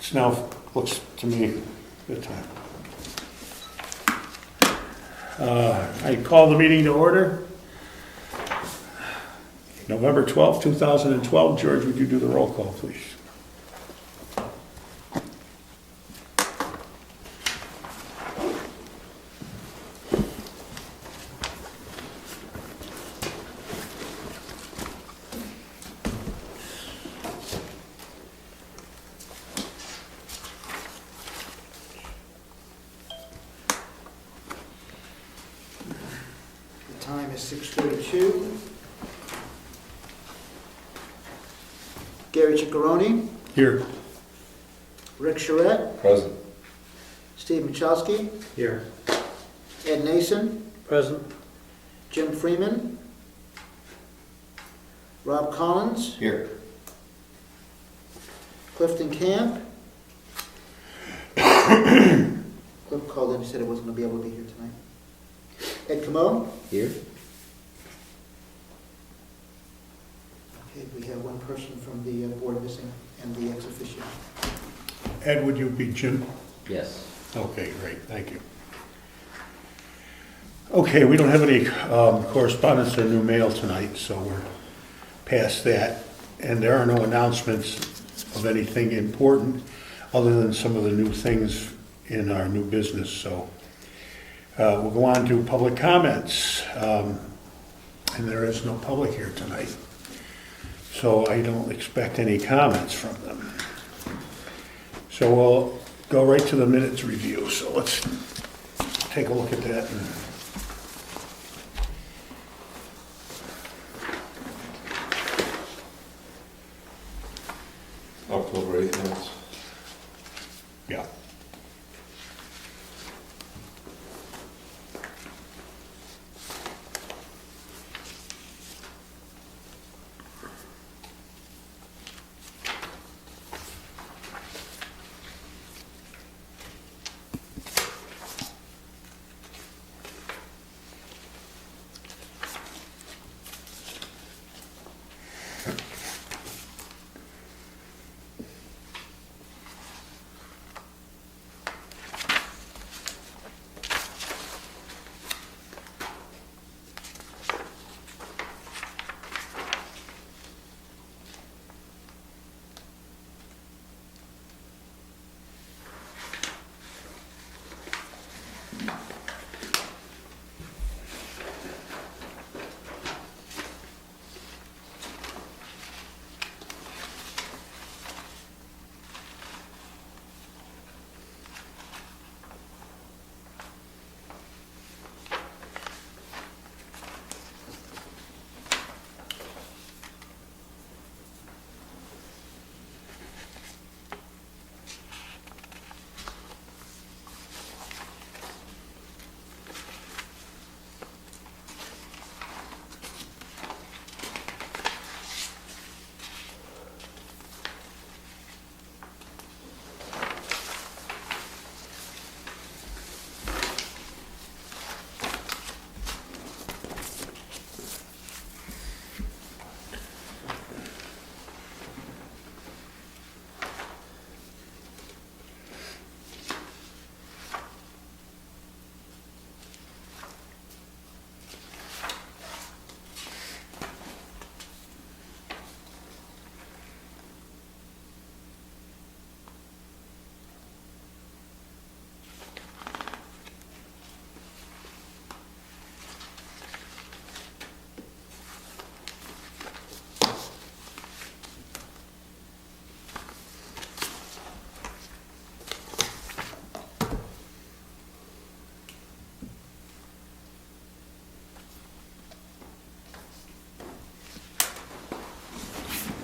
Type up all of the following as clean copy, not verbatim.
It's now, looks to me, good time. I call the meeting to order. November 12th, 2012. George, would you do the roll call, please? The time is 6:32. Gary Ciccarone, Here. Rick Charette, Present. Steve Michalski, Here. Ed Nason, Present. Jim Freeman, Rob Collins, Here. Clifton Camp. Cliff called in and said he wasn't going to be able to be here tonight. Ed Comeau. Here. Okay, we have one person from the board missing and the ex officio. Ed, would you be Jim? Yes. Okay, great, thank you. Okay, we don't have any correspondence or new mail tonight, so we're past that. And there are no announcements of anything important other than some of the new things in our new business. So we'll go on to public comments. And there is no public here tonight. So I don't expect any comments from them. So we'll go right to the minutes review. So let's take a look at that. October 8th minutes. Yeah.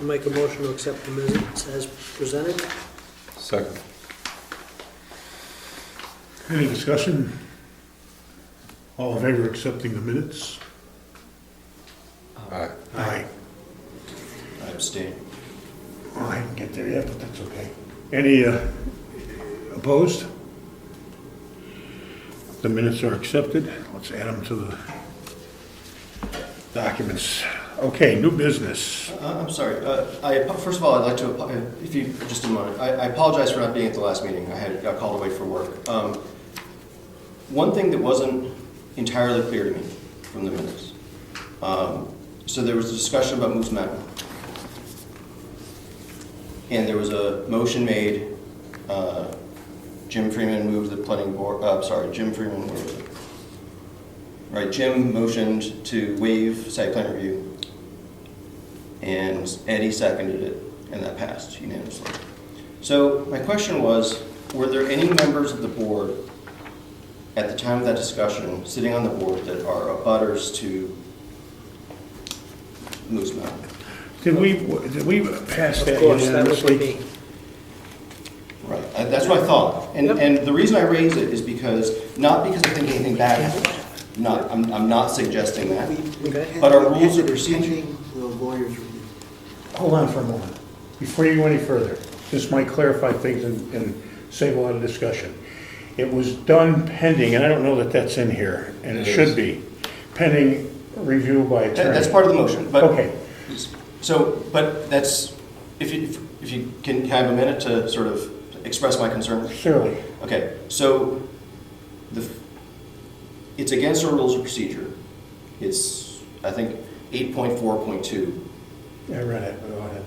I'll make a motion to accept the minutes as presented. Second. Any discussion? All in favor of accepting the minutes? Aye. Aye. I abstain. Well, I didn't get there yet, but that's okay. Any opposed? The minutes are accepted. Let's add them to the documents. Okay, new business. I'm sorry. First of all, I'd like to, if you, just a moment, I apologize for not being at the last meeting. Got called away for work. One thing that wasn't entirely clear to me from the minutes. So there was a discussion about Moose Mountain. And there was a motion made, Jim Freeman moved the planning board, Jim Freeman, where was it? Right, Jim motioned to waive site plan review. And Eddie seconded it, and that passed unanimously. So my question was, were there any members of the board at the time of that discussion sitting on the board that are abutters to Moose Mountain? Did we pass that Of course, that would be unanimously? me. Right, that's what I thought. And the reason I raise it is because, not because I think anything bad happened. I'm not suggesting that. Okay. But our rules of procedure- Pending the lawyer's review. Hold on for a moment. Before you go any further, this might clarify things and save a lot of discussion. It was done pending, and I don't know that that's in here, and it It should is. be, pending review by attorney. That's part of the motion, but. Okay, So, but that's, if you can have a minute to sort of express my concern? surely. Okay, so it's against our rules of procedure. It's, I think, 8.4.2. I read it, but go ahead.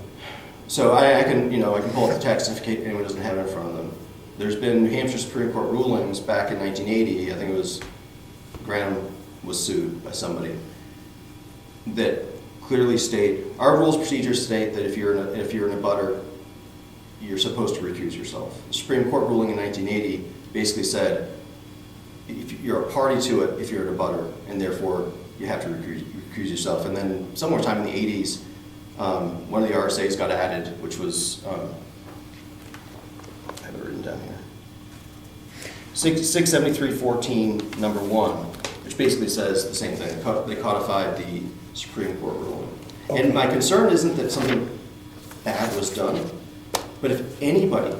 So I can pull up the text if anyone doesn't have it in front of them. There's been New Hampshire Supreme Court rulings back in 1980, I think it was, Graham was sued by somebody, that clearly state, our rules of procedure state that if you're in a butter, you're supposed to recuse yourself. The Supreme Court ruling in 1980 basically said, if you're a party to it, if you're in a butter, and therefore you have to recuse yourself. And then somewhere time in the 80s, one of the RSAs got added, which was, I have it written down here, 673.14, number 1, which basically says the same thing. They codified the Supreme Court ruling. Okay. And my concern isn't that something bad was done, but if anybody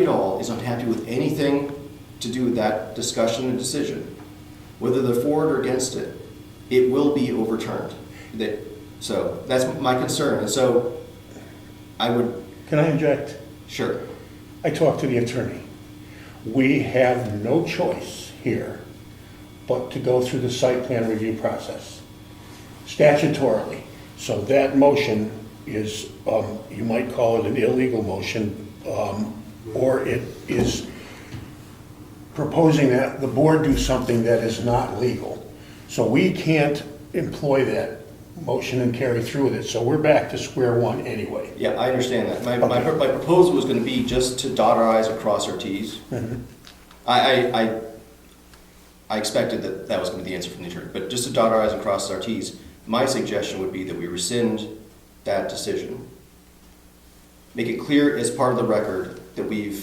at all is unhappy with anything to do with that discussion and decision, whether they're for it or against it, it will be overturned. So that's my concern. And so I would, Can I inject? sure. I talked to the attorney. We have no choice here but to go through the site plan review process statutorily. So that motion is, you might call it an illegal motion, or it is proposing that the board do something that is not legal. So we can't employ that motion and carry through with it. So we're back to square one anyway. Yeah, I understand that. My Okay. proposal was going to be just to dot our i's and cross our t's. Mhm. I expected that was going to be the answer from the attorney, but just to dot our i's and cross our t's, my suggestion would be that we rescind that decision. Make it clear as part of the record that we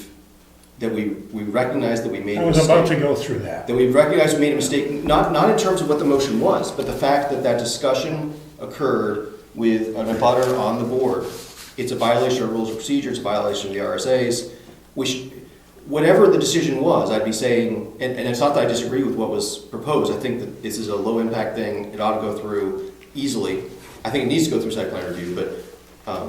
recognize that we made I a was mistake. about to go through that. That we recognize we made a mistake, not in terms of what the motion was, but the fact that that discussion occurred with an abutter on the board. It's a violation of rules of procedure, it's a violation of the RSA's. Whatever the decision was, I'd be saying, and it's not that I disagree with what was proposed, I think that this is a low impact thing, it ought to go through easily. I think it needs to go through site plan review, but,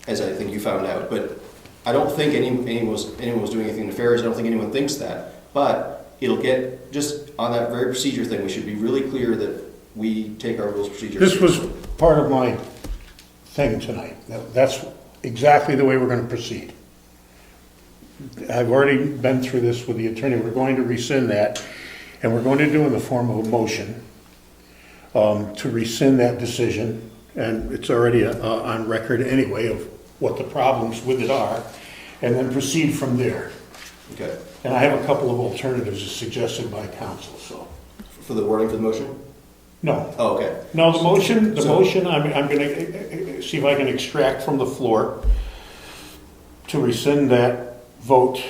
as I think you found out, but I don't think anyone was doing anything nefarious, I don't think anyone thinks that, but it'll get, just on that very procedure thing, we should be really clear that we take our rules of procedure. This was part of my thing tonight. That's exactly the way we're going to proceed. I've already been through this with the attorney. We're going to rescind that, and we're going to do in the form of a motion to rescind that decision, and it's already on record anyway of what the problems with it are, and then proceed from there. Okay, And I have a couple of alternatives as suggested by council, so. for the wording for the motion? No, Oh, okay. no, the motion, So- I'm gonna see if I can extract from the floor to rescind that vote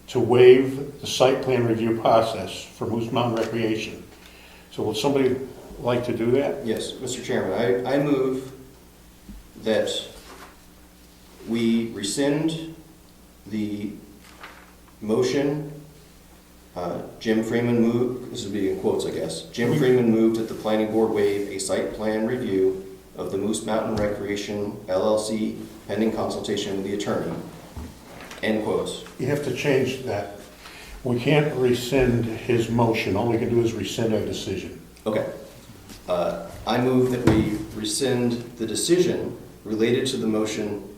to waive the site plan review process for Moose Mountain Recreation. So would somebody like to do that? Yes, Mr. Chairman, I move that we rescind the motion. Jim Freeman moved, this would be in quotes, I guess. Jim Freeman moved that the planning board waive a site plan review of the Moose Mountain Recreation LLC pending consultation with the attorney. End quotes. You have to change that. We can't rescind his motion, all we can do is rescind our decision. Okay. I move that we rescind the decision related to the motion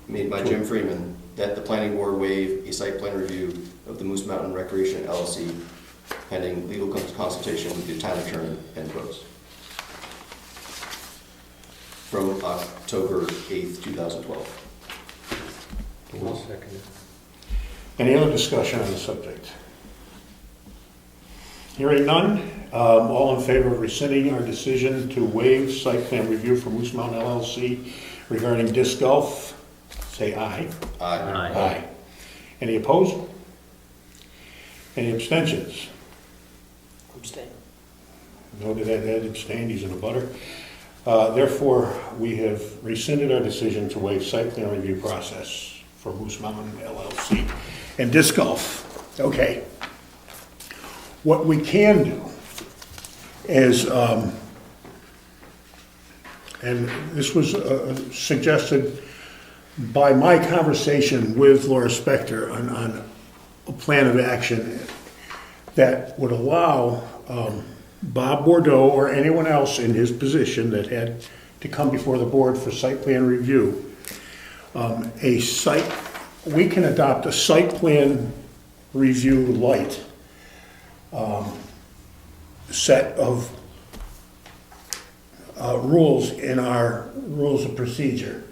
made by Jim Freeman that the planning board waive a site plan review of the Moose Mountain Recreation LLC pending legal consultation with the town attorney, end quotes. From October 8th, 2012. I'll second it. Any other discussion on the subject? Hearing none, all in favor of rescinding our decision to waive site plan review for Moose Mountain LLC regarding disc golf, say aye. Aye. Aye. Any opposed? Any abstentions? Abstain. Noted that Ed abstained, he's in a butter. Therefore, we have rescinded our decision to waive site plan review process for Moose Mountain LLC. And disc golf, okay. What we can do is, and this was suggested by my conversation with Laura Spector on a plan of action that would allow Bob Bordeaux or anyone else in his position that had to come before the board for site plan review, we can adopt a site plan review light set of rules in our rules of procedure.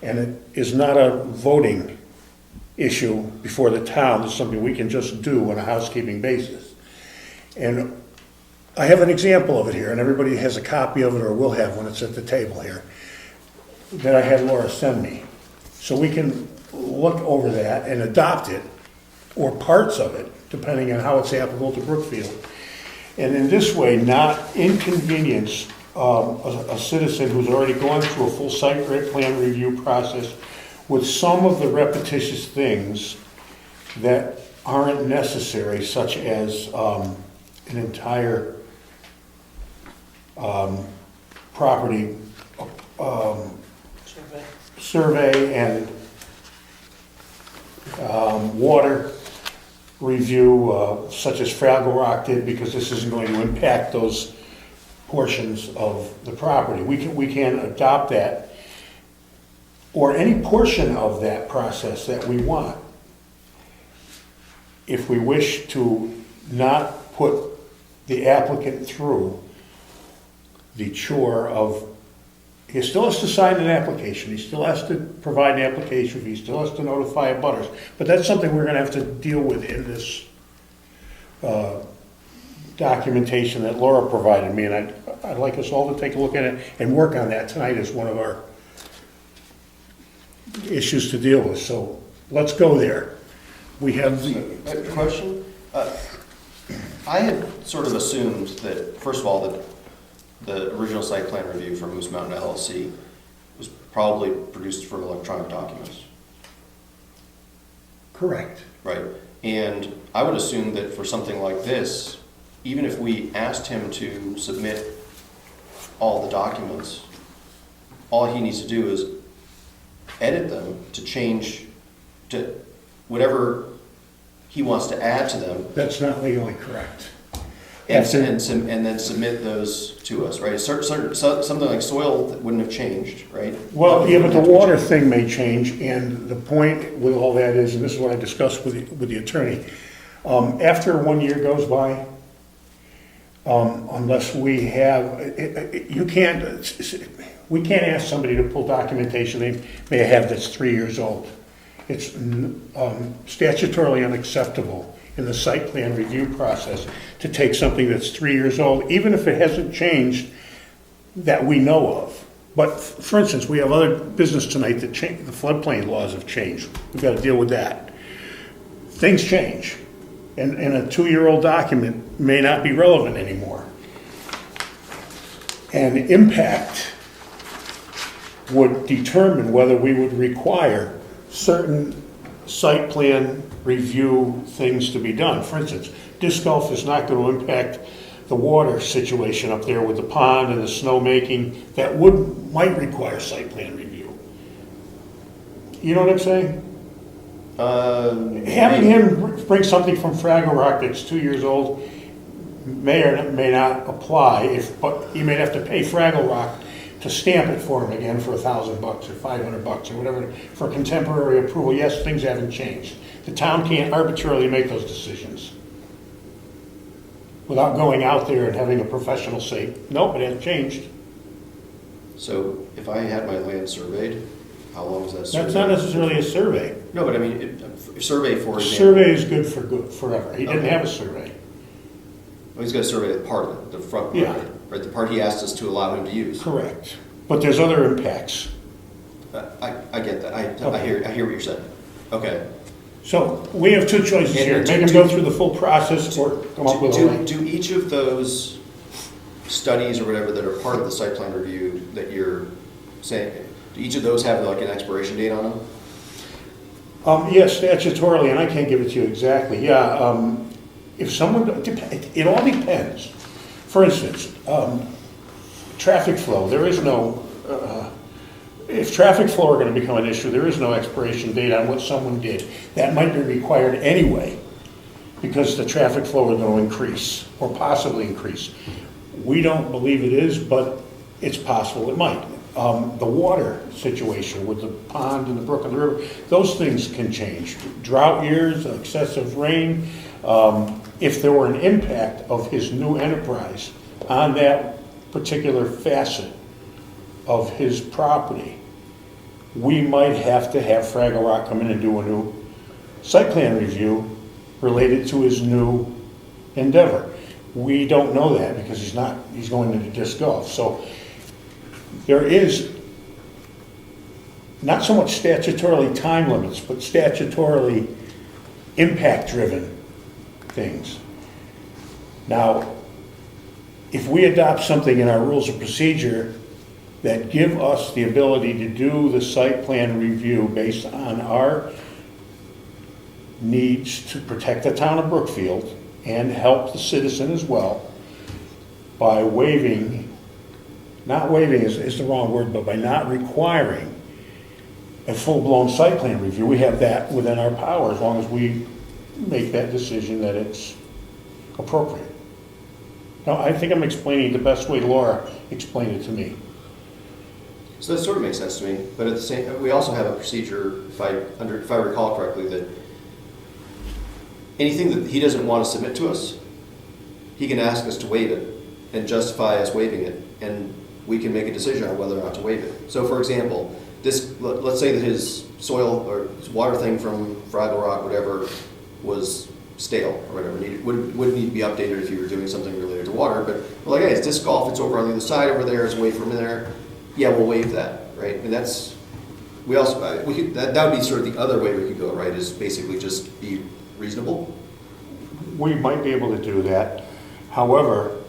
And it is not a voting issue before the town. It's something we can just do on a housekeeping basis. And I have an example of it here, and everybody has a copy of it or will have when it's at the table here, that I had Laura send me. So we can look over that and adopt it, or parts of it, depending on how it's applicable to Brookfield. And in this way, not inconvenience a citizen who's already gone through a full site plan review process with some of the repetitious things that aren't necessary, such as an entire property survey and water review, such as Fraggle Rock did, because this isn't going to impact those portions of the property. We can adopt that, or any portion of that process that we want, if we wish to not put the applicant through the chore of, he still has to sign an application, he still has to provide an application, he still has to notify abutters, but that's something we're gonna have to deal with in this documentation that Laura provided me, and I'd like us all to take a look at it and work on that tonight as one of our issues to deal with. So let's go there. We have A question? I had sort of assumed that, first of all, that the original site plan review for Moose Mountain LLC was probably produced from electronic documents. correct. Right. And I would assume that for something like this, even if we asked him to submit all the documents, all he needs to do is edit them to change to whatever he wants to add to them, That's not legally correct. and then submit those to us, right? Something like soil that wouldn't have changed, right? Well, yeah, but the water thing may change, and the point with all that is, and this is what I discussed with the attorney, after 1 year goes by, unless we have, we can't ask somebody to pull documentation they may have that's 3 years old. It's statutorily unacceptable in the site plan review process to take something that's 3 years old, even if it hasn't changed that we know of. But for instance, we have other business tonight that the floodplain laws have changed. We've got to deal with that. Things change, and a 2-year-old document may not be relevant anymore. And impact would determine whether we would require certain site plan review things to be done. For instance, disc golf is not going to impact the water situation up there with the pond and the snow making, that might require site plan review. You know what I'm saying? Having him bring something from Fraggle Rock that's 2 years old may or may not apply, but he may have to pay Fraggle Rock to stamp it for him again for $1,000 or $500 or whatever for contemporary approval. Yes, things haven't changed. The town can't arbitrarily make those decisions without going out there and having a professional say, nope, it hasn't changed. So if I had my land surveyed, how long is that survey? That's not necessarily a survey. No, but I mean, a survey, for A example. survey is good forever. He didn't Okay. have a survey. Well, he's got to survey the part of it, the front part, Yeah. right? The part he asked us to allow him to use. Correct. But there's other impacts. I get that. I hear what you're saying. Okay. So we have two choices And here. do- Make him do- go through the full process or come up with a lane. Do each of those studies or whatever that are part of the site plan review that you're saying, do each of those have like an expiration date on them? Yes, statutorily, and I can't give it to you exactly. Yeah, if someone, it all depends. For instance, traffic flow, there is no, if traffic flow are going to become an issue, there is no expiration date on what someone did. That might be required anyway, because the traffic flow is going to increase, or possibly increase. We don't believe it is, but it's possible it might. The water situation with the pond and the brook and the river, those things can change. Drought years, excessive rain, if there were an impact of his new enterprise on that particular facet of his property, we might have to have Fraggle Rock come in and do a new site plan review related to his new endeavor. We don't know that because he's going into disc golf. So there is not so much statutorily time limits, but statutorily impact-driven things. Now, if we adopt something in our rules of procedure that give us the ability to do the site plan review based on our needs to protect the town of Brookfield and help the citizen as well by waiving, not waiving is the wrong word, but by not requiring a full-blown site plan review, we have that within our power as long as we make that decision that it's appropriate. Now, I think I'm explaining the best way Laura explained it to me. So that sort of makes sense to me, but at the same, we also have a procedure, if I recall correctly, that anything that he doesn't want to submit to us, he can ask us to waive it and justify us waiving it, and we can make a decision on whether or not to waive it. So for example, let's say that his soil or his water thing from Fraggle Rock, whatever, was stale or whatever, would need to be updated if you were doing something related to water, but we're like, hey, it's disc golf, it's over on the other side over there, it's away from there. Yeah, we'll waive that, right? And that's, that would be sort of the other way we could go, right, is basically just be reasonable. We might be able to do that. However,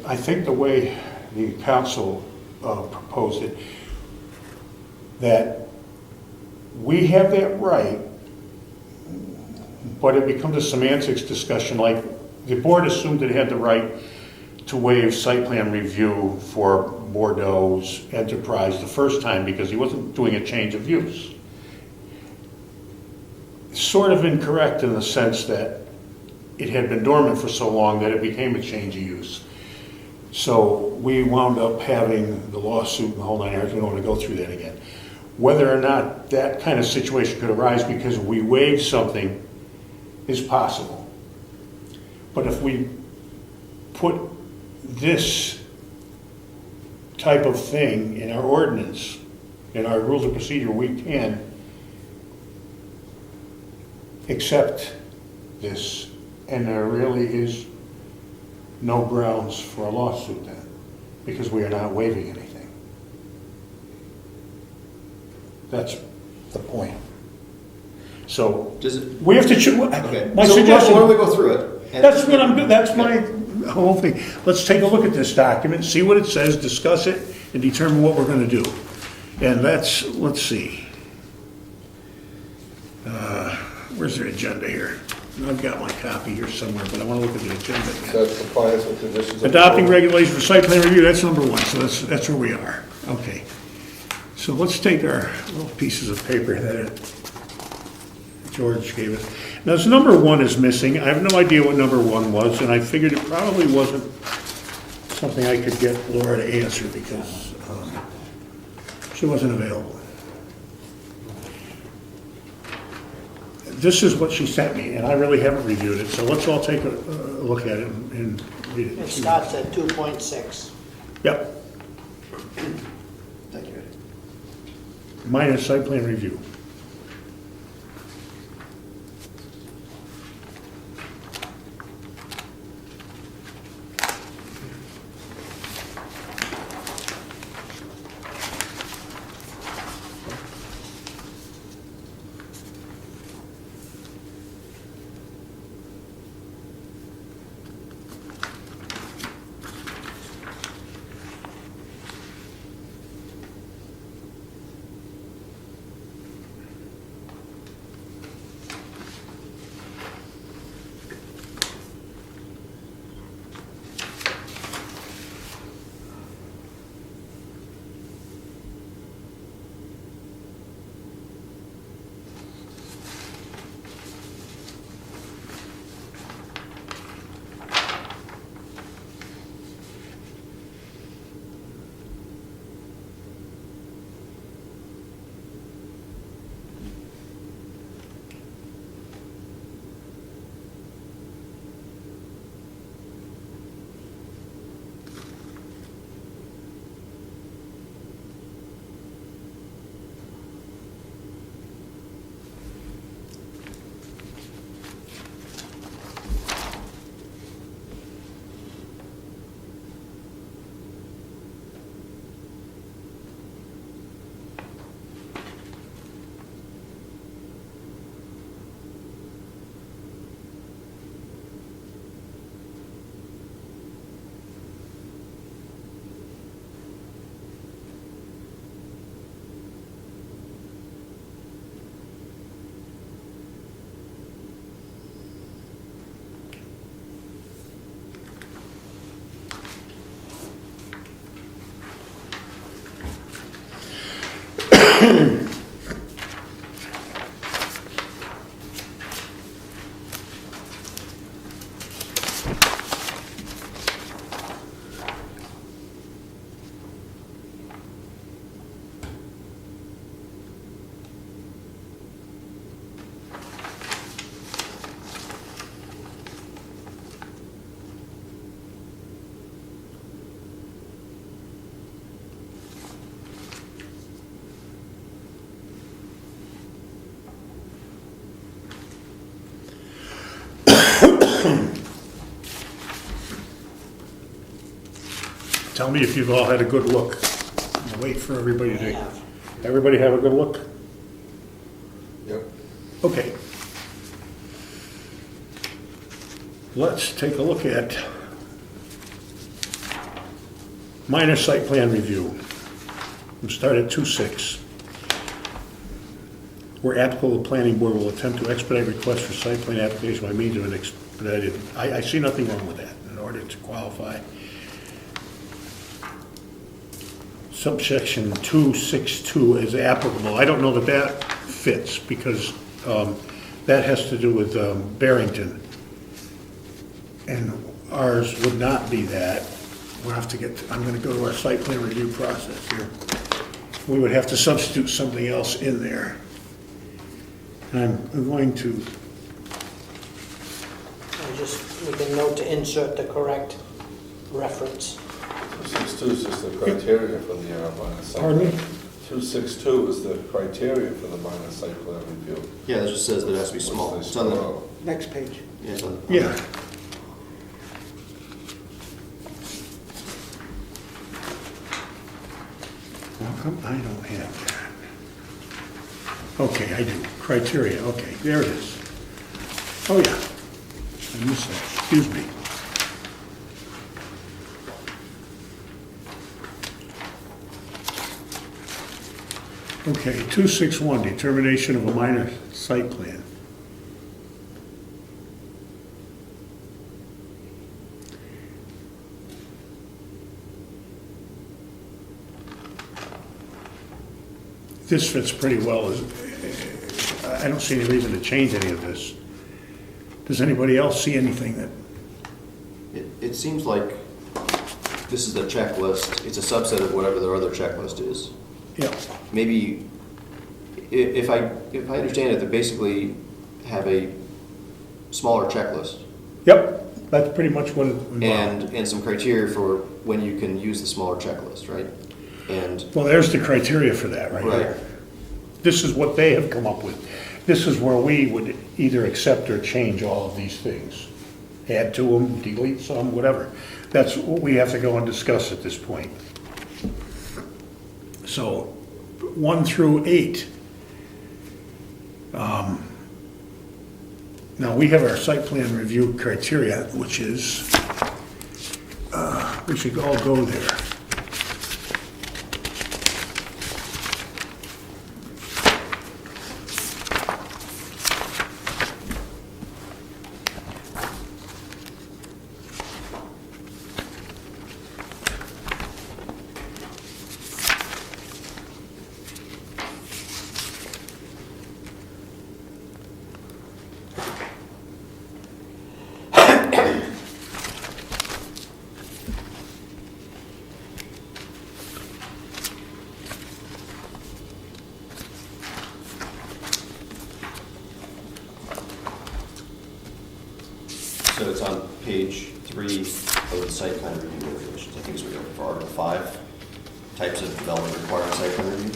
I think the way the council proposed it, that we have that right, but it becomes a semantics discussion, like the board assumed it had the right to waive site plan review for Bordeaux's enterprise the first time because he wasn't doing a change of use. Sort of incorrect in the sense that it had been dormant for so long that it became a change of use. So we wound up having the lawsuit and the whole 9 yards. We don't want to go through that again. Whether or not that kind of situation could arise because we waived something is possible. But if we put this type of thing in our ordinance, in our rules of procedure, we can accept this, and there really is no grounds for a lawsuit then, because we are not waiving anything. That's the point. So Does it? we have to choose. Okay. My So suggestion. why don't we go through it? And- That's what I'm doing. That's my whole thing. Let's take a look at this document, see what it says, discuss it, and determine what we're going to do. And let's see. Where's the agenda here? I've got my copy here somewhere, but I want to look at the agenda again. That's compliance with conditions. of Adopting approval. regulations for site plan review, that's number one, so that's where we are. Okay. So let's take our little pieces of paper that George gave us. Now, this number one is missing. I have no idea what number one was, and I figured it probably wasn't something I could get Laura to answer because she wasn't available. This is what she sent me, and I really haven't reviewed it, so let's all take a look at it and read it. It starts at 2.6. Yep, Thank you. minor site plan review. Tell me if you've all had a good look. I'll wait for everybody I to, have. everybody have a good look? Yep. Okay. Let's take a look at minor site plan review. We'll start at 2.6. Where applicable, the planning board will attempt to expedite requests for site plan application by means of an expedited, I see nothing wrong with that in order to qualify. Subsection 262 is applicable. I don't know that that fits because that has to do with Barrington. And ours would not be that. We'll have to get, I'm gonna go to our site plan review process here. We would have to substitute something else in there. And I'm going to, I just make a note to insert the correct reference. 262 is just the criteria for the minor site. pardon me? 262 is the criteria for the minor site plan review. Yeah, that just says that it has to be small. Which It's they on the, screw up. Next page. yeah, it's on the. Yeah. How come I don't have that? Okay, I do. Criteria, okay, there it is. Oh, yeah. I missed that, excuse me. Okay, 261, determination of a minor site plan. this fits pretty well. I don't see any reason to change any of this. Does anybody else see anything that, It seems like this is the checklist, it's a subset of whatever their other checklist is. yeah, Maybe, if I understand it, they basically have a smaller checklist yep, that's pretty much what it involved. and some criteria for when you can use the smaller checklist, right? And, Well, there's the criteria for that right right, here. This is what they have come up with. This is where we would either accept or change all of these things. Add to them, delete some, whatever. That's what we have to go and discuss at this point. So, 1 through 8. Now, we have our site plan review criteria, which is, we should all go there. so it's on page 3 of the site plan review regulations. I think it's for Article 5, types of development requiring site plan review.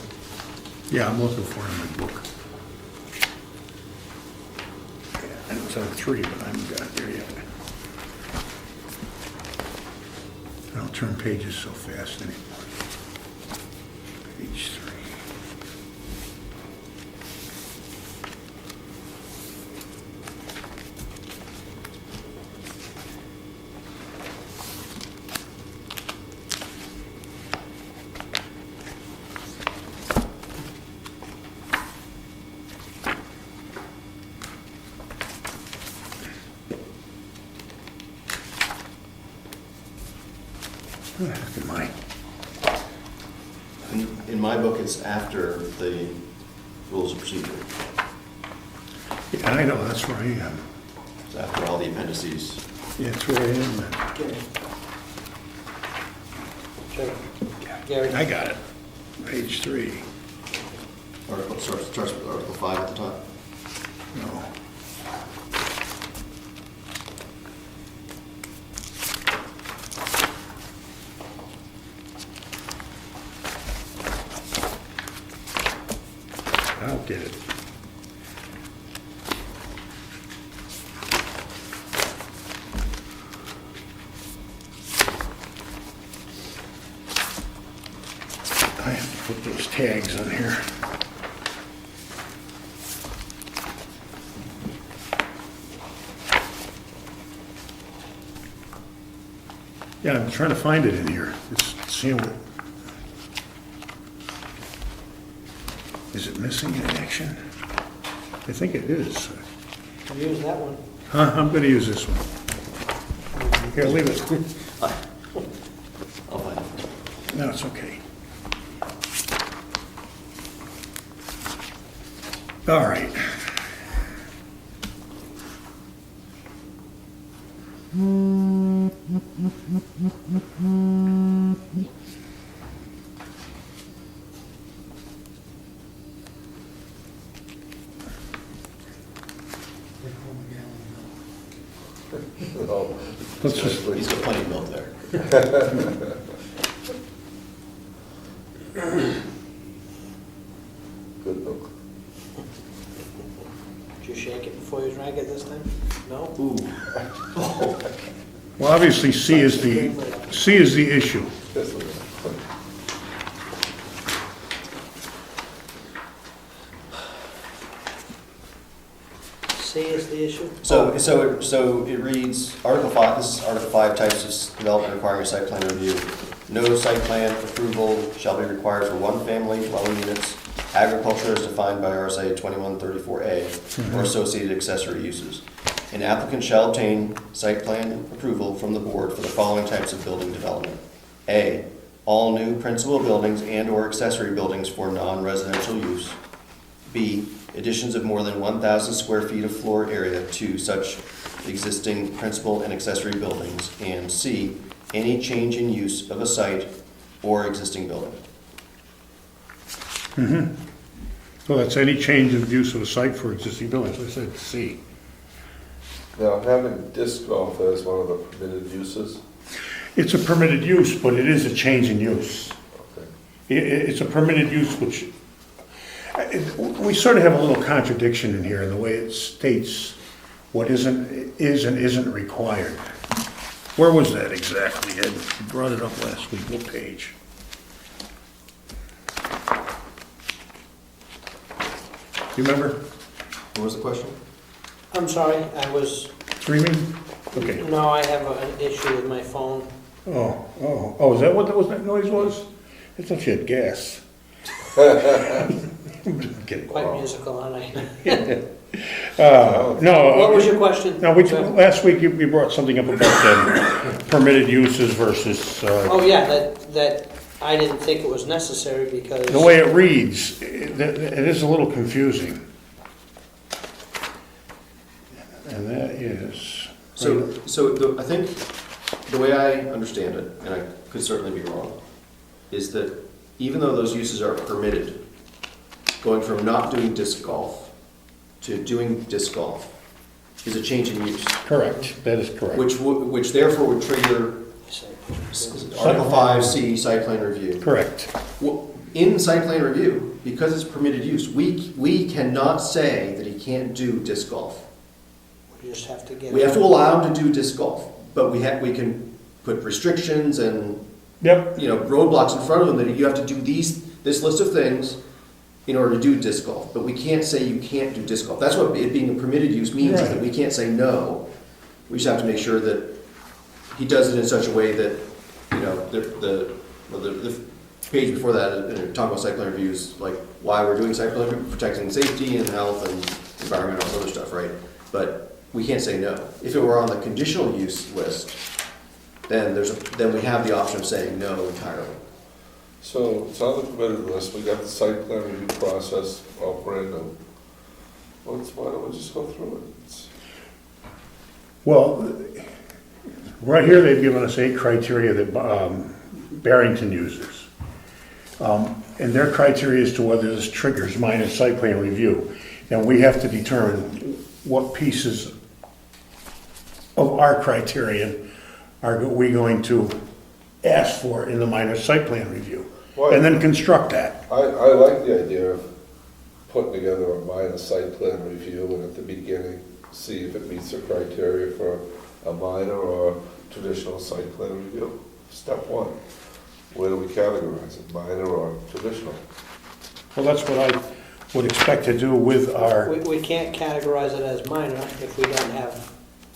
Yeah, I'm looking for it in my book. Yeah, I know it's on 3, but I haven't got it there yet. I don't turn pages so fast anymore. Page 3. Where the heck am I? In my book, it's after the rules of procedure. Yeah, I know, that's where I am. It's after all the appendices. Yeah, that's where I am. Gary. Gary. I got it. Page 3. Article, starts with Article 5 at the top. No. I don't get it. I have to put those tags on here. Yeah, I'm trying to find it in here. It's seeing what. Is it missing in action? I think it is. Use that one. Huh, I'm gonna use this one. Here, leave it. I'll find it. No, it's okay. All right. Oh, Let's just, He's got plenty of milk there. good book. Did you shake it before you drank it this time? No? Ooh. well, obviously C is the issue. This one. C is the issue? So it reads, Article 5, this is Article 5, types of development requiring a site plan review. No site plan approval shall be required for one-family dwelling units, agriculture as defined by RSA 2134A, or associated accessory uses. An applicant shall obtain site plan approval from the board for the following types of building development. A, all new principal buildings and/or accessory buildings for non-residential use. B, additions of more than 1,000 square feet of floor area to such existing principal and accessory buildings. And C, any change in use of a site or existing building. So that's any change of use of a site for existing buildings, I said C. Now, having disc golf as one of the permitted uses, It's a permitted use, but it is a change in use. okay. It's a permitted use which, we sort of have a little contradiction in here in the way it states what is and isn't required. Where was that exactly, Ed? You brought it up last week, what page? You remember? What was the question? I'm sorry, I was, Streaming? Okay. no, I have an issue with my phone. Oh, is that what that noise was? I thought you had gas. I'm just kidding. Quite musical, aren't I? No. What was your question? No, last week you brought something up about permitted uses versus, Oh, yeah, that I didn't think it was necessary because. the way it reads, it is a little confusing. And that is. I think the way I understand it, and I could certainly be wrong, is that even though those uses are permitted, going from not doing disc golf to doing disc golf is a change in use, Correct, that is correct. which therefore would trigger Article 5C, site plan review. Correct. Well, in site plan review, because it's permitted use, we cannot say that he can't do disc golf. We just have to get. We have to allow him to do disc golf, but we can put restrictions and, Yep, roadblocks in front of them that you have to do this list of things in order to do disc golf. But we can't say you can't do disc golf. That's what it being a permitted use means, is that Right. we can't say no. We just have to make sure that he does it in such a way that, the page before that, talking about site plan reviews, like why we're doing site plan review, protecting safety and health and environment, all this other stuff, right? But we can't say no. If it were on the conditional use list, then we have the option of saying no entirely. So it's on the permitted list, we got the site plan review process all brand new. Why don't we just go through it? well, right here they've given us 8 criteria that Barrington uses. And their criteria as to whether this triggers minor site plan review. And we have to determine what pieces of our criterion are we going to ask for in the minor site plan review. Why? And then construct that. I like the idea of putting together a minor site plan review and at the beginning, see if it meets the criteria for a minor or traditional site plan review. Step 1, where do we categorize it, minor or traditional? Well, that's what I would expect to do with our, We can't categorize it as minor if we don't have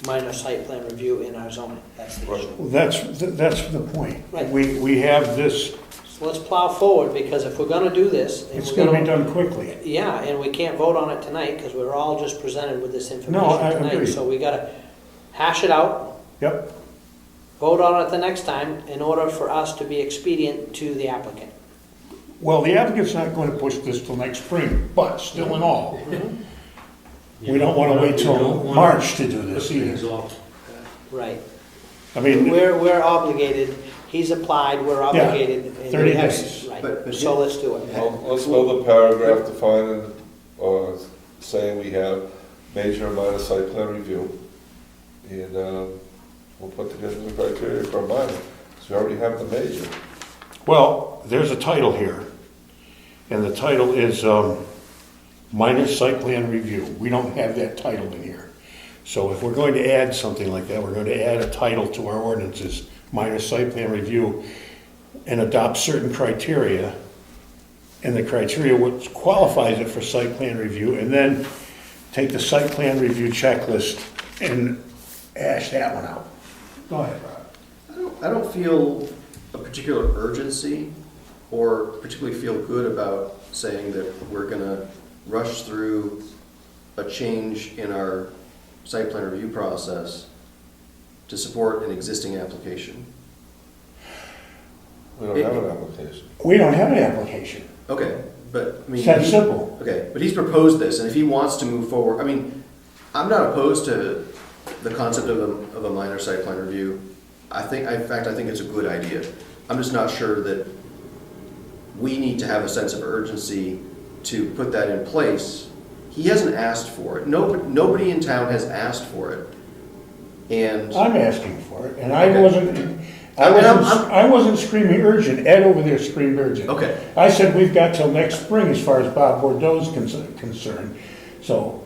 minor site plan review in our zoning. That's the Right. issue. that's the point. Right. We have this, So let's plow forward, because if we're gonna do this. and it's we're gonna be done quickly. Yeah, and we can't vote on it tonight, because we're all just presented with this information No, I tonight. agree. So we gotta hash it out, Yep, vote on it the next time, in order for us to be expedient to the applicant. well, the applicant's not going to push this till next spring, but still in all, we don't want to wait till March to do this either. Right. I mean, We're obligated, he's applied, we're obligated. and 30 we have- days. Right, But so let's do it. Well, let's go the paragraph defining, or saying we have major and minor site plan review. And we'll put together the criteria for a minor, because we already have the major. well, there's a title here, and the title is minor site plan review. We don't have that title in here. So if we're going to add something like that, we're going to add a title to our ordinances, minor site plan review, and adopt certain criteria, and the criteria which qualifies it for site plan review, and then take the site plan review checklist and hash that one out. Go ahead, Rob. I don't feel a particular urgency or particularly feel good about saying that we're gonna rush through a change in our site plan review process to support an existing application. We don't have an application. We don't have an application. Okay, but, I mean. It's that simple. Okay, but he's proposed this, and if he wants to move forward, I mean, I'm not opposed to the concept of a minor site plan review. In fact, I think it's a good idea. I'm just not sure that we need to have a sense of urgency to put that in place. He hasn't asked for it. Nobody in town has asked for it. And, I'm asking for it, and Okay. I wasn't screaming urgent. Ed over there screamed urgent. okay, I said we've got till next spring as far as Bob Bordeaux's concerned. So,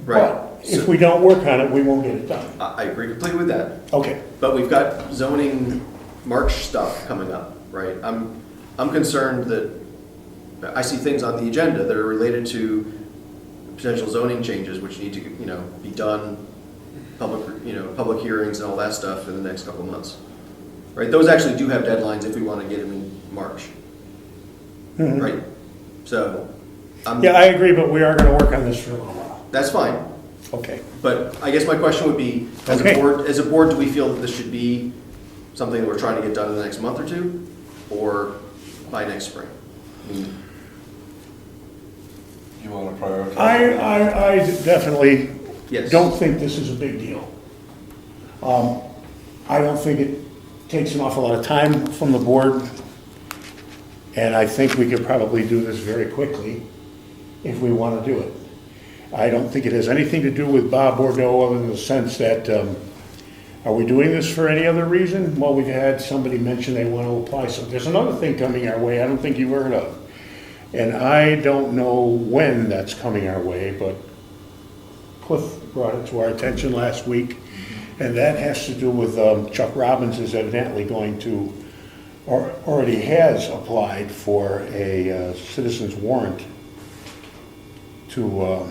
right. but if we don't work on it, we won't get it done. I agree completely with that. Okay. But we've got zoning March stuff coming up, right? I'm concerned that I see things on the agenda that are related to potential zoning changes, which need to, be done, public hearings and all that stuff in the next couple of months. Right? Those actually do have deadlines if we want to get them in March. Mhm. Right? So, Yeah, I agree, but we are gonna work on this for a little while. that's fine. Okay. But I guess my question would be, Okay. as a board, do we feel that this should be something that we're trying to get done in the next month or two, or by next spring? I mean, You want to prioritize? I definitely yes. don't think this is a big deal. I don't think it takes an awful lot of time from the board, and I think we could probably do this very quickly if we want to do it. I don't think it has anything to do with Bob Bordeaux other than the sense that, are we doing this for any other reason? Well, we've had somebody mention they want to apply, so there's another thing coming our way I don't think you've heard of. And I don't know when that's coming our way, but Cliff brought it to our attention last week, and that has to do with Chuck Robbins is evidently going to, or already has applied for a citizen's warrant to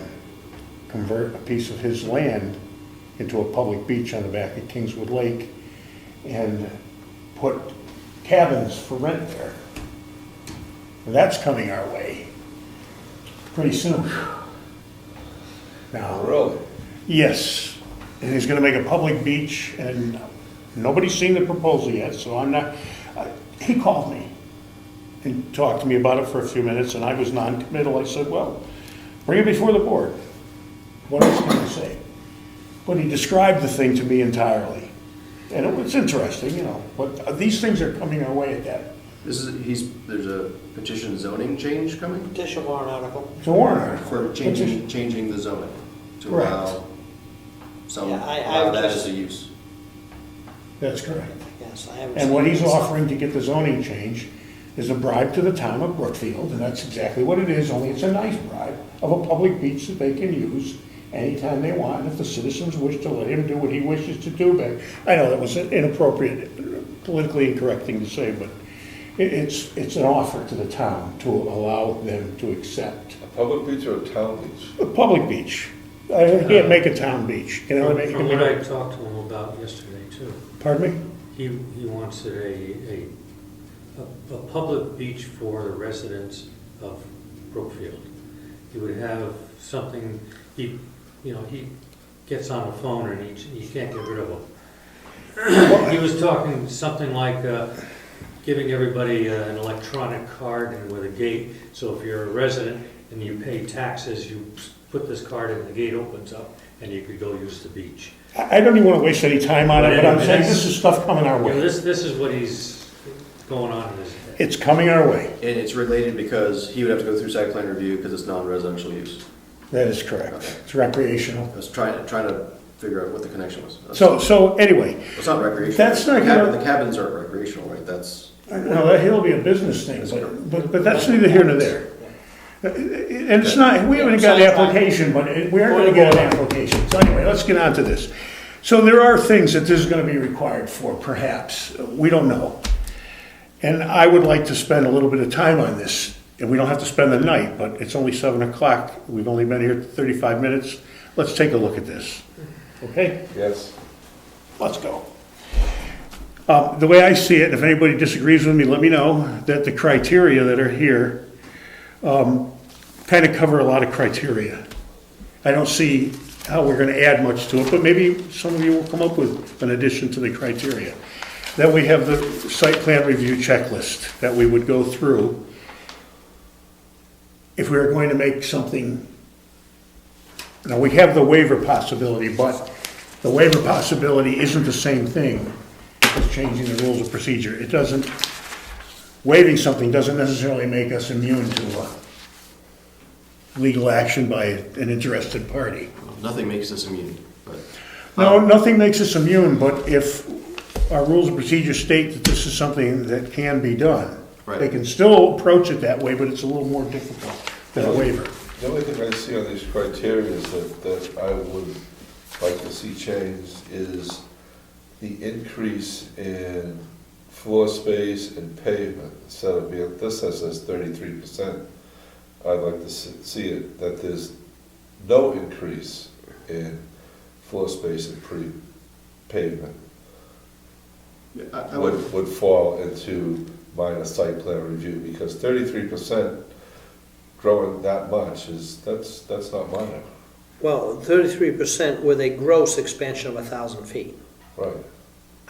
convert a piece of his land into a public beach on the back of Kingswood Lake and put cabins for rent there. And that's coming our way pretty soon. Now, Really? yes, and he's gonna make a public beach, and nobody's seen the proposal yet, so I'm not, he called me and talked to me about it for a few minutes, and I was non-committal. I said, well, bring it before the board. What else can I say? But he described the thing to me entirely, and it was interesting, but these things are coming our way at that. There's a petition zoning change coming Petition warrant article. It's a warrant article. for changing the zoning to Correct. allow Yeah, I allow that just- as a use. That's correct. Yes, I haven't. And seen what he's it. offering to get the zoning change is a bribe to the town of Brookfield, and that's exactly what it is, only it's a nice bribe of a public beach that they can use anytime they want, and if the citizens wish to let him do what he wishes to do. But I know that was an inappropriate, politically incorrect thing to say, but it's an offer to the town to allow them to accept A public beach or a town beach? a public beach. I can't make a town beach. Can I make From what I talked to him about yesterday too, Pardon me? he wants it a public beach for the residents of Brookfield. He would have something, he gets on the phone and he can't get rid of them. He was talking something like giving everybody an electronic card and with a gate, so if you're a resident and you pay taxes, you put this card in, the gate opens up, and you could go use the beach. I don't even want to waste any time on it, but I'm saying this is stuff coming our way. This is what he's going on in his head. It's coming our way. And it's related because he would have to go through site plan review because it's non-residential use. That is correct. It's recreational. I was trying to figure out what the connection was. So anyway, It's not recreational. That's not gonna- The cabins aren't recreational, right? That's, it'll be a business thing, but that's neither here nor there. And it's not, we haven't got an application, but we are gonna get an application. So anyway, let's get on to this. So there are things that this is gonna be required for, perhaps. We don't know. And I would like to spend a little bit of time on this. And we don't have to spend the night, but it's only 7 o'clock. We've only been here 35 minutes. Let's take a look at this. Okay? Yes. Let's go. The way I see it, if anybody disagrees with me, let me know, that the criteria that are here kind of cover a lot of criteria. I don't see how we're going to add much to it, but maybe some of you will come up with an addition to the criteria. Then we have the site plan review checklist that we would go through. If we were going to make something, now we have the waiver possibility, but the waiver possibility isn't the same thing as changing the rules of procedure. It doesn't, waiving something doesn't necessarily make us immune to legal action by an interested party. Nothing makes us immune, but. No, nothing makes us immune, but if our rules of procedure state that this is something that can be done, Right. they can still approach it that way, but it's a little more difficult than a waiver. The only thing I see on these criteria that I would like to see changed is the increase in floor space and pavement. Instead of being, this says 33%, I'd like to see it that there's no increase in floor space and pavement. I would, Would fall into minor site plan review, because 33% growing that much that's not minor. Well, 33% with a gross expansion of 1,000 feet. Right.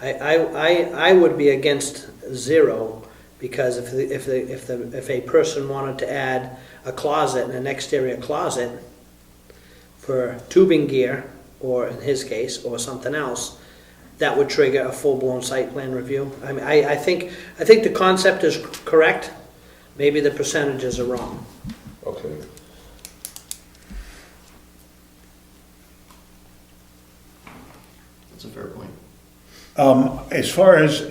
I would be against 0, because if a person wanted to add a closet, an exterior closet for tubing gear, or in his case, or something else, that would trigger a full-blown site plan review. I mean, I think the concept is correct. Maybe the percentages are wrong. Okay. that's a fair point. As far as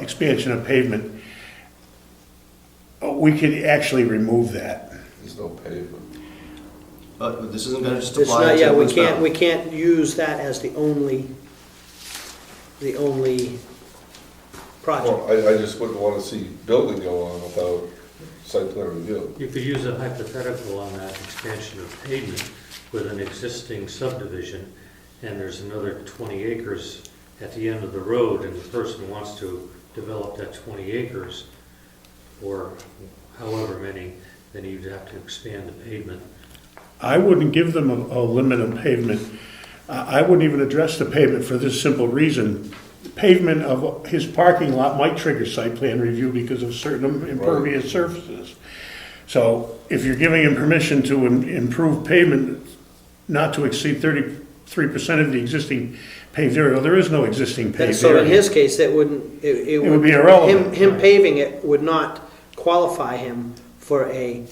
expansion of pavement, we could actually remove that. There's no pavement. But this isn't gonna just It's apply not, to yeah, we Woods can't, Mountain. we can't use that as the only project. Well, I just wouldn't want to see building go on without site plan review. You could use a hypothetical on that expansion of pavement with an existing subdivision, and there's another 20 acres at the end of the road, and the person wants to develop that 20 acres, or however many, then you'd have to expand the pavement. I wouldn't give them a limit on pavement. I wouldn't even address the pavement for this simple reason. Pavement of his parking lot might trigger site plan review because of certain impervious surfaces. So if you're giving him permission to improve pavement not to exceed 33% of the existing paved area, well, there is no existing paved area. So in his case, it wouldn't, it would be irrelevant. Him paving it would not qualify him for a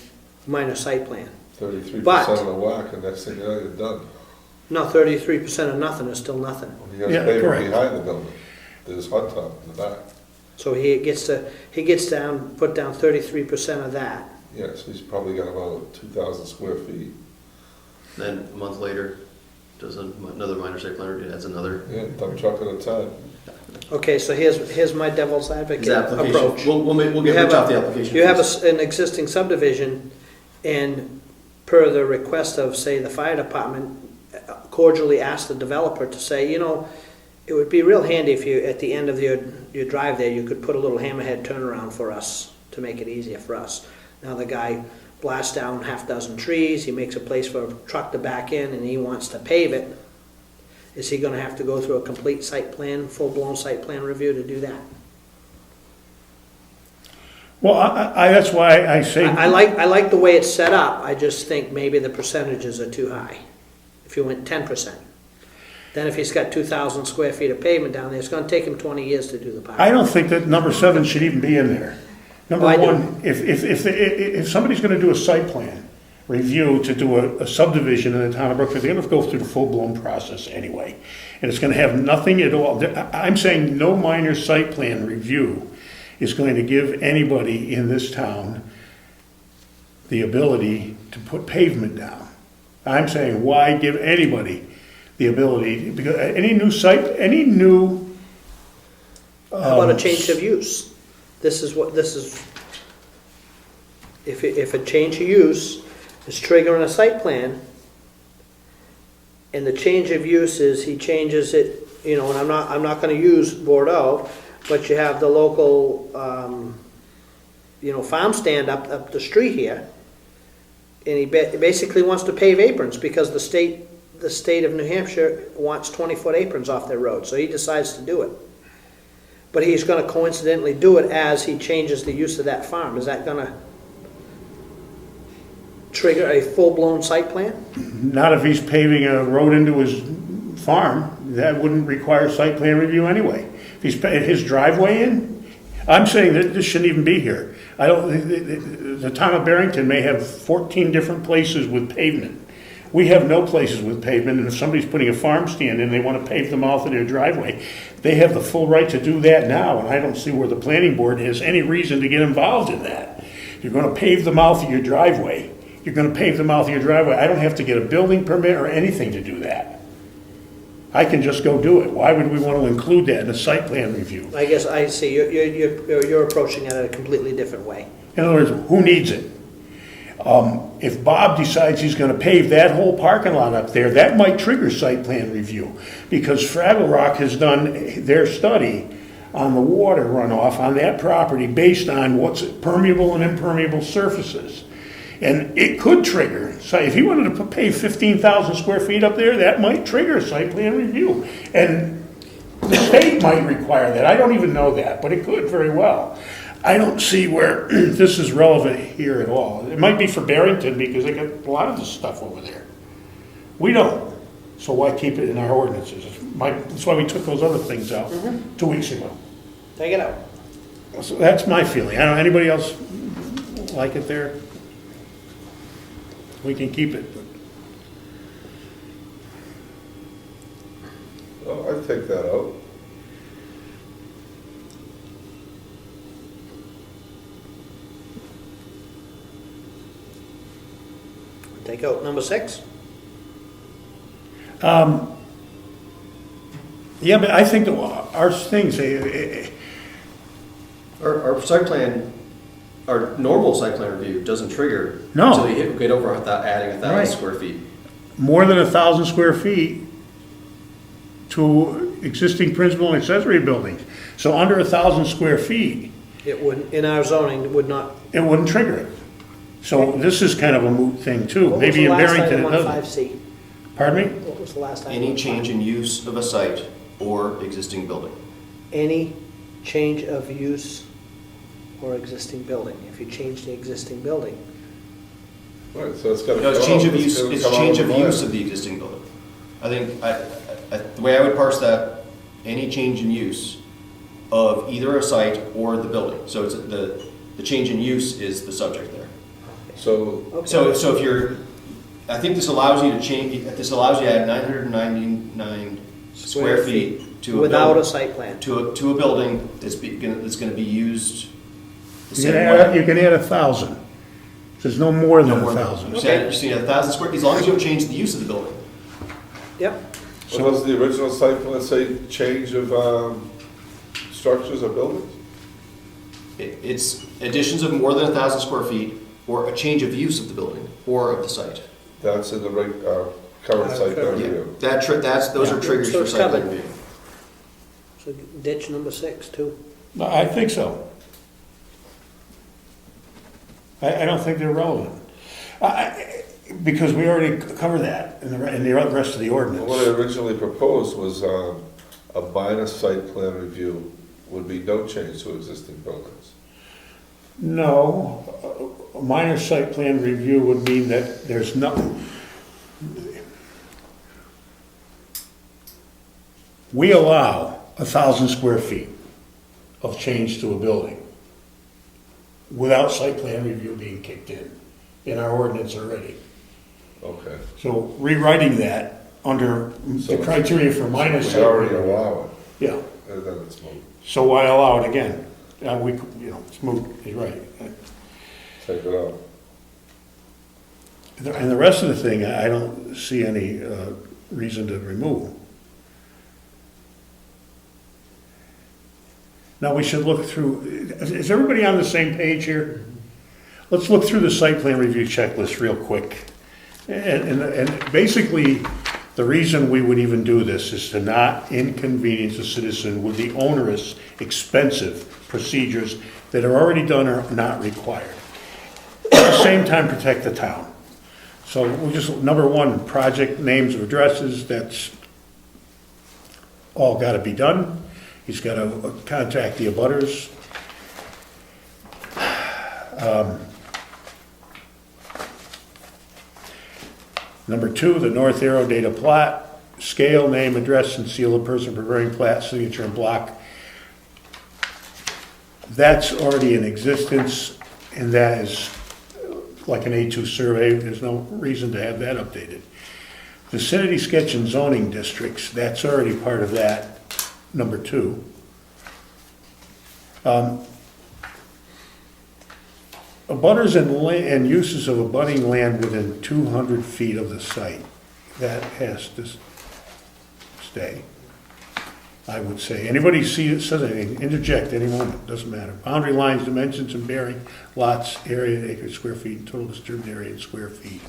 minor site plan. 33% But- of the whack, and next thing you know, you're done. No, 33% of nothing is still nothing. He has Yeah, pavement correct. behind the building. There's hot top in the back. So he gets down, put down 33% of that. Yes, he's probably got about 2,000 square feet. Then a month later, does another minor site plan review, adds another. Yeah, dump truck at a time. Okay, so here's my devil's advocate His application, approach. we'll You get have Rich off the application. You have please. an existing subdivision, and per the request of, say, the fire department, cordially ask the developer to say, you know, it would be real handy if you, at the end of your drive there, you could put a little hammerhead turnaround for us to make it easier for us. Now the guy blasts down half dozen trees, he makes a place for a truck to back in, and he wants to pave it. Is he gonna have to go through a complete site plan, full-blown site plan review to do that? Well, that's why I say. I like the way it's set up, I just think maybe the percentages are too high. If you went 10%. Then if he's got 2,000 square feet of pavement down there, it's gonna take him 20 years to do the park. I don't think that number 7 should even be in there. Number Oh, I do. one, if somebody's gonna do a site plan review to do a subdivision in the town of Brookfield, they're gonna go through the full-blown process anyway. And it's gonna have nothing at all, I'm saying no minor site plan review is going to give anybody in this town the ability to put pavement down. I'm saying, why give anybody the ability, because any new site, any new. How about a change of use? This is, if a change of use is triggering a site plan, and the change of use is he changes it, you know, and I'm not gonna use Bordeaux, but you have the local, farm stand up the street here, and he basically wants to pave aprons because the state of New Hampshire wants 20-foot aprons off their road, so he decides to do it. but he's gonna coincidentally do it as he changes the use of that farm. Is that gonna trigger a full-blown site plan? Not if he's paving a road into his farm, that wouldn't require site plan review anyway. If he's putting his driveway in, I'm saying that this shouldn't even be here. I don't, the town of Barrington may have 14 different places with pavement. We have no places with pavement, and if somebody's putting a farm stand in, they want to pave the mouth of their driveway, they have the full right to do that now, and I don't see where the planning board has any reason to get involved in that. You're going to pave the mouth of your driveway. You're going to pave the mouth of your driveway. I don't have to get a building permit or anything to do that. I can just go do it. Why would we want to include that in a site plan review? I guess I see, you're approaching it in a completely different way. In other words, who needs it? If Bob decides he's going to pave that whole parking lot up there, that might trigger site plan review, because Fraggle Rock has done their study on the water runoff on that property based on what's permeable and impermeable surfaces. And it could trigger, so if he wanted to pave 15,000 square feet up there, that might trigger site plan review. And the state might require that. I don't even know that, but it could very well. I don't see where this is relevant here at all. It might be for Barrington because they got a lot of this stuff over there. We don't. So why keep it in our ordinances? That's why we took those other things out 2 weeks ago. Take it out. So that's my feeling. I don't know, anybody else like it there? We can keep it. Oh, I'd take that out. Take out number 6. Yeah, but I think our things, Our site plan, our normal site plan review doesn't trigger No. until you get over adding 1,000 Right. square feet. more than 1,000 square feet to existing principal and accessory buildings. So under 1,000 square feet, It wouldn't, in our zoning, it would not. it wouldn't trigger it. So this is kind of a moot thing too. What was Maybe the in last Barrington item it on doesn't. 5C? Pardon me? What was the last item? Any on change 5? in use of a site or existing building. Any change of use or existing building. If you change the existing building, Right, so it's got to. No, it's change of use, it's change of use of the existing building. I think, the way I would parse that, any change in use of either a site or the building. So it's the change in use is the subject there. So, okay. So if you're, I think this allows you to change, this allows you to add 999 square feet to a without a building, site plan. to a building that's gonna be used the You same can way. add, you can add 1,000. There's no more than No more than- 1,000. You're saying 1,000 square, as long as you don't change the use of the building. Yep. what does the original site plan say, change of structures or buildings? It's additions of more than 1,000 square feet or a change of use of the building or of the site. That's in the current site plan Yeah, review. those are Yeah. triggers So for it's site plan covered. review. So ditch number 6 too. I think so. I don't think they're relevant. Because we already covered that in the rest of the ordinance. What I originally proposed was a minor site plan review would be no change to existing buildings. No, a minor site plan review would mean that there's nothing. We allow 1,000 square feet of change to a building without site plan review being kicked in our ordinance already. Okay. So rewriting that under the criteria for minor site. We already plan review. allow Yeah, it, and then it's moved. so why allow it again? It's moot, he's right. Take it out. And the rest of the thing, I don't see any reason to remove. Now, we should look through, is everybody on the same page here? Let's look through the site plan review checklist real quick. And basically, the reason we would even do this is to not inconvenience a citizen with the onerous, expensive procedures that are already done or not required. At the same time, protect the town. So we'll just, number 1, project names of addresses, that's all gotta be done. He's got to contact the abutters. Number 2, the north arrow date of plat, scale, name, address, and seal of person preparing plat, signature, and block. That's already in existence, and that is like an A2 survey. There's no reason to have that updated. Vicinity sketch and zoning districts, that's already part of that, number 2. Abutters and uses of abutting land within 200 feet of the site, that has to stay, I would say. Anybody says anything, interject any moment, doesn't matter. Boundary lines, dimensions, and bearing, lots, area, acres, square feet, total disturbed area in square feet.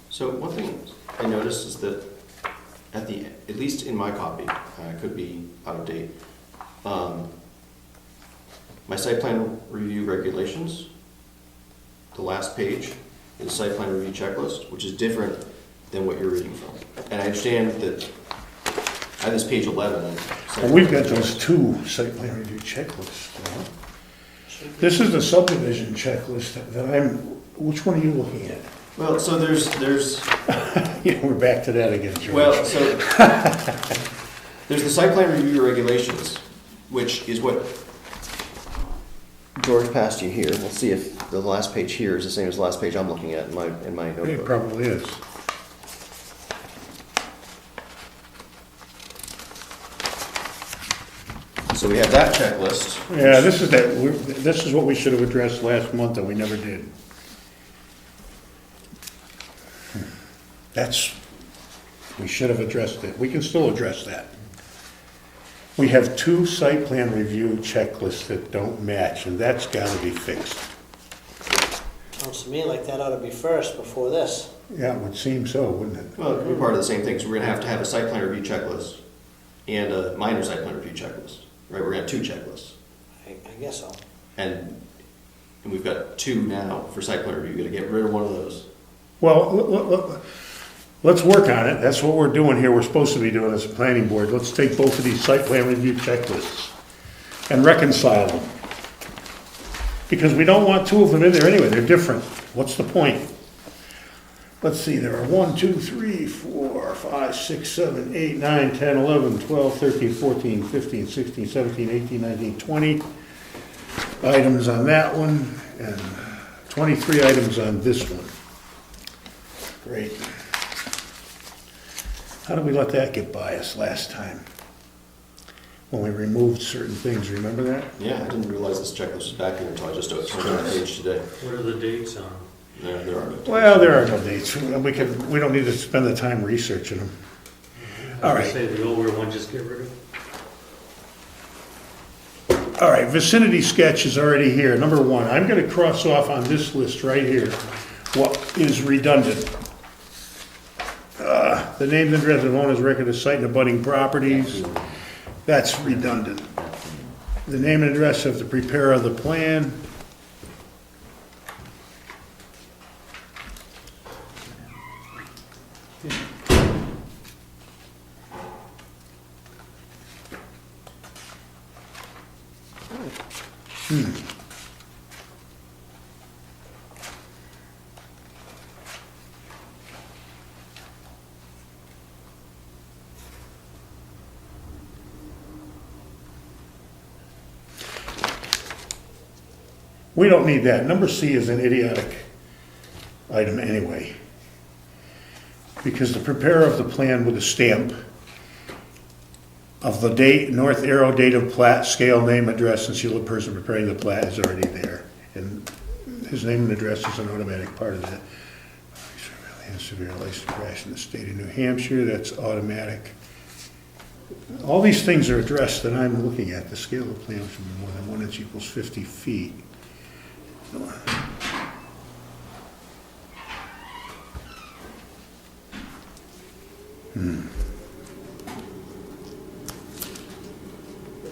So one thing I noticed is that at least in my copy, could be out of date, my site plan review regulations, the last page is a site plan review checklist, which is different than what you're reading from. And I understand that I have this page 11. Well, we've got those 2 site plan review checklists. This is the subdivision checklist that which one are you looking at? Well, so there's Yeah, we're back to that again, George. Well, so there's the site plan review regulations, which is what George passed you here. We'll see if the last page here is the same as the last page I'm looking at in my It notebook. probably is. So we have that checklist. Yeah, this is what we should have addressed last month and we never did. We should have addressed it. We can still address that. We have 2 site plan review checklists that don't match, and that's gotta be fixed. Sounds to me like that ought to be first before this. Yeah, it would seem so, wouldn't it? Well, it could be part of the same thing. So we're gonna have a site plan review checklist and a minor site plan review checklist, right? We're gonna have 2 checklists. I guess so. And we've got 2 now for site plan review. We're gonna get rid of one of those. Well, let's work on it. That's what we're doing here. We're supposed to be doing as a planning board. Let's take both of these site plan review checklists and reconcile them. Because we don't want 2 of them in there anyway. They're different. What's the point? Let's see, there are 1, 2, 3, 4, 5, 6, 7, 8, 9, 10, 11, 12, 13, 14, 15, 16, 17, 18, 19, 20 items on that one, and 23 items on this one. Great. How did we let that get by us last time? When we removed certain things, remember that? Yeah, I didn't realize this checklist was back here until I just turned on the page today. What are the dates on? There are no dates. Well, there are no dates. We don't need to spend the time researching them. All I right. say the older one, just get rid of. All right, vicinity sketch is already here. Number 1, I'm gonna cross off on this list right here what is redundant. The name and address of owner's record of site and abutting properties, that's redundant. The name and address of the preparer of the plan. We don't need that. Number C is an idiotic item anyway. Because the preparer of the plan with a stamp of the date, north arrow, date of plat, scale, name, address, and seal of person preparing the plat is already there. And his name and address is an automatic part of that. Severe license crash in the state of New Hampshire, that's automatic. All these things are addressed that I'm looking at. The scale of the plan should be more than 1 inch equals 50 feet. Would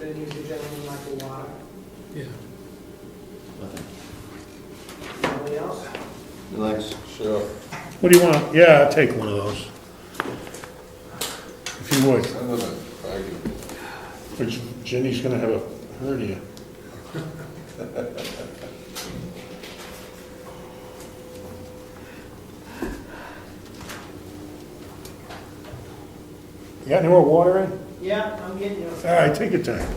any of you gentlemen like a water? Yeah. Nothing. Relax. Sure. What do you want? Yeah, I'll take one of those. If you would. I'm gonna argue. Which Jenny's gonna have a hernia. You got any more water in? Yeah, I'm getting you. All right, take your time.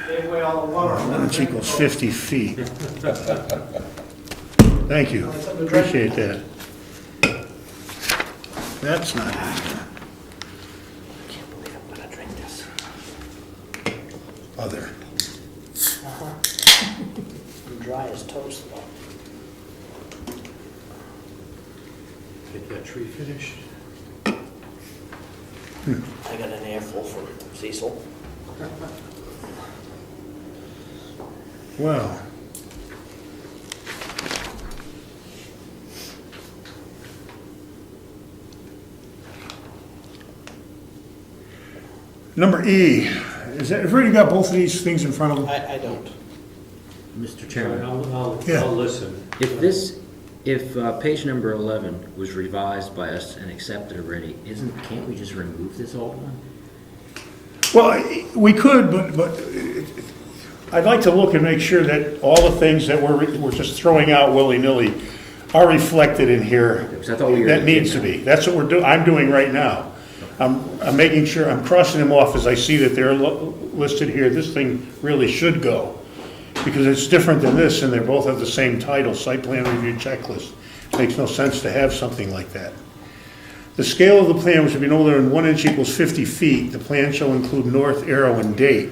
Gave away all the water. One inch equals 50 feet. Thank you, appreciate that. That's not, I can't believe I'm gonna drink this. other. I'm dry as toast though. Get that tree finished. I got an earful from Cecil. Well. Number E, is that, have you already got both of these things in front of them? I don't. Mr. Chairman, Yeah. I'll listen. if page number 11 was revised by us and accepted already, can't we just remove this old one? Well, we could, but I'd like to look and make sure that all the things that we're just throwing out willy-nilly are reflected in here. Because I thought we were. That needs to be. That's what I'm doing right now. I'm making sure, I'm crossing them off as I see that they're listed here. This thing really should go, because it's different than this, and they both have the same title, Site Plan Review Checklist. Makes no sense to have something like that. The scale of the plan should be no more than 1 inch equals 50 feet. The plan shall include north arrow and date.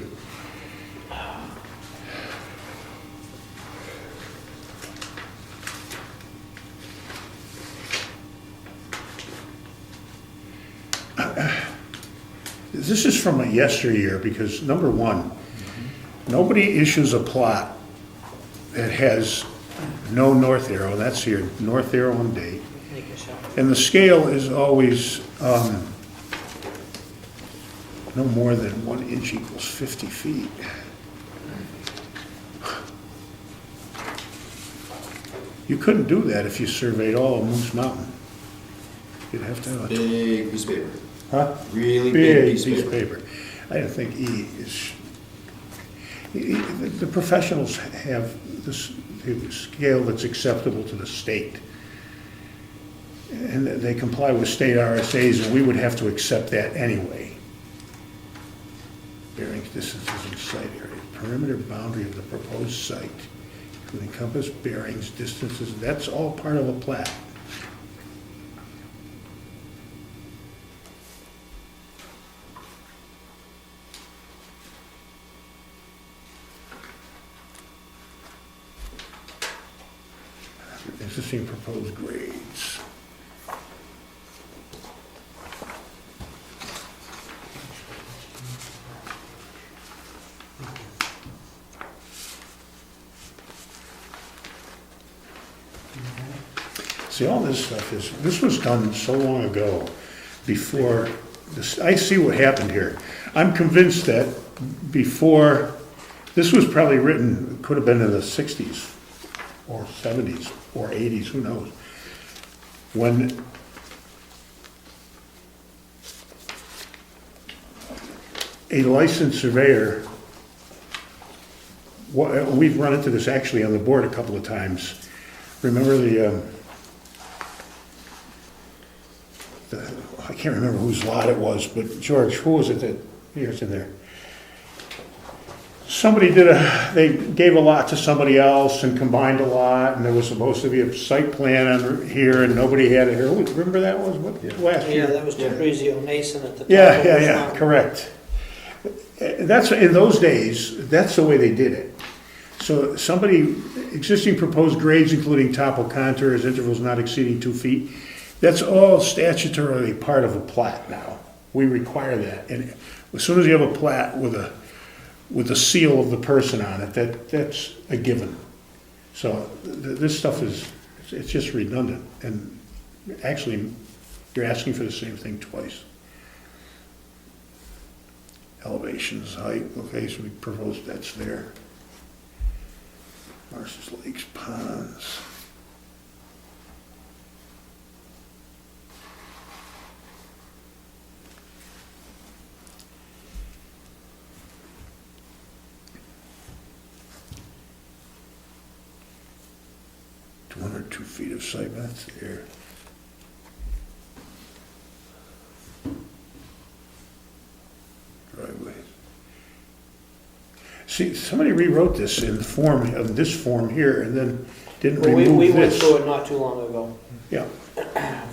This is from a yesteryear, because number one, nobody issues a plot that has no north arrow, that's here, north arrow and date. Make a shot. And the scale is always no more than 1 inch equals 50 feet. You couldn't do that if you surveyed all of Moose Mountain. You'd have to have a, Big piece of paper. huh? Really Big piece of paper. I don't think E is, the professionals have this the scale that's acceptable to the state. And they comply with state RSAs, and we would have to accept that anyway. Bearings, distances, and site area. Perimeter boundary of the proposed site, including compass, bearings, distances, that's all part of a plat. Existing proposed grades. See, all this stuff this was done so long ago, before, this, I see what happened here. I'm convinced that before, this was probably written, could have been in the 60s, or 70s, or 80s, who knows? When a licensed surveyor, we've run into this actually on the board a couple of times. Remember I can't remember whose lot it was, but George, who was it that, here's in there? Somebody they gave a lot to somebody else and combined a lot, and there was supposed to be a site plan under here, and nobody had it here. Remember that was, last Yeah, year? that was DePrizio Nason at the top. Yeah, of yeah, Moose yeah, Mountain. correct. That's, in those days, that's the way they did it. So existing proposed grades including topo contours, intervals not exceeding 2 feet, that's all statutorily part of a plat now. We require that. And as soon as you have a plat with the seal of the person on it, that's a given. So this stuff it's just redundant. And actually, you're asking for the same thing twice. Elevations, height, okay, so we proposed that's there. Marshes, lakes, ponds. 2 feet of site, that's there. Driveway. See, somebody rewrote this in the form, of this form here, and then didn't Well, we remove went this. through it not too long ago, Yeah,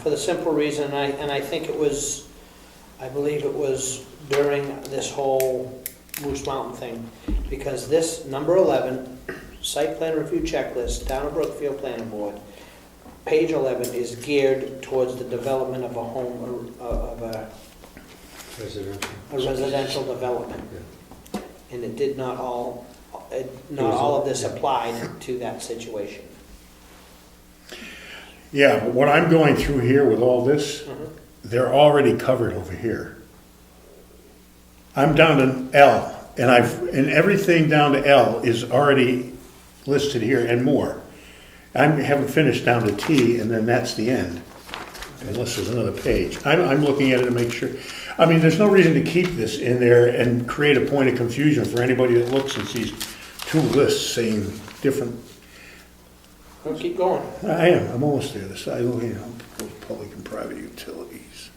for the simple reason, and I think it was, I believe it was during this whole Moose Mountain thing, because this, number 11, site plan review checklist, Town of Brookfield Planning Board, page 11 is geared towards the development of a home, of a Residential. residential development. And it did not all, not was all all- of this yeah. applied to that situation. yeah, but what I'm going through here with all this, Mhm. they're already covered over here. I'm down to L, and everything down to L is already listed here and more. I haven't finished down to T, and then that's the end, unless there's another page. I'm looking at it to make sure. I mean, there's no reason to keep this in there and create a point of confusion for anybody that looks and sees 2 lists saying different. Well, keep going. I'm almost there. The side, public and private utilities.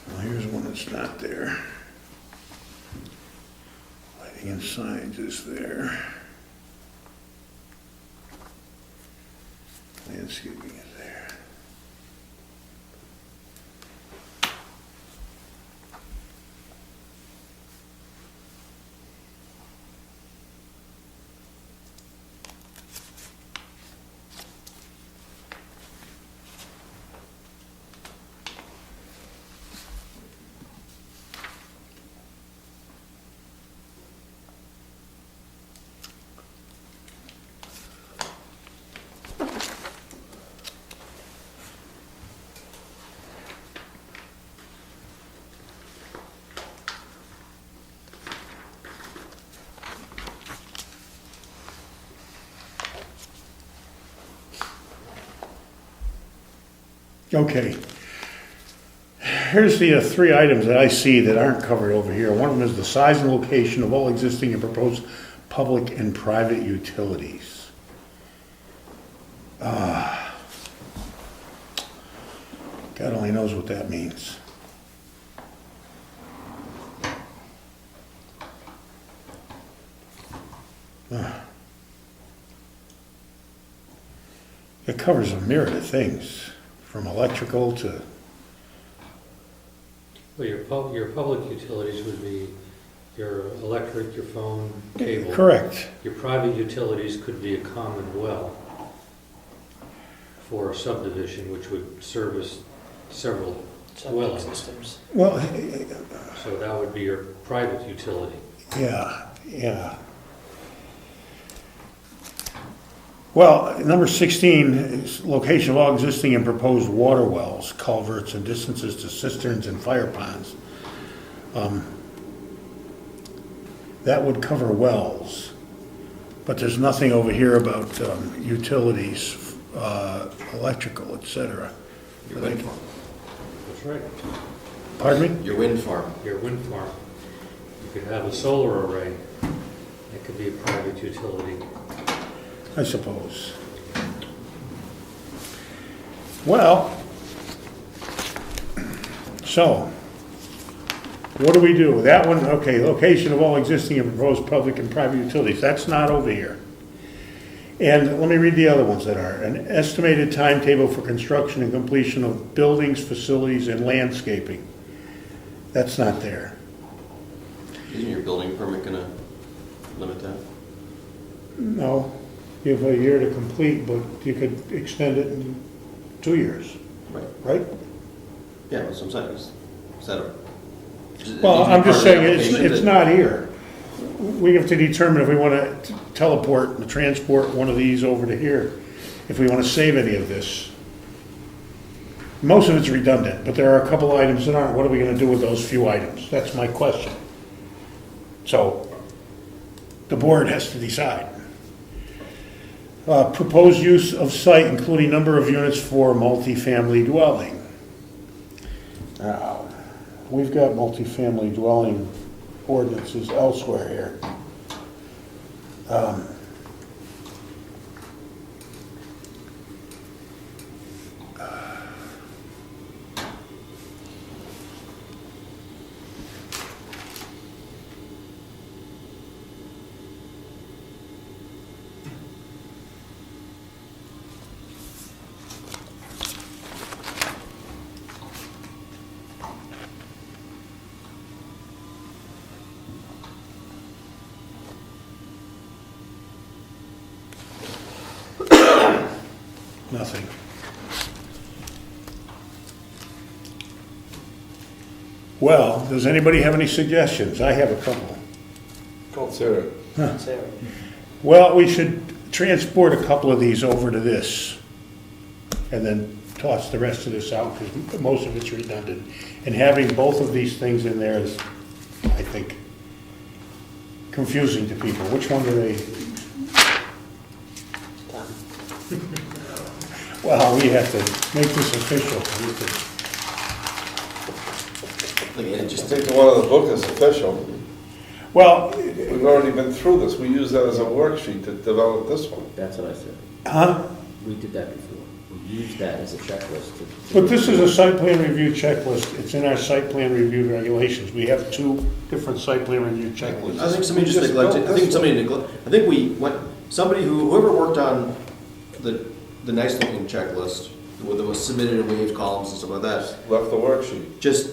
Well, here's one that's not there. Lighting and signs is there. Landscaping is there. Okay. Here's the 3 items that I see that aren't covered over here. One of them is the size and location of all existing and proposed public and private utilities. God only knows what that means. It covers a myriad of things, from electrical to, Well, your public utilities would be your electric, your phone, cable. correct. Your private utilities could be a common well for a subdivision, which would service several Septic dwellings. systems. Well, So that would be your private utility. yeah. Well, number 16 is location of all existing and proposed water wells, culverts, and distances to cisterns and fire ponds. That would cover wells, but there's nothing over here about utilities, electrical, etc. Your wind farm. That's right. Pardon me? Your wind farm. Your wind farm. You could have a solar array. That could be a private utility. I suppose. Well, so, what do? That one, okay, location of all existing and proposed public and private utilities, that's not over here. And let me read the other ones that are. An estimated timetable for construction and completion of buildings, facilities, and landscaping. That's not there. Isn't your building permit gonna limit that? No, you have a year to complete, but you could extend it in 2 years, Right. right? Yeah, that's what I'm saying. Is that a? Well, I'm just saying, it's that- not here. We have to determine if we want to teleport and transport one of these over to here, if we want to save any of this. Most of it's redundant, but there are a couple items that aren't. What are we going to do with those few items? That's my question. So, the board has to decide. Proposed use of site, including number of units for multifamily dwelling. Now, we've got multifamily dwelling ordinances elsewhere here. Nothing. Well, does anybody have any suggestions? I have a couple. Consider it. Sarah. Well, we should transport a couple of these over to this and then toss the rest of this out because most of it's redundant. And having both of these things in there is, I think, confusing to people. Which one do they? Well, we have to make this official. We have to- Again, I just think the one on the book is official. Well, We've already been through this. We used that as a worksheet to develop this one. That's what I said. huh? We did that before. We used that as a checklist. But this is a site plan review checklist. It's in our site plan review regulations. We have 2 different site plan review checklists. I think somebody We just just neglected, built I think this somebody neglected, I think we went, whoever worked on the nice looking checklist, that was submitted in waived columns and stuff like that, Left the worksheet. just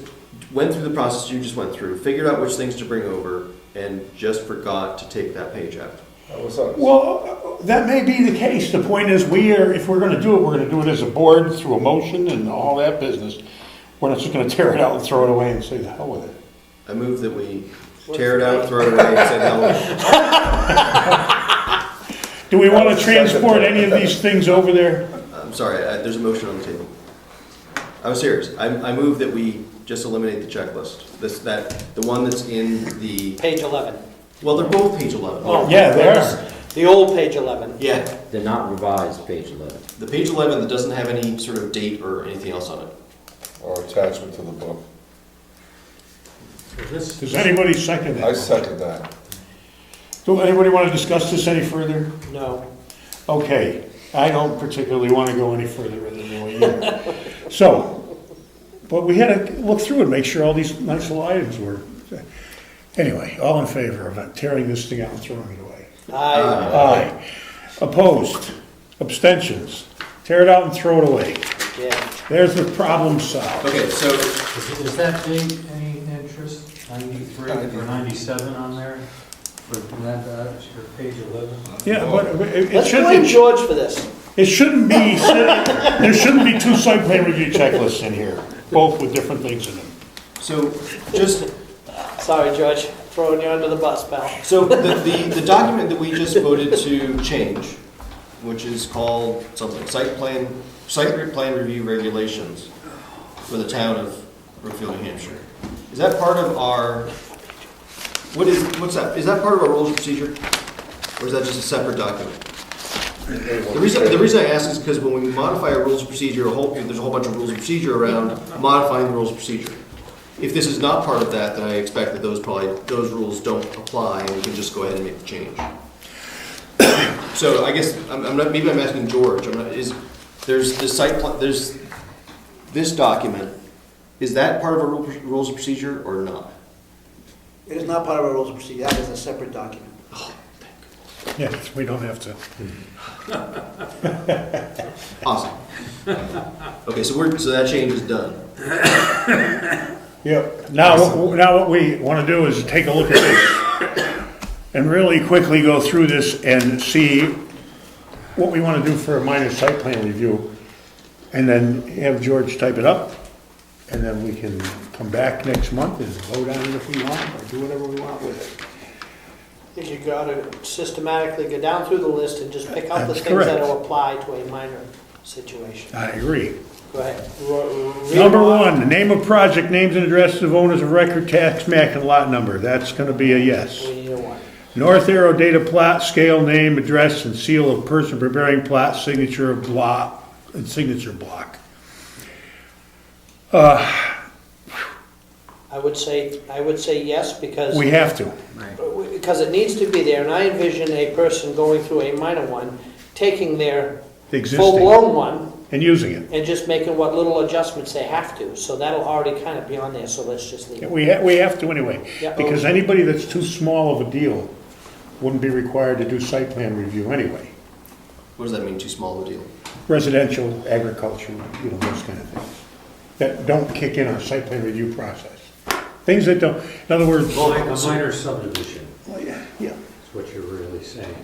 went through the process you just went through, figured out which things to bring over, and just forgot to take that page out. That was us. Well, that may be the case. The point is, if we're gonna do it, we're gonna do it as a board through a motion and all that business. We're not just gonna tear it out and throw it away and say, the hell with it. I move that we tear it out, throw it away, and say, no, Do we wanna transport any of these things over there? I'm sorry, there's a motion on the table. I was serious. I move that we just eliminate the checklist. The one that's in the, Page 11. well, they're both page 11. Oh, Yeah, they are. The old page 11. Yeah, They're not revised, page 11. the page 11 that doesn't have any sort of date or anything else on it. Or attachment to the book. So this, Does anybody second that? I second that. Do anybody wanna discuss this any further? No. Okay, I don't particularly wanna go any further with it anyway either. So, but we had to look through and make sure all these nice little items were. Anyway, all in favor of tearing this thing out and throwing it away? I, Aye. Opposed? Abstentions? Tear it out and throw it away. yeah. There's the problem solved. Okay, so is that date any interest? 93 or 97 on there? For that, for page 11? Yeah, but it Let's blame shouldn't, George for this. it shouldn't be, there shouldn't be 2 site plan review checklists in here, both with different things in them. So, just, Sorry, George, throwing you under the bus, pal. so the document that we just voted to change, which is called something, site plan review regulations for the town of Brookfield, New Hampshire. Is that part of our, what's that? Is that part of our rules of procedure? Or is that just a separate document? The reason I ask is because when we modify our rules of procedure, there's a whole bunch of rules of procedure around modifying the rules of procedure. If this is not part of that, then I expect that those rules don't apply, and we can just go ahead and make the change. So I guess maybe I'm asking George. There's this document. Is that part of our rules of procedure or not? It is not part of our rules of procedure, that is a separate document. Yes, we don't have to. Awesome. Okay, so that change is done. Yep. Now what we want to do is take a look at this and really quickly go through this and see what we want to do for a minor site plan review. And then have George type it up. And then we can come back next month and vote on it if we want, or do whatever we want with it. I think you gotta systematically go down through the list and just pick out the That's things correct. that'll apply to a minor situation. I agree. Go ahead. Read Number them off. one, the name of project, names and addresses of owners of record, tax map, and lot number. That's gonna be a yes. We need a one. North arrow, date of plot, scale, name, address, and seal of person preparing plot, signature of block, and signature block. I would say yes, because. We have to. Because it needs to be there, and I envision a person going through a minor one, taking their Existing, full-blown one, and using it. and just making what little adjustments they have to. So that'll already kind of be on there, so let's just leave it. We have to anyway, Yeah. because anybody that's too small of a deal wouldn't be required to do site plan review anyway. What does that mean, too small of a deal? Residential, agriculture, those kind of things, that don't kick in our site plan review process. Things that don't, in other words, Like a minor subdivision, yeah, is what you're really saying.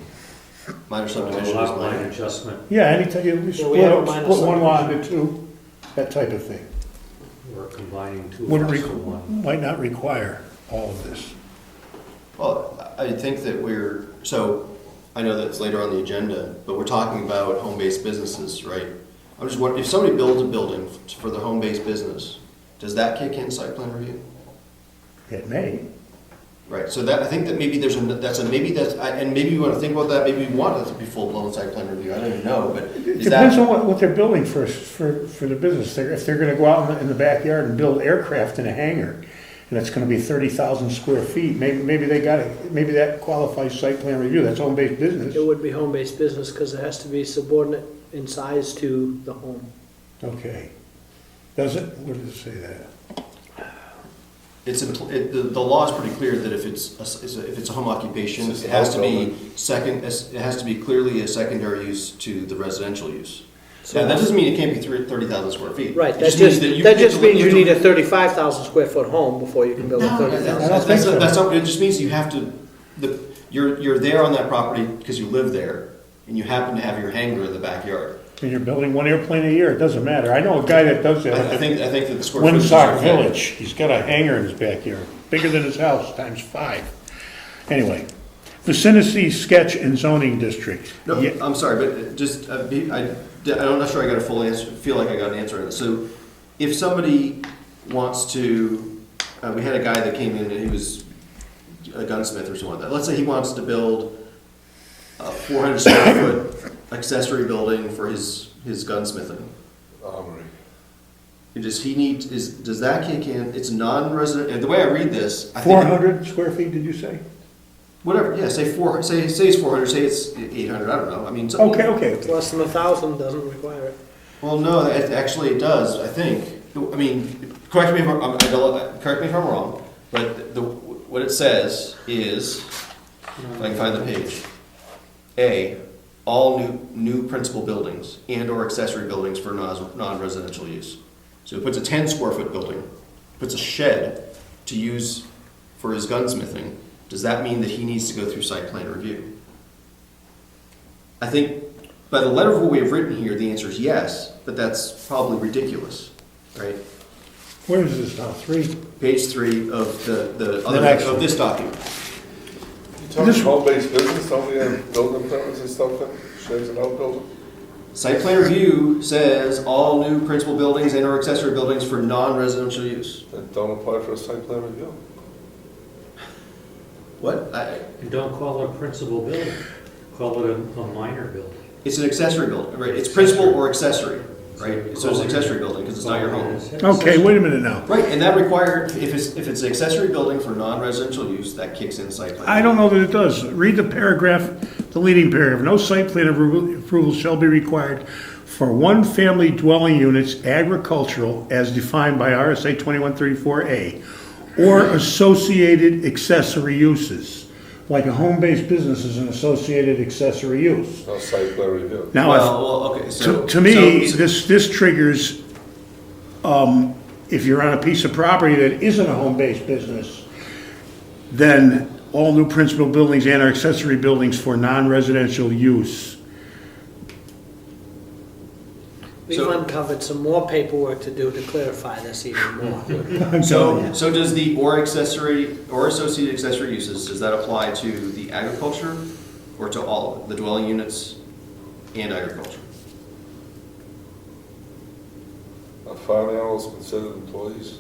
Minor A subdivision is lot line minor. adjustment, yeah, anytime you Yeah, split we have a minor one lot subdivision. into two, that type of thing. or combining two Wouldn't lots to one. might not require all of this. Well, I think that I know that it's later on the agenda, but we're talking about home-based businesses, right? I'm just wondering, if somebody builds a building for the home-based business, does that kick in site plan review? It may. Right, so that, I think that maybe and maybe you want to think about that, maybe you want it to be full-blown site plan review, I don't even know, but It is depends that? on what they're building for the business. If they're gonna go out in the backyard and build aircraft in a hangar, and it's gonna be 30,000 square feet, maybe maybe that qualifies site plan review, that's home-based business. It would be home-based business, because it has to be subordinate in size to the home. Okay. Does it? Where does it say that? The law is pretty clear that if it's a home occupation, It's it has to be outbuilding. it has to be clearly a secondary use to the residential use. So- Now, that doesn't mean it can't be 30,000 square feet. Right, It that means just you means you have to- need a 35,000 square foot home before you can build a No, 30,000. I don't think so. that's not, it just means you have to, you're there on that property because you live there, and you happen to have your hangar in the backyard. And you're building one airplane a year, it doesn't matter. I know a guy that does that. I think that the square footage is Windsock okay. Village, he's got a hangar in his backyard, bigger than his house, times 5. Anyway, vicinity sketch and zoning district. No, Yeah, I'm sorry, but just, I'm not sure I got a full answer, feel like I got an answer on it. So if somebody wants to, we had a guy that came in and he was a gunsmith or something like that. Let's say he wants to build a 400 square foot accessory building for his gunsmithing. Armory. Does that kick in? It's non-resident, and the way I read this, I think. 400 square feet, did you say? Whatever, yeah, say it's 400, say it's 800, I don't know, I mean. Okay. It's less than 1,000, doesn't require it. Well, no, actually it does, I think. I mean, correct me if I'm wrong, but what it says is, if I can find the page, A, all new principal buildings and/or accessory buildings for non-residential use. So it puts a 10 square foot building, puts a shed to use for his gunsmithing. Does that mean that he needs to go through site plan review? I think by the letter of what we have written here, the answer is yes, but that's probably ridiculous, right? Where is this now, 3? Page 3 of the next of one. this document. You talking home-based business, don't we have building permits and stuff, sheds and outbuilding? Site plan review says all new principal buildings and/or accessory buildings for non-residential use. That don't apply for a site plan review. What? And don't call it a principal building, call it a minor building. It's an accessory building, right? It's principal or accessory, right? So it's an accessory building because it's not your home. Okay, wait a minute now. Right, and that required, if it's an accessory building for non-residential use, that kicks in site plan. I don't know that it does. Read the paragraph, the leading paragraph. No site plan approval shall be required for one-family dwelling units, agricultural, as defined by RSA 2134A, or associated accessory uses. like a home-based business is an associated accessory use. No site plan review. Now, Okay, so. to me, so- this triggers, if you're on a piece of property that isn't a home-based business, then all new principal buildings and or accessory buildings for non-residential use. We've So- uncovered some more paperwork to do to clarify this even more. I'm telling you. So does the or accessory, or associated accessory uses, does that apply to the agriculture or to all of it, the dwelling units and agriculture? Are farm animals considered employees?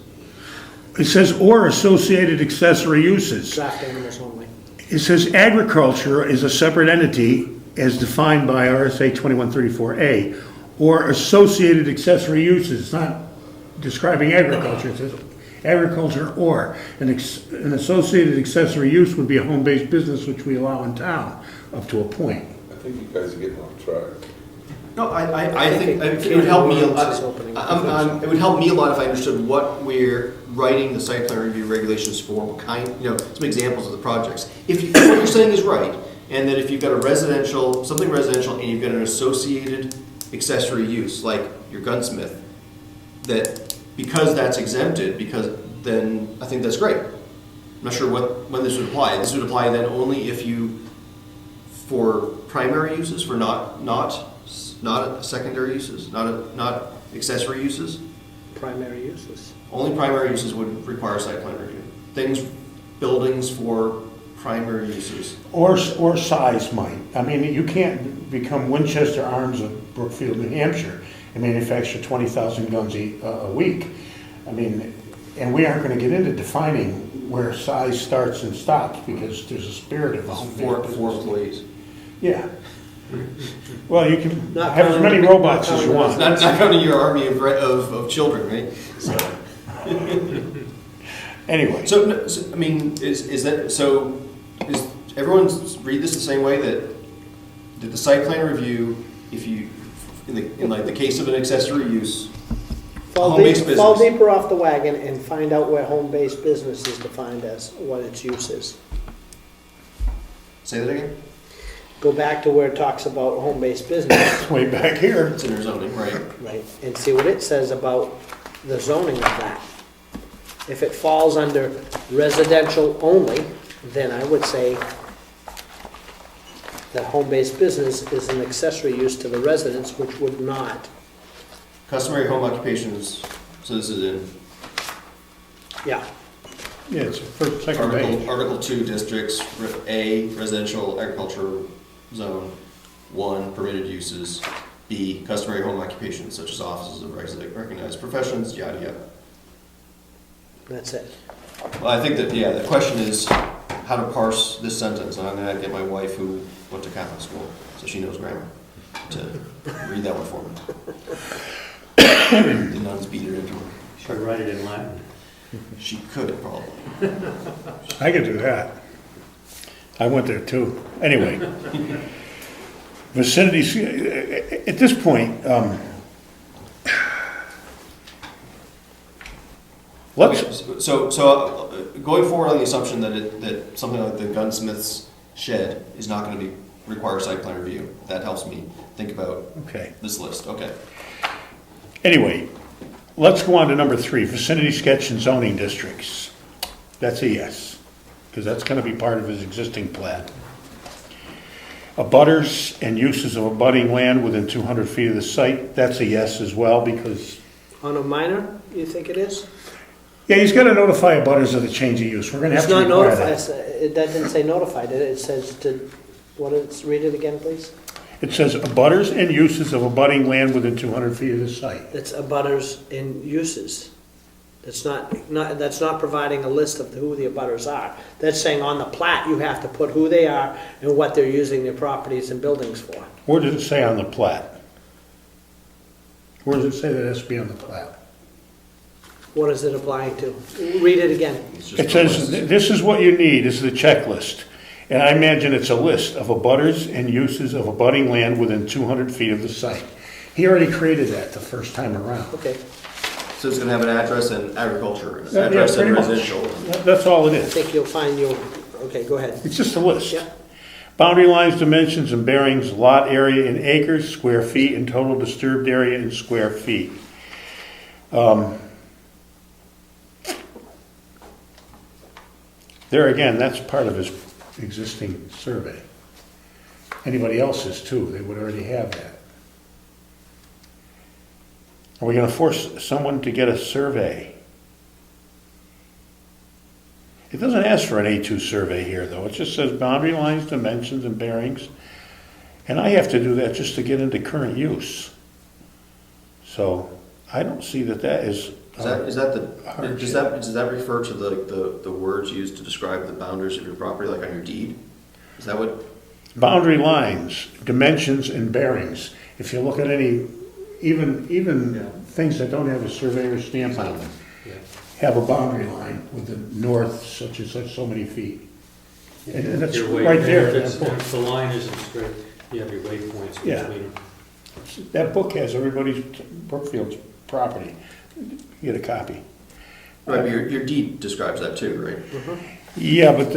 It says or associated accessory uses. Draft animals only. It says agriculture is a separate entity as defined by RSA 2134A, or associated accessory uses. It's not describing agriculture, it says agriculture or. An associated accessory use would be a home-based business which we allow in town, up to a point. I think you guys are getting off track. No, I think it would help me a lot. It would help me a lot if I understood what we're writing the site plan review regulations for, what kind, some examples of the projects. If what you're saying is right, and that if you've got a residential, something residential, and you've got an associated accessory use, like your gunsmith, that because that's exempted, then I think that's great. I'm not sure when this would apply. This would apply then only if you, for primary uses, for not secondary uses, not accessory uses. Primary uses. Only primary uses would require site plan review. Buildings for primary uses. Or size might. I mean, you can't become Winchester Arms of Brookfield, New Hampshire, and manufacture 20,000 guns a week. I mean, and we aren't going to get into defining where size starts and stops because there's a spirit of a Four employees. Yeah. Well, you can Not have as counting- many robots as you not want. Not counting your army of children, right? So, Anyway, I mean, is everyone read this the same way that the site plan review, if you, in like the case of an accessory use, home-based business. Fall deeper off the wagon and find out where home-based business is defined as, what its use is. Say that again? Go back to where it talks about home-based business, it's way back here. It's in your zoning, right? right, and see what it says about the zoning of that. If it falls under residential only, then I would say that home-based business is an accessory use to the residence, which would not. Customary home occupations, so this is in Yeah, Yeah, it's first, second page. Article 2 districts, A, residential agriculture zone, 1, permitted uses, B, customary home occupations such as offices of recognized professions, yada yada. that's it. Well, I think that, the question is how to parse this sentence, and I'm gonna get my wife, who went to Catholic school, so she knows grammar, to read that one for me. The nuns beat her into it. Should write it in Latin. She could, probably. I could do that. I went there too. Anyway. Vicinities, at this point, let's, Okay, so going forward on the assumption that something like the gunsmith's shed is not going to require site plan review, that helps me think about okay. this list. Okay. Anyway, let's go on to number 3, vicinity sketch and zoning districts. That's a yes, because that's going to be part of his existing plan. Abutters and uses of abutting land within 200 feet of the site, that's a yes as well, because, On a minor, you think it is? yeah, he's got to notify abutters of the change of use. We're going to have It's to not require notified, that. that didn't say notified, did it? It says to, read it again, please? It says abutters and uses of abutting land within 200 feet of the site. It's abutters and uses. That's not providing a list of who the abutters are. That's saying on the plat, you have to put who they are and what they're using their properties and buildings for. Where does it say on the plat? Where does it say that it has to be on the plat? What is it applying to? Read it again. It's just It a says, list. this is what you need, this is the checklist. And I imagine it's a list of abutters and uses of abutting land within 200 feet of the site. He already created that the first time around. Okay, So it's going to have an address and agriculture, Yeah, address and pretty much. residential. That's all it I is. think you'll find you'll Okay, go ahead. It's just a list. Yeah. Boundary lines, dimensions, and bearings, lot area in acres, square feet, and total disturbed area in square feet. There again, that's part of his existing survey. Anybody else's too, they would already have that. Are we gonna force someone to get a survey? It doesn't ask for an A2 survey here, though. It just says boundary lines, dimensions, and bearings. And I have to do that just to get into current use. So I don't see that that is. Does that refer to the words used to describe the boundaries of your property, like on your deed? Is that what? Boundary lines, dimensions, and bearings. If you look at any, even things that don't have a surveyor stamp on them, Yeah. have a boundary line with the north such and such so many feet. And that's Your way- right there. and in If that book. if the line isn't straight, you have your waypoints Yeah. between them. That book has everybody's, Brookfield's property. You get a copy. Right, but your deed describes that too, right? Yeah, but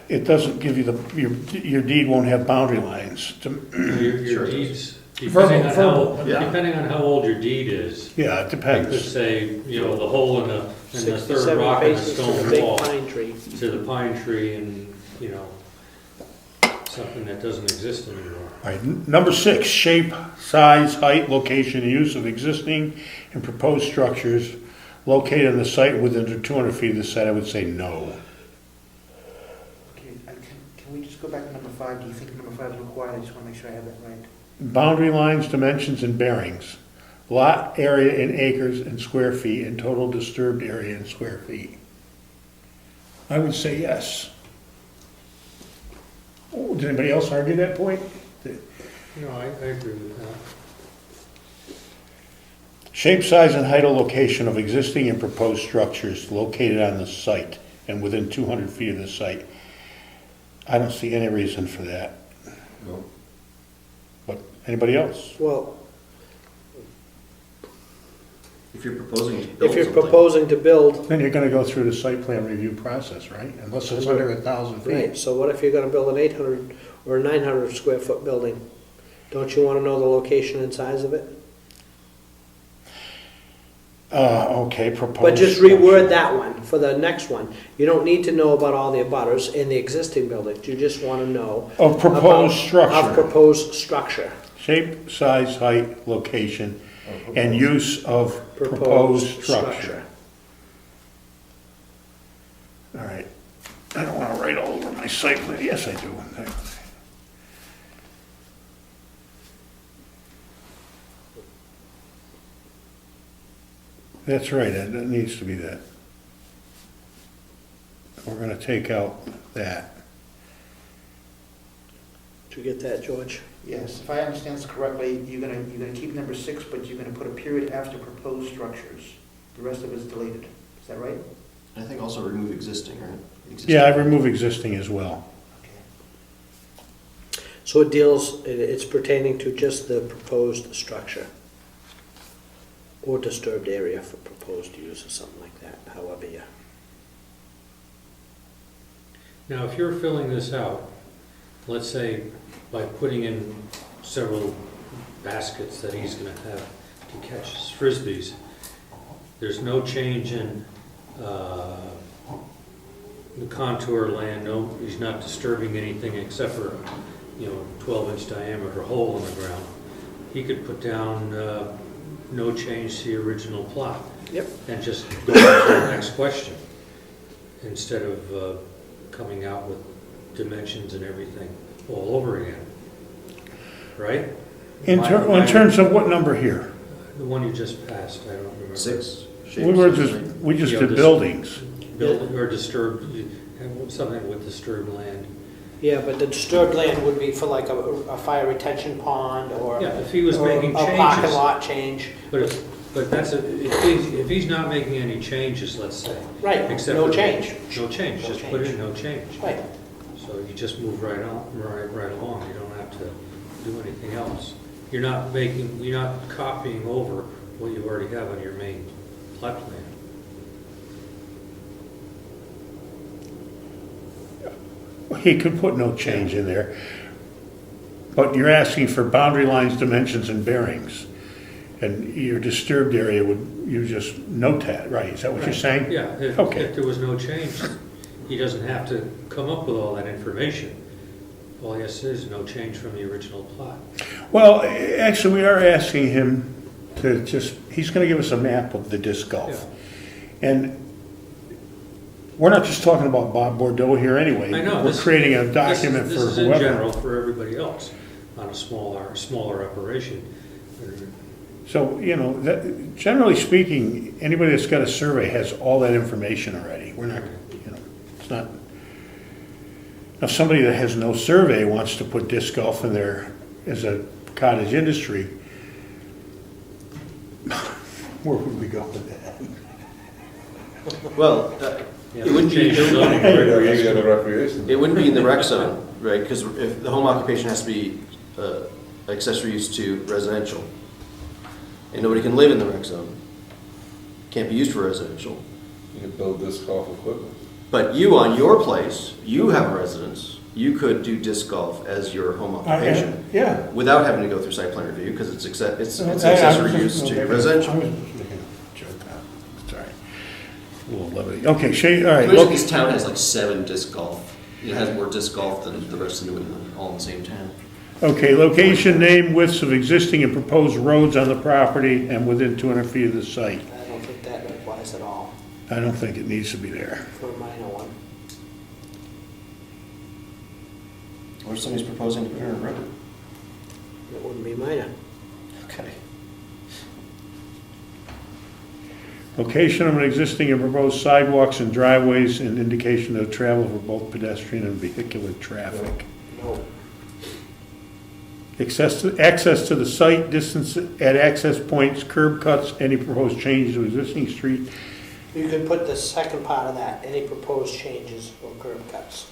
it doesn't give you your deed won't have boundary lines. Your Sure. deeds, Verbal, yeah. depending on how old your deed is, Yeah, it I could depends. say, the hole in the third 67 rock in the paces to the stone big wall, pine tree. to the pine tree and, something that doesn't exist anymore. All right, number 6, shape, size, height, location, and use of existing and proposed structures located on the site within 200 feet of the site. I would say no. Okay, can we just go back to number 5? Do you think number 5 is required? I just want to make sure I have that right. Boundary lines, dimensions, and bearings. Lot area in acres and square feet, and total disturbed area in square feet. I would say yes. Oh, did anybody else argue that point? No, I agree with that. Shape, size, and height or location of existing and proposed structures located on the site and within 200 feet of the site. I don't see any reason for that. No. But anybody else? Well, If you're proposing to build if you're something. proposing to build, Then you're gonna go through the site plan review process, right? Unless it's under 1,000 feet. right, so what if you're gonna build an 800 or a 900 square foot building? Don't you wanna know the location and size of it? Okay, proposed. But just reword that one for the next one. You don't need to know about all the abutters in the existing buildings, you just wanna know. Of proposed about- Of structure. proposed structure. Shape, size, height, location, and use of proposed structure. All right. I don't wanna write all over my site plan. Yes, I do. That's right, that needs to be that. We're gonna take out that. Did you get that, George? Yes, if I understand this correctly, you're gonna keep number 6, but you're gonna put a period after proposed structures. The rest of it is deleted. Is that right? I think also remove existing, right? Existing. Yeah, I remove existing as well. Okay. So it deals, it's pertaining to just the proposed structure. Or disturbed area for proposed use or something like that, however you. Now, if you're filling this out, let's say by putting in several baskets that he's gonna have to catch his frisbees, there's no change in the contour land, no, he's not disturbing anything except for, 12-inch diameter hole in the ground. He could put down, no change to the original plot. Yep. And just go on to the next question, instead of coming out with dimensions and everything all over again. Right? In terms of what number here? The one you just passed, I don't remember. 6. We just did buildings. Building or disturbed, something with disturbed land. Yeah, but the disturbed land would be for like a fire retention pond or. Yeah, if he was or making a parking changes. lot change. But if he's not making any changes, let's say. Right, except no for- change. No change, No just put change. in no change. Right. So you just move right along, you don't have to do anything else. You're not copying over what you already have on your main plot plan. he could put no change in there. But you're asking for boundary lines, dimensions, and bearings. And your disturbed area you just note that, right? Is that what you're saying? Yeah, Okay. if there was no change, he doesn't have to come up with all that information. All he has to say is no change from the original plot. Well, actually, we are asking him to he's gonna give us a map of the disc golf. And we're not just talking about Bob Bordeaux here anyway. I know. We're creating a document This for is in whoever. general for everybody else on a smaller operation. So, generally speaking, anybody that's got a survey has all that information already. We're not, it's not. Now, somebody that has no survey wants to put disc golf in there as a cottage industry, where would we go with that? Well, Yeah, it wouldn't be, change the zoning You regulations. get a recreation. it wouldn't be in the rec zone, right? Because if the home occupation has to be accessory use to residential, and nobody can live in the rec zone, can't be used for residential. You can build disc golf equipment. But you, on your place, you have a residence, you could do disc golf as your home occupation Yeah. without having to go through site plan review, because it's accessory use to residential. Sorry. A little levity. Okay, Shay, all right. Imagine this town has like 7 disc golf. It has more disc golf than the rest of New England, all in the same town. Okay, location, name, widths of existing and proposed roads on the property and within 200 feet of the site. I don't think that applies at all I don't think it needs to be there. for a minor one. What if somebody's proposing to put in a road? It wouldn't be minor. Okay. Location of an existing and proposed sidewalks and driveways and indication of travel for both pedestrian and vehicular traffic. No. Access to the site, distance at access points, curb cuts, any proposed changes to existing street. You could put the second part of that, any proposed changes or curb cuts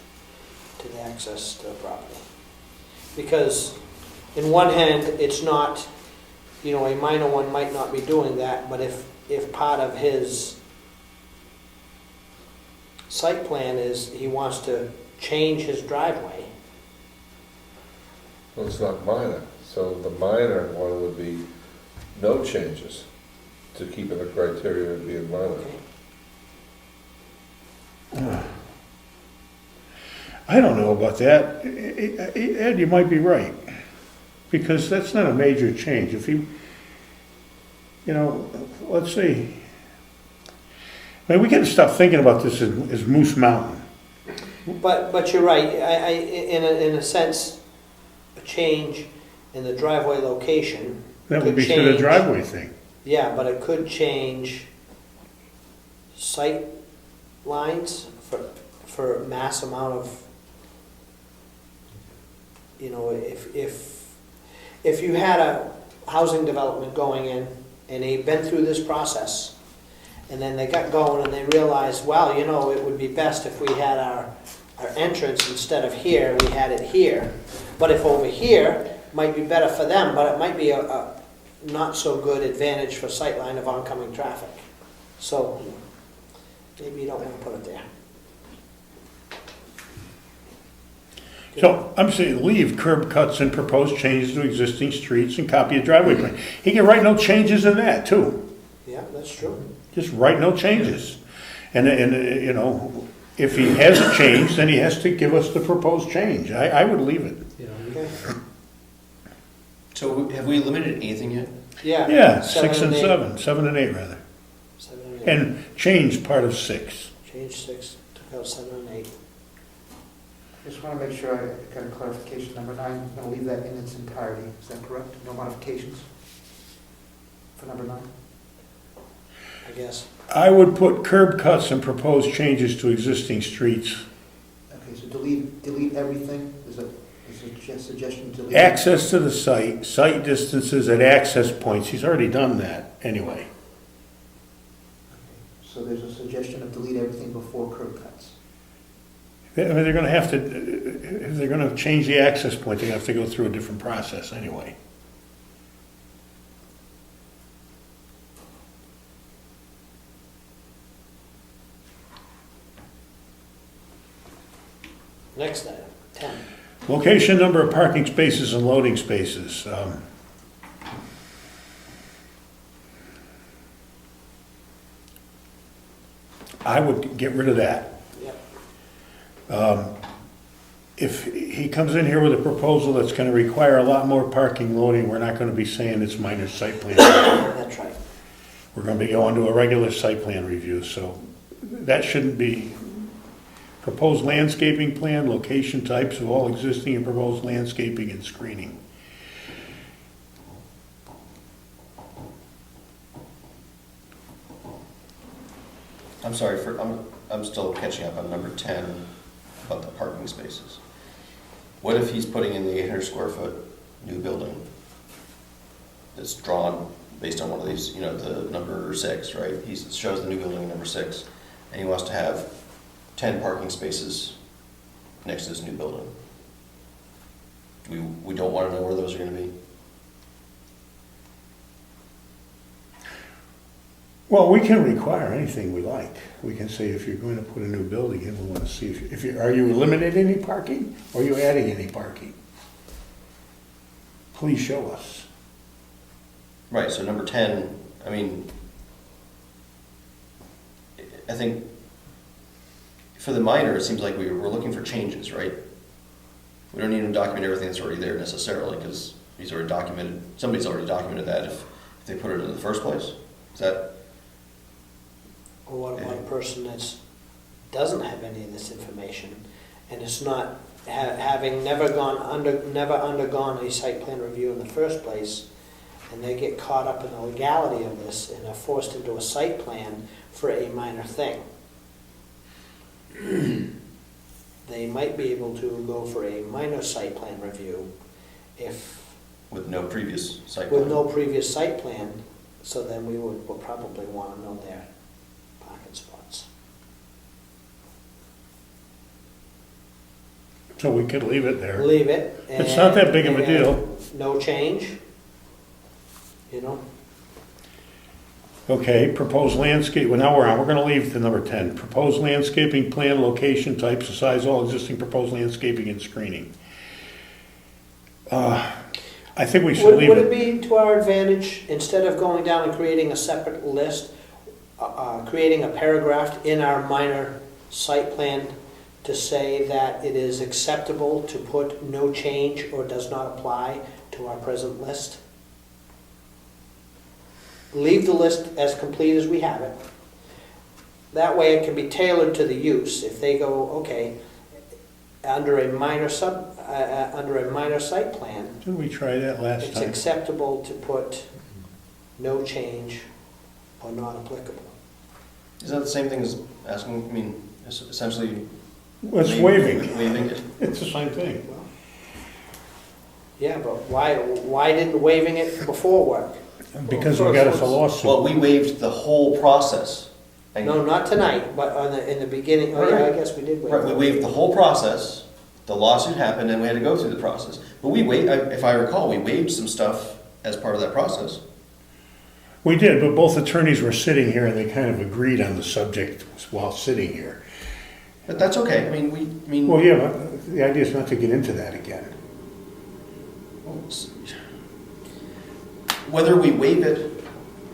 to the access to the property. Because in one hand, it's not, a minor one might not be doing that, but if part of his site plan is he wants to change his driveway, Well, it's not minor, so the minor one would be no changes to keep in the criteria of being minor. okay? I don't know about that. Ed, you might be right. Because that's not a major change. If he, let's see. We gotta stop thinking about this as Moose Mountain. But you're right, in a sense, a change in the driveway location. That would could be to the change- driveway thing. Yeah, but it could change sight lines for mass amount of, if you had a housing development going in and they'd been through this process and then they got going and they realized, well, it would be best if we had our entrance instead of here, we had it here. But if over here, might be better for them, but it might be a not so good advantage for sightline of oncoming traffic. So maybe you don't want to put it there. So I'm saying leave curb cuts and proposed changes to existing streets and copy a driveway plan. He can write no changes in that too. Yeah, that's true. Just write no changes. And if he has a change, then he has to give us the proposed change. I would leave it. Okay. So have we eliminated anything yet? Yeah. Yeah, 6 and 8. 7, 7 and 8 rather. 7 and 8. And change part of 6. Change 6, took out 7 and 8. Just want to make sure I got a clarification. Number 9, I'm going to leave that in its entirety. Is that correct? No modifications for number 9? I guess. I would put curb cuts and proposed changes to existing streets. Okay, so delete everything? Is a suggestion to delete? Access to the site distances at access points. He's already done that anyway. So there's a suggestion of delete everything before curb cuts. They're gonna have to, if they're gonna change the access point, they have to go through a different process anyway. Next item, 10. Location, number of parking spaces and loading spaces. I would get rid of that. Yep. If he comes in here with a proposal that's gonna require a lot more parking loading, we're not gonna be saying it's minor site plan. That's right. We're gonna be going to a regular site plan review, so that shouldn't be. Proposed landscaping plan, location types of all existing and proposed landscaping and screening. I'm sorry, I'm still catching up on number 10 about the parking spaces. What if he's putting in the 800 square foot new building that's drawn based on one of these, the number 6, right? He shows the new building number 6, and he wants to have 10 parking spaces next to this new building. We don't want to know where those are going to be. Well, we can require anything we like. We can say if you're going to put a new building in, we want to see if you, are you eliminating any parking or are you adding any parking? Please show us. Right, so number 10, I think for the minor, it seems like we're looking for changes, right? We don't need to document everything that's already there necessarily, because somebody's already documented that if they put it in the first place. Is that? Or what about a person that doesn't have any of this information and it's not, having never undergone a site plan review in the first place, and they get caught up in the legality of this and are forced into a site plan for a minor thing. They might be able to go for a minor site plan review With no previous site plan? with no previous site plan, so then we would probably want to know their parking spots. So we could leave it there. Leave it. It's not that big of a and deal. No change, Okay, proposed landscape, well, now we're gonna leave the number 10. Proposed landscaping plan, location, types, of size, all existing proposed landscaping and screening. I think we should leave Would it it. be to our advantage, instead of going down and creating a separate list, creating a paragraph in our minor site plan to say that it is acceptable to put no change or does not apply to our present list? Leave the list as complete as we have it. That way it can be tailored to the use. If they go, okay, under a minor site plan, Didn't we try that last it's time? acceptable to put no change or not applicable. Is that the same thing as asking, essentially? Well, it's waiving. Waiving it. It's the same thing. Yeah, but why didn't waiving it before work? Because we got us a lawsuit. Well, we waived the whole process. No, not tonight, but in the beginning, oh yeah, I guess we did waive. Right, we waived the whole process, the lawsuit happened, and we had to go through the process. But if I recall, we waived some stuff as part of that process. We did, but both attorneys were sitting here and they kind of agreed on the subject while sitting here. But that's okay, Well, yeah, but the idea is not to get into that again. Whether we waive it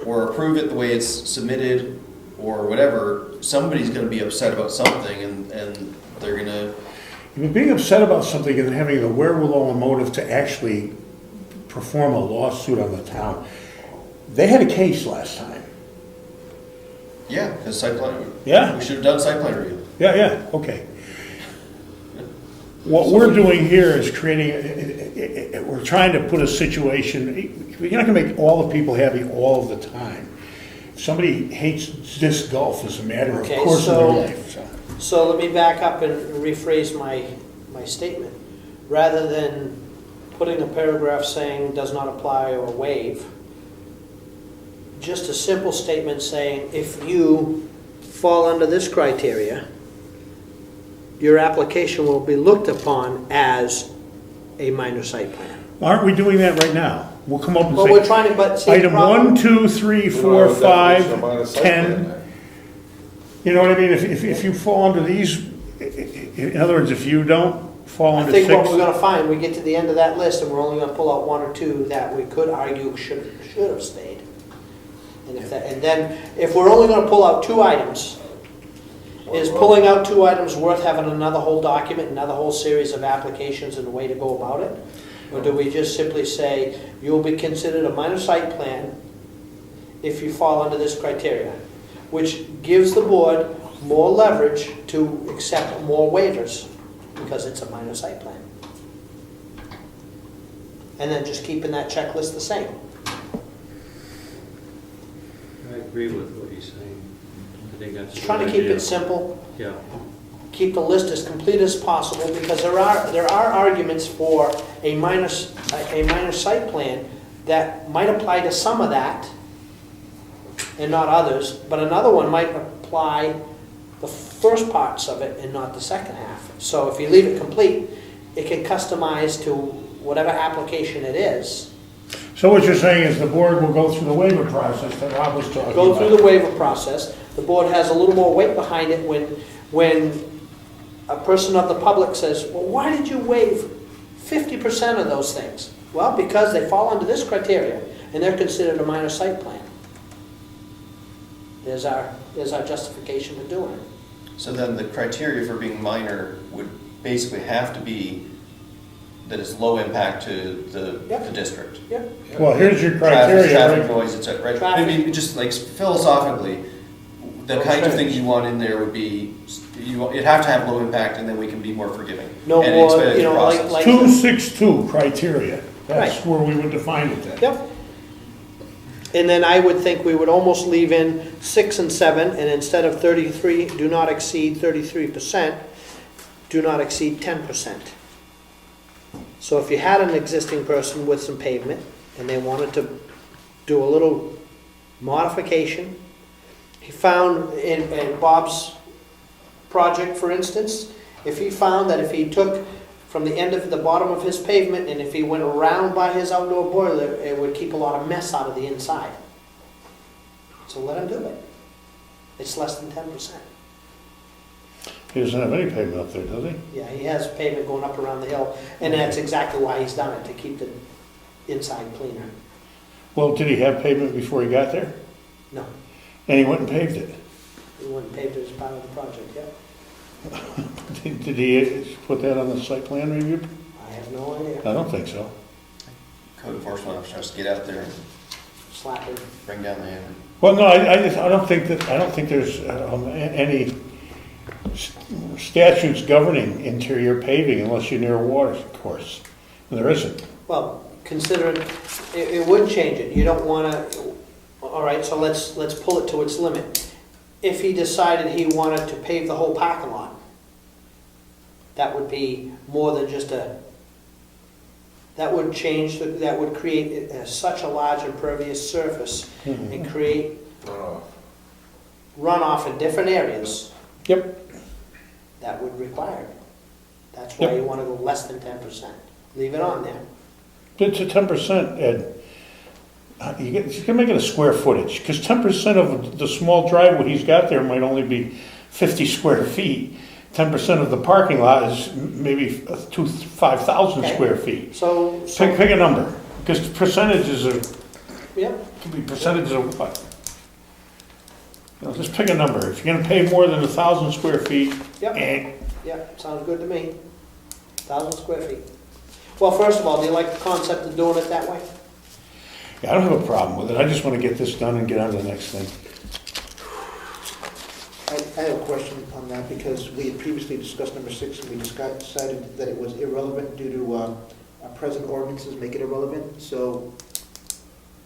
or approve it the way it's submitted or whatever, somebody's gonna be upset about something and they're gonna, Being upset about something and then having the wherewithal and motive to actually perform a lawsuit on the town. They had a case last time. yeah, because site plan. Yeah. We should have done site plan review. Yeah, okay. What we're doing here is we're trying to put a situation, you're not gonna make all the people happy all of the time. If somebody hates disc golf as a matter of Okay, course of their so- life, so. So let me back up and rephrase my statement. Rather than putting a paragraph saying does not apply or waive, just a simple statement saying if you fall under this criteria, your application will be looked upon as a minor site plan. Aren't we doing that right now? We'll come up and Well, we're say, trying to, but see the item problem- 1, 2, 3, 4, 5, 10. You know what I mean? If you fall under these, In other words, if you don't fall I under think what we're 6, gonna find, we get to the end of that list and we're only gonna pull out one or two that we could argue should have stayed. And then, if we're only gonna pull out 2 items, is pulling out 2 items worth having another whole document, another whole series of applications and a way to go about it? Or do we just simply say, you will be considered a minor site plan if you fall under this criteria? Which gives the board more leverage to accept more waivers, because it's a minor site plan. And then just keeping that checklist the same. I agree with what he's saying. I think that's a Just trying to good keep idea. it simple, Yeah, keep the list as complete as possible, because there are arguments for a minor site plan that might apply to some of that and not others, but another one might apply the first parts of it and not the second half. So if you leave it complete, it can customize to whatever application it is. so what you're saying is the board will go through the waiver process that Rob was talking about. Go through the waiver process. The board has a little more weight behind it when a person of the public says, well, why did you waive 50% of those things? Well, because they fall under this criteria and they're considered a minor site plan. There's our justification for doing it. So then the criteria for being minor would basically have to be that it's low impact to the Yep. district. Yep. Well, here's your Traffic, criteria, traffic right? noise, et cetera, right? Traffic. Maybe just like philosophically, the kinds of things you want in there would be, you'd have to have low impact and then we can be more forgiving. No And more, expedite the you know, process. like. 262 criteria, that's Right. where we would define it then. Yep. And then I would think we would almost leave in 6 and 7, and instead of 33, do not exceed 33%, do not exceed 10%. So if you had an existing person with some pavement, and they wanted to do a little modification, he found in Bob's project, for instance, if he found that if he took from the end of the bottom of his pavement, and if he went around by his outdoor boiler, it would keep a lot of mess out of the inside. So let him do it. It's less than 10%. He doesn't have any pavement up there, does he? Yeah, he has pavement going up around the hill, and that's exactly why he's done it, to keep the inside cleaner. Well, did he have pavement before he got there? No, And he went and paved it? he went and paved it as part of the project, yeah. Did he put that on the site plan review? I have no idea. I don't think so. Code enforcement officer has to get out there and Slap him. bring down the hammer. Well, no, I don't think there's any statutes governing interior paving unless you're near a water course. There isn't. Well, considering, it would change it. You don't want to, all right, so let's pull it to its limit. If he decided he wanted to pave the whole parking lot, that would be more than just that would change, that would create such a large impervious surface and create runoff in different areas. Yep. That would require it. That's why Yep. you want to go less than 10%. Leave it on there. It's a 10%, Ed. You can make it a square footage, because 10% of the small driveway he's got there might only be 50 square feet. 10% of the parking lot is maybe 5,000 Okay. square feet. So Pick a number, because percentages are, yep. could be percentages of what? You know, just pick a number. If you're gonna pay more than 1,000 square feet, Yep. Yep, sounds good to me. 1,000 square feet. Well, first of all, do you like the concept of doing it that way? Yeah, I don't have a problem with it. I just want to get this done and get on to the next thing. I have a question on that, because we had previously discussed number 6, and we decided that it was irrelevant due to our present ordinances make it irrelevant. So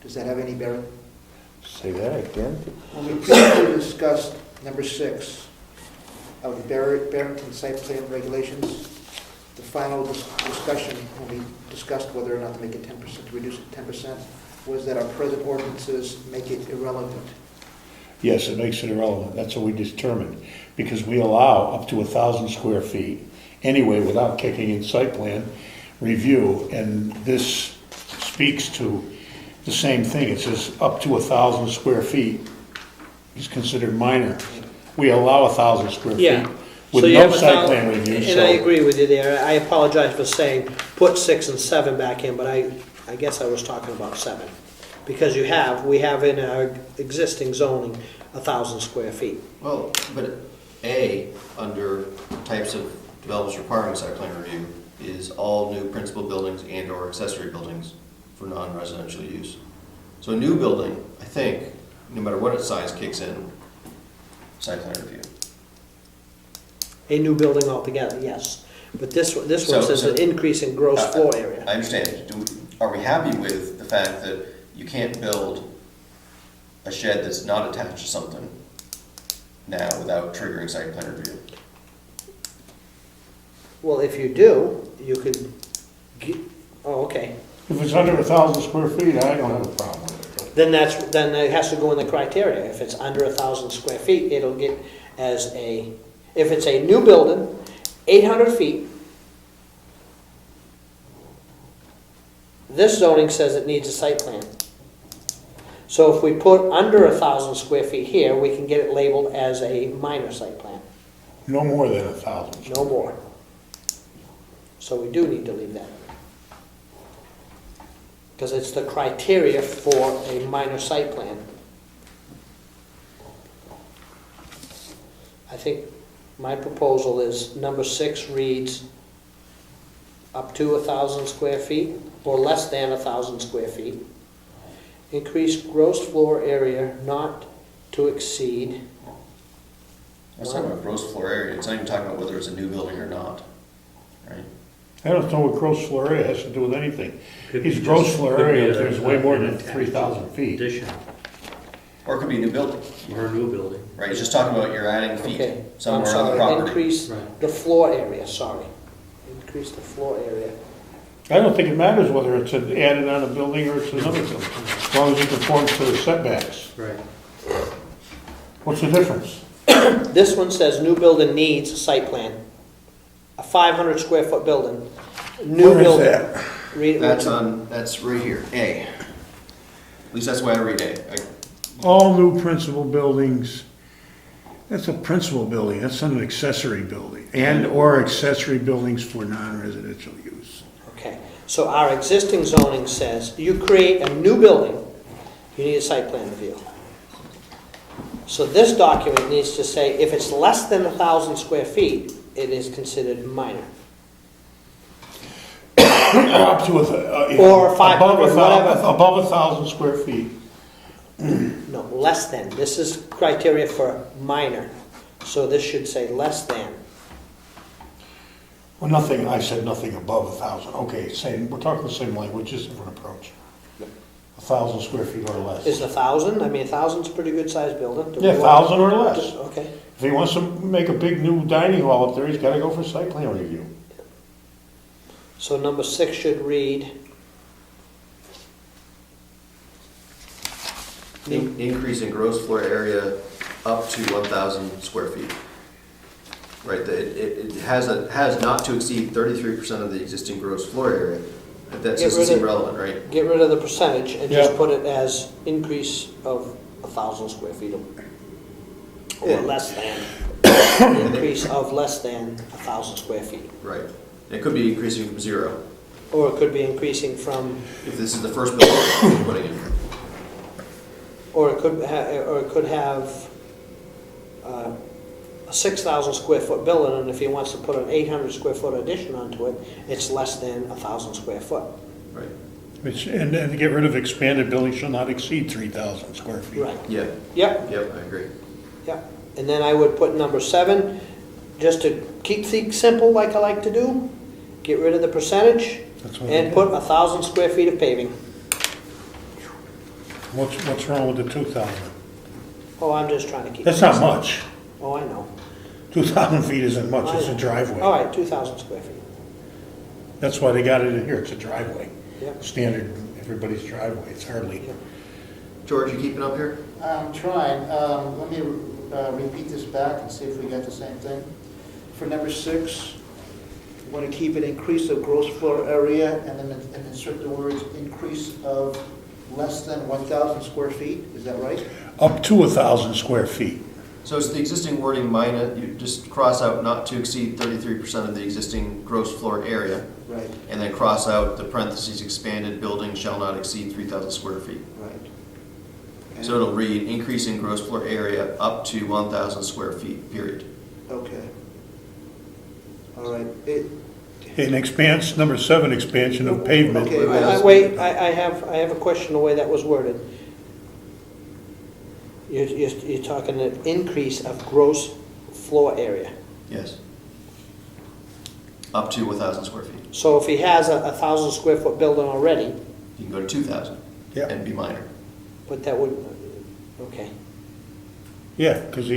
does that have any bearing? Say that again? When we previously discussed number 6 of the Barrington site plan regulations, the final discussion, when we discussed whether or not to make it 10%, to reduce it to 10%, was that our present ordinances make it irrelevant. Yes, it makes it irrelevant. That's what we determined. Because we allow up to 1,000 square feet anyway without kicking in site plan review. And this speaks to the same thing. It says up to 1,000 square feet is considered minor. We allow 1,000 square Yeah. feet with So you no have a site thou- plan review, And I so. agree with you there. I apologize for saying, put 6 and 7 back in, but I guess I was talking about 7. Because we have in our existing zoning 1,000 square feet. Well, but A, under types of developments requiring site plan review, is all new principal buildings and/or accessory buildings for non-residential use. So a new building, I think, no matter what its size, kicks in site plan review. A new building altogether, yes. But this one says an increase in gross floor area. I understand. Are we happy with the fact that you can't build a shed that's not attached to something now without triggering site plan review? Well, if you do, you could, okay. If it's under 1,000 square feet, I don't have a problem with it. Then it has to go in the criteria. If it's under 1,000 square feet, it'll get as if it's a new building, 800 feet, this zoning says it needs a site plan. So if we put under 1,000 square feet here, we can get it labeled as a minor site plan, No more than 1,000. no more. So we do need to leave that. Because it's the criteria for a minor site plan. I think my proposal is number 6 reads up to 1,000 square feet or less than 1,000 square feet. Increase gross floor area not to exceed. Let's talk about gross floor area. It's not even talking about whether it's a new building or not, right? I don't know what gross floor area has to do with anything. Could be His gross just- floor could be area, a- there's way more an than attached 3,000 feet. Addition, Or it could be a new building, or a new building. right? It's just talking about you're adding feet Okay, I'm somewhere on the sorry, property. increase Right. the floor area, sorry. Increase the floor area. I don't think it matters whether it's added on a building or it's another building, as long as it conforms to the setbacks. Right. What's the difference? This one says new building needs a site plan. A 500 square foot building, new Where is building. that? Read it. That's right here, A. At least that's why I read A. All new principal buildings, that's a principal building, that's not an accessory building, and/or accessory buildings for non-residential use. Okay, so our existing zoning says you create a new building, you need a site plan review. So this document needs to say if it's less than 1,000 square feet, it is considered minor. Up to Or 500, whatever. Above 1,000 square feet. No, less than. This is criteria for minor. So this should say less than. Well, nothing, I said nothing above 1,000, okay, same, we're talking the same language, just different approach. 1,000 square feet or less. Is 1,000? I mean, 1,000's a pretty good sized building. Do we Yeah, want- 1,000 or less. Okay. If he wants to make a big new dining hall up there, he's gotta go for site plan review. So number 6 should read, Increase in gross floor area up to 1,000 square feet. Right, it has not to exceed 33% of the existing gross floor area. That Get doesn't rid seem of- relevant, right? get rid of the percentage and just Yeah. put it as increase of 1,000 square feet or Yeah. less than, increase of less than 1,000 square feet. Right. It could be increasing from 0, Or it could be increasing from, if this is the first building you're putting in. or it could have a 6,000 square foot building, and if he wants to put an 800 square foot addition onto it, it's less than 1,000 square foot. Right. And to get rid of expanded buildings shall not exceed 3,000 square feet. Right. Yeah, Yep, yep, I agree. yep. And then I would put number 7, just to keep things simple like I like to do, get rid of the percentage That's what I and did. put 1,000 square feet of paving. What's wrong with the 2,000? Oh, I'm just trying to keep. That's not much. Oh, I know. 2,000 feet isn't much, it's a All driveway. right, 2,000 square feet. That's why they got it in here, it's a driveway. Yep. Standard, everybody's driveway, it's hardly. Yep. George, you keeping up here? I'm trying. Let me repeat this back and see if we got the same thing. For number 6, we want to keep it increase of gross floor area and then insert the words increase of less than 1,000 square feet. Is that right? Up to 1,000 square feet. So it's the existing wording minus, you just cross out not to exceed 33% of the existing gross floor area, Right, and then cross out the parentheses, expanded building shall not exceed 3,000 square feet. right. And- So it'll read, increase in gross floor area up to 1,000 square feet, period. Okay. All right, Number 7, expansion of pavement. Okay. Wait, I have a question the way that was worded. You're talking an increase of gross floor area. Yes. Up to 1,000 square feet. So if he has a 1,000 square foot building already, You can go to 2,000 Yeah. and be minor. but that would, okay. Yeah, because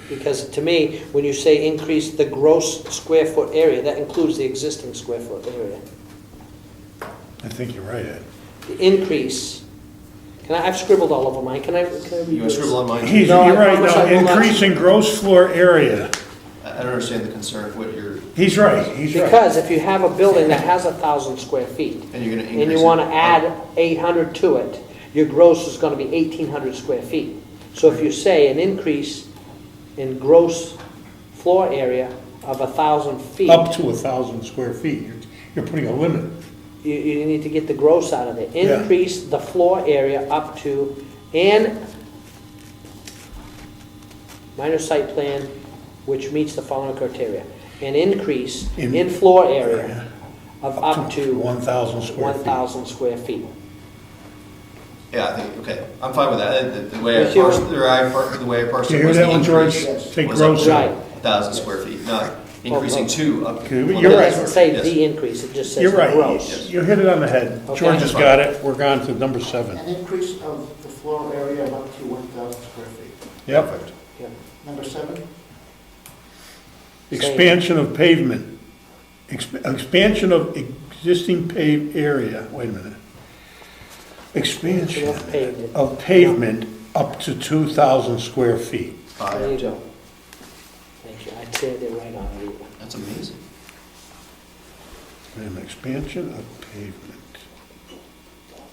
Because to me, when you say increase the gross square foot area, that includes the existing square foot area. I think you're right, Ed. The increase, I've scribbled all over mine, can I read You want this? to scribble on mine? You're No, I right, promise no, I will not. increase in gross floor area. I don't understand the concern, what you're, He's right, he's right. Because if you have a building that has 1,000 square feet, and you're going to increase and you it want to up- add 800 to it, your gross is going to be 1,800 square feet. So if you say an increase in gross floor area of 1,000 feet, Up to 1,000 square feet, you're putting a limit. you need to get the gross out of it. Yeah. Increase the floor area up to, and minor site plan which meets the following criteria. An increase in floor area of up to 1,000 square feet. 1,000 square feet. Yeah, I think, okay, I'm fine with that. The way I Yes, you parsed, are. the way I parsed You it hear was that the one, George? increase Take was up gross to Right. 1,000 square feet, not increasing to up. Okay, Well, you're it right. doesn't say Yes. the increase, it just says You're the right, gross. you hit it on the head. Okay. George has got it, we're on to number 7. an increase of the floor area of up to 1,000 square feet. Yep, Perfect. Number 7? expansion of pavement. Expansion of existing paved area, wait a minute. Expansion Of pavement. of pavement up to 2,000 square feet. There you go. Thank you, I said it right on it. That's amazing. An expansion of pavement.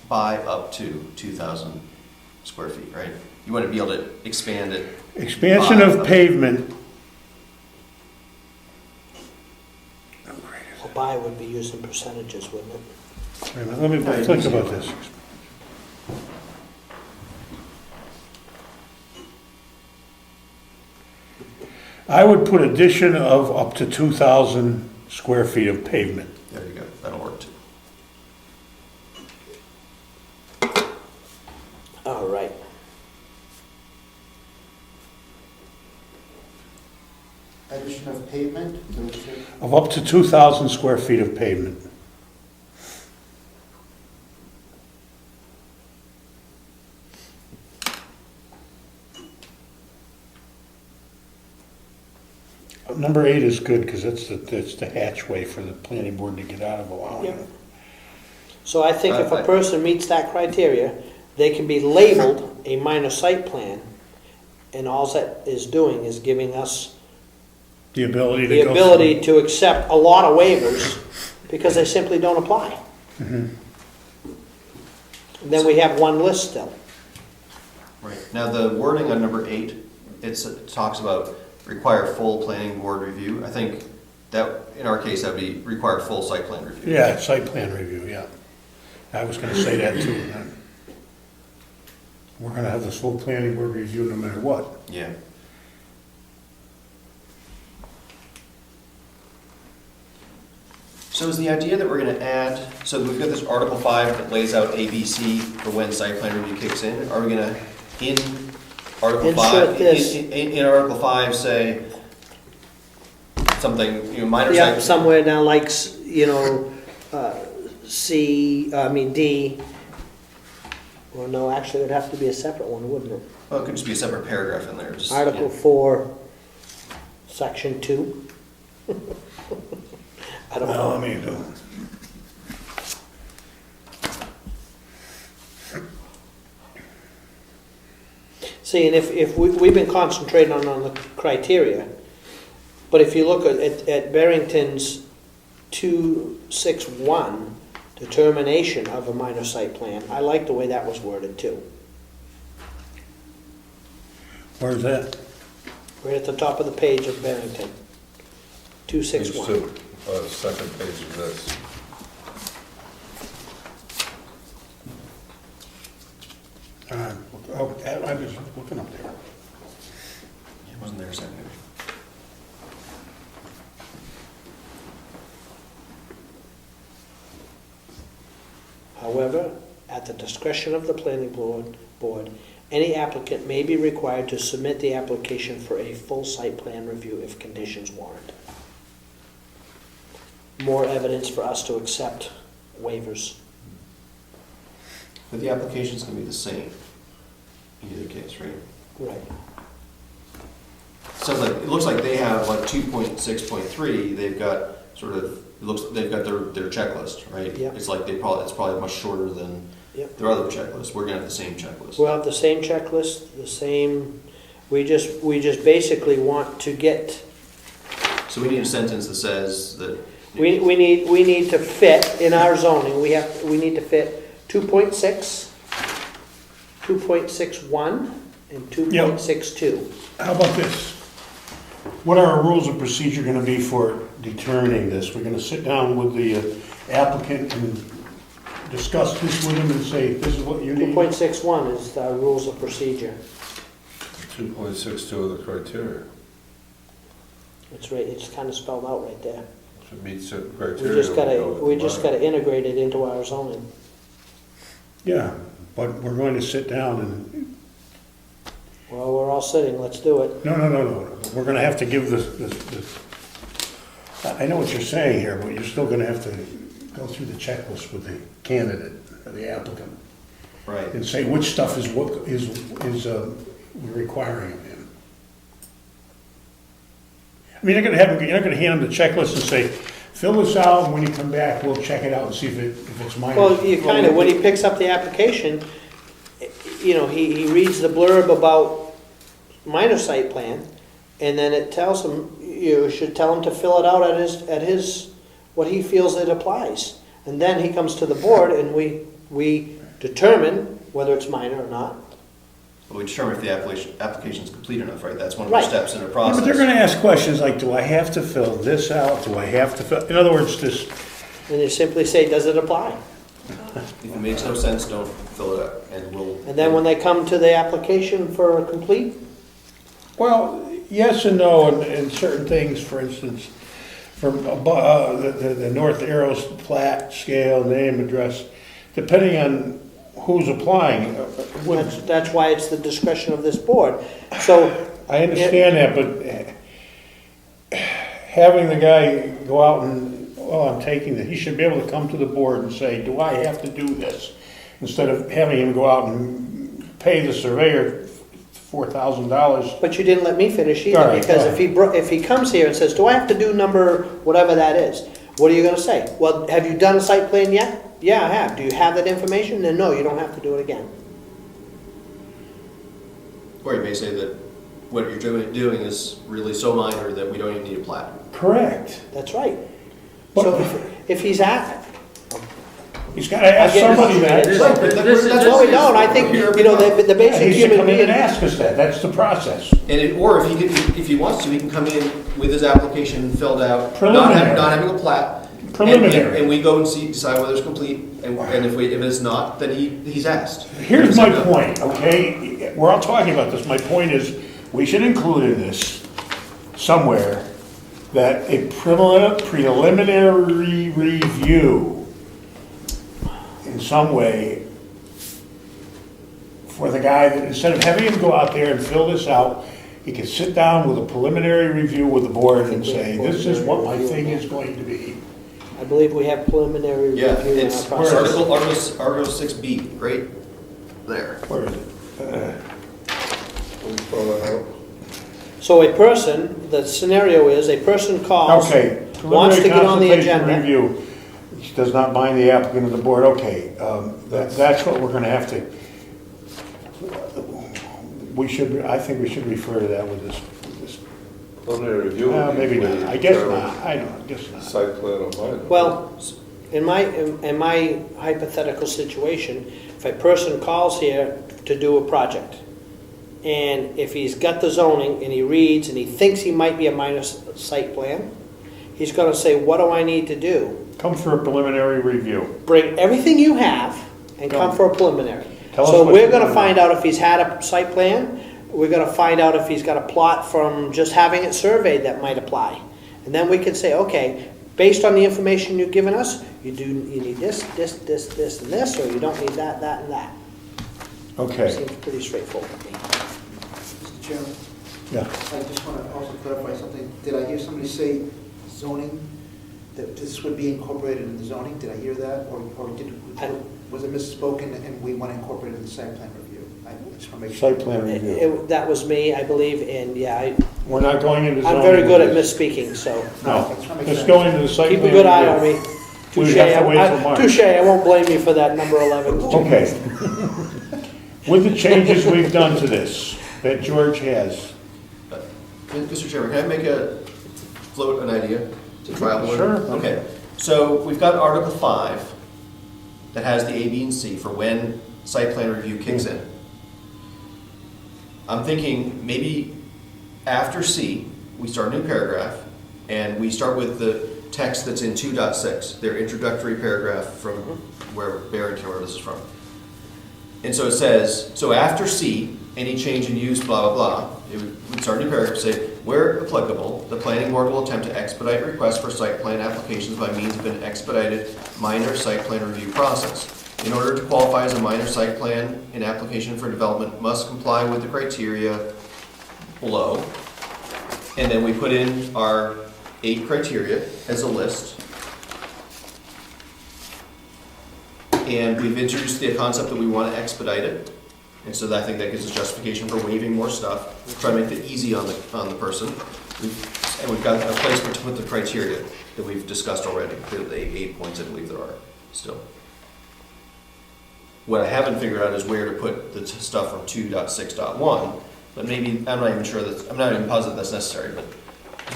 By up to 2,000 square feet, right? You want to be able to expand it. Expansion of pavement. Well, by would be used in percentages, wouldn't it? Wait a minute, let me No, you think can about say this. I would put addition of up to 2,000 square feet of pavement. There you go, that'll work too. All right. Addition of pavement, Of up to 2,000 square feet of pavement. Number 8 is good because it's the hatchway for the planning board to get out of allowing Yep. it. So I think if a I- person meets that criteria, they can be labeled a minor site plan, and all that is doing is giving us The ability to the go. ability to accept a lot of waivers because they simply don't apply. Then we have one list still. Right. Now, the wording on number 8, it talks about require full planning board review. I think that, in our case, that'd be require full site plan review. Yeah, site plan review, yeah. I was gonna say that too. We're gonna have this full planning board review no matter what. Yeah. So is the idea that we're gonna add, so we've got this Article 5 that lays out ABC for when site plan review kicks in. Are we gonna, in Article 5, Insert this. in Article 5, say something, minor Yeah, site? somewhere down like, D. Well, no, actually, it'd have to be a separate one, wouldn't it? Well, it could just be a separate paragraph in there. Just, Article 4, Section 2. I don't Well, know. I mean, See, and if we've been concentrating on the criteria, but if you look at Barrington's 261, determination of a minor site plan, I like the way that was worded too. where's that? right at the top of the page of Barrington. Page 261. two, second page of this. I was looking up there. It wasn't there a second ago. However, at the discretion of the planning board, any applicant may be required to submit the application for a full site plan review if conditions warrant. More evidence for us to accept waivers. But the application's gonna be the same in either case, right? Right. Sounds like, it looks like they have like 2.6.3, they've got sort of, it looks, they've got their checklist, right? Yep. It's like it's probably much shorter than Yep. their other checklist. We're gonna have the same checklist. We'll have the same checklist, the same, we just basically want to get, So we need a sentence that says that. we need to fit in our zoning, we need to fit 2.6, 2.61, and 2.62. How about this? What are our rules of procedure gonna be for determining this? We're gonna sit down with the applicant and discuss this with him and say, this is what you need? 2.61 is the rules of procedure. 2.62 of the criteria. It's right, it's kind of spelled out right there. If it meets certain We criteria. just gotta, go with we the just minor. gotta integrate it into our zoning. Yeah, but we're going to sit down and, Well, we're all sitting, let's do it. no. We're gonna have to give this, I know what you're saying here, but you're still gonna have to go through the checklist with the candidate, or the applicant, Right. and say which stuff is what is we're requiring of him. I mean, you're not gonna hand him the checklist and say, fill this out, and when you come back, we'll check it out and see if it's minor. Well, you kind of, when he picks up the application, you know, he reads the blurb about minor site plan, and then it tells him, you should tell him to fill it out at his, what he feels it applies. And then he comes to the board and we determine whether it's minor or not. Well, we determine if the application's complete enough, right? That's one of Right. the steps in the Yeah, process. but they're gonna ask questions like, do I have to fill this out? Do I have to fill, in other words, this, And you simply say, does it apply? If it makes no sense, don't fill it out, and we'll. And then when they come to the application for a complete, well, yes and no, and certain things, for instance, from the North Arrows plat, scale, name, address, depending on who's applying. that's why it's the discretion of this board. So, I understand that, but having the guy go out and, oh, I'm taking it, he should be able to come to the board and say, do I have to do this? Instead of having him go out and pay the surveyor $4,000. but you didn't let me finish All either, right, because go if he comes here and says, do I have to do number whatever that is? What are you gonna say? Well, have you done a site plan yet? Yeah, I have. Do you have that information? Then no, you don't have to do it again. Or you may say that what you're doing is really so minor that we don't even need a plat. Correct. That's right. But- So if he's at, He's gotta ask somebody that. no, we don't. I think, you know, the basic He should human come in and being. ask us that, that's the process. Or if he wants to, he can come in with his application filled out, not Preliminary. having a plat. Preliminary. And we go and decide whether it's complete, and if it's not, then he's asked. Here's my point, okay? We're all talking about this. My point is, we should include in this somewhere that a preliminary review in some way for the guy that, instead of having him go out there and fill this out, he can sit down with a preliminary review with the board and say, this is what my thing is going to be. I believe we have preliminary Yeah, review in our it's process. Article 6B, right there. Where is it? We'll throw that out. So a person, the scenario is, a person calls, Okay. wants to Preliminary get on the consultation agenda. review does not bind the applicant or the board, okay, that's what we're gonna have to, I think we should refer to that with this, Preliminary review. would be maybe where not, you I guess determine not, I don't, guess not. Site plan or minor. Well, in my hypothetical situation, if a person calls here to do a project, And if he's got the zoning and he reads and he thinks he might be a minor site plan, he's gonna say, what do I need to do? Come for a preliminary review. Bring everything you have and come for a preliminary. Tell us So what we're you're gonna gonna find do. out if he's had a site plan, we're gonna find out if he's got a plot from just having it surveyed that might apply. And then we can say, okay, based on the information you've given us, you need this, and this, or you don't need that, and that. Okay, Seems pretty straightforward to me. Mr. Chairman, yeah. I just want to also clarify something. Did I hear somebody say zoning, that this would be incorporated in the zoning? Did I hear that? Or was it misspoken and we want to incorporate it in the site plan review? I just want to make sure. Site plan review. That was me, I believe, and yeah, We're not going into zoning. I'm very good at with this. misspeaking, so No, Just wanna make let's sure. go into the site plan keep a good eye on review. me. We Touche, have to wait till March. touche, I won't blame you for that number 11. Okay. With the changes we've done to this, that George has, Mr. Chairman, can I float an idea to try out one? Sure. Okay, so we've got Article 5 that has the A, B, and C for when site plan review kicks in. I'm thinking maybe after C, we start a new paragraph, and we start with the text that's in 2.6, their introductory paragraph from where Barrington, wherever this is from. And so it says, so after C, any change in use, blah, blah, blah, it would start a new paragraph, say, where applicable, the planning board will attempt to expedite requests for site plan applications by means of an expedited minor site plan review process. In order to qualify as a minor site plan, an application for development must comply with the criteria below. And then we put in our 8 criteria as a list. And we've introduced the concept that we want to expedite it. And so I think that gives us justification for waiving more stuff, try to make it easy on the person. And we've got a place to put the criteria that we've discussed already, the 8 points I believe there are still. What I haven't figured out is where to put the stuff from 2.6.1, but maybe, I'm not even sure that, I'm not even positive that's necessary, but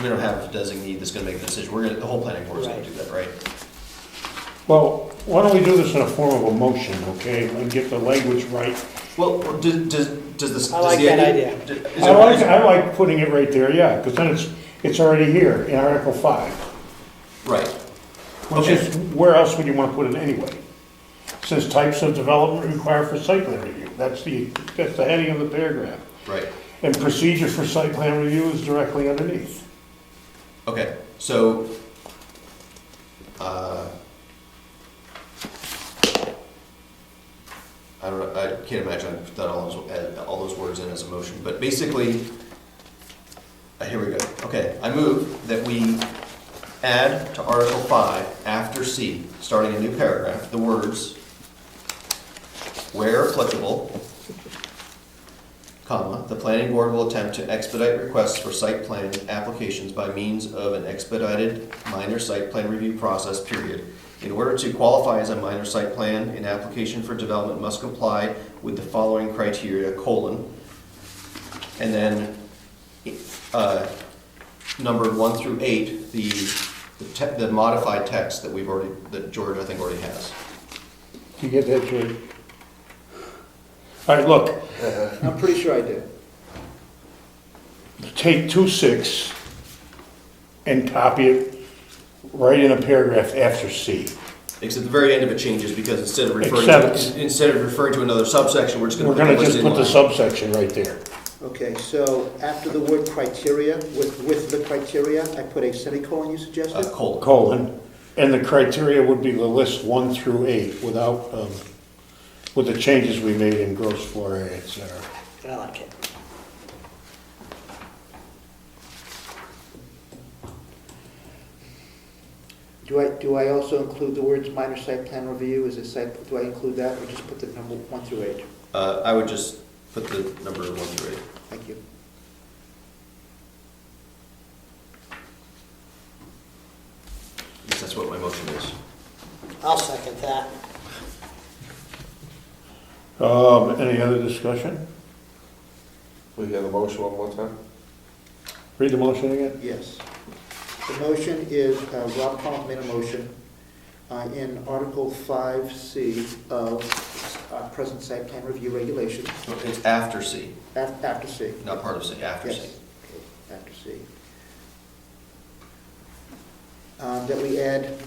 we don't have a designee that's gonna make the decision. The whole planning board is gonna do that, right? well, why don't we do this in a form of a motion, okay? And get the language right. Well, does this? I like that idea. I like putting it right there, yeah, because then it's already here in Article 5. Right. Which Okay. is, where else would you want to put it anyway? It says types of development required for site plan review. That's the heading of the paragraph. Right. And procedure for site plan review is directly underneath. Okay, so, I don't know, I can't imagine I put that all those words in as a motion, but basically, here we go. Okay, I move that we add to Article 5, after C, starting a new paragraph, the words, where applicable, comma, the planning board will attempt to expedite requests for site plan applications by means of an expedited minor site plan review process, period. In order to qualify as a minor site plan, an application for development must comply with the following criteria, colon, and then, numbered 1 through 8, the modified text that that George, I think, already has. Do you get that, George? All right, look, I'm pretty sure I did. take 2.6 and copy it right in a paragraph after C. Except the very end of it changes because instead of referring to another subsection, we're just We're going to gonna just put the subsection right there. Okay, so after the word criteria, with the criteria, I put a semicolon, you suggested? colon. Colon, and the criteria would be the list 1 through 8 without, with the changes we made in gross floor area, et cetera. I like it. Do I also include the words minor site plan review? Do I include that, or just put the number 1 through 8? I would just put the number 1 through 8. Thank you. At least that's what my motion is. I'll second that. Any other discussion? We had a motion one more time? Read the motion again? Yes. The motion is, Rob Collins made a motion in Article 5C of present site plan review regulations, It's after C, after C. not part of C, after C. Yes, after C. That we add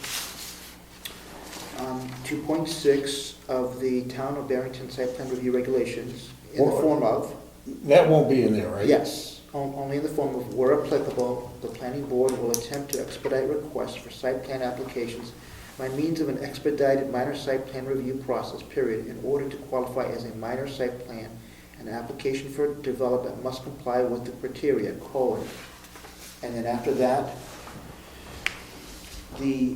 2.6 of the Town of Barrington Site Plan Review Regulations in the form of, That won't be in there, right? yes, only in the form of, where applicable, the planning board will attempt to expedite requests for site plan applications by means of an expedited minor site plan review process, period, in order to qualify as a minor site plan. An application for development must comply with the criteria, colon. And then after that, the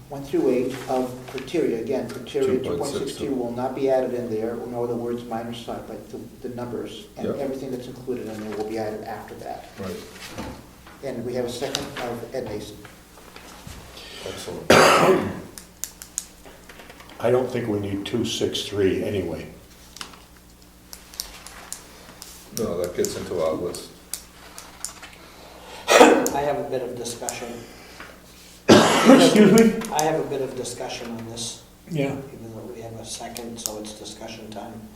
1 through 8 of criteria, again, criteria 2.62 will not be added in there, nor the words minor site, but the numbers, and Yep. everything that's included in there will be added after that. Right, And we have a second of Ed Mason. excellent. I don't think we need 263 anyway. No, that gets into our list. I have a bit of discussion. Excuse me? I have a bit of discussion on this, Yeah. even though we have a second, so it's discussion time.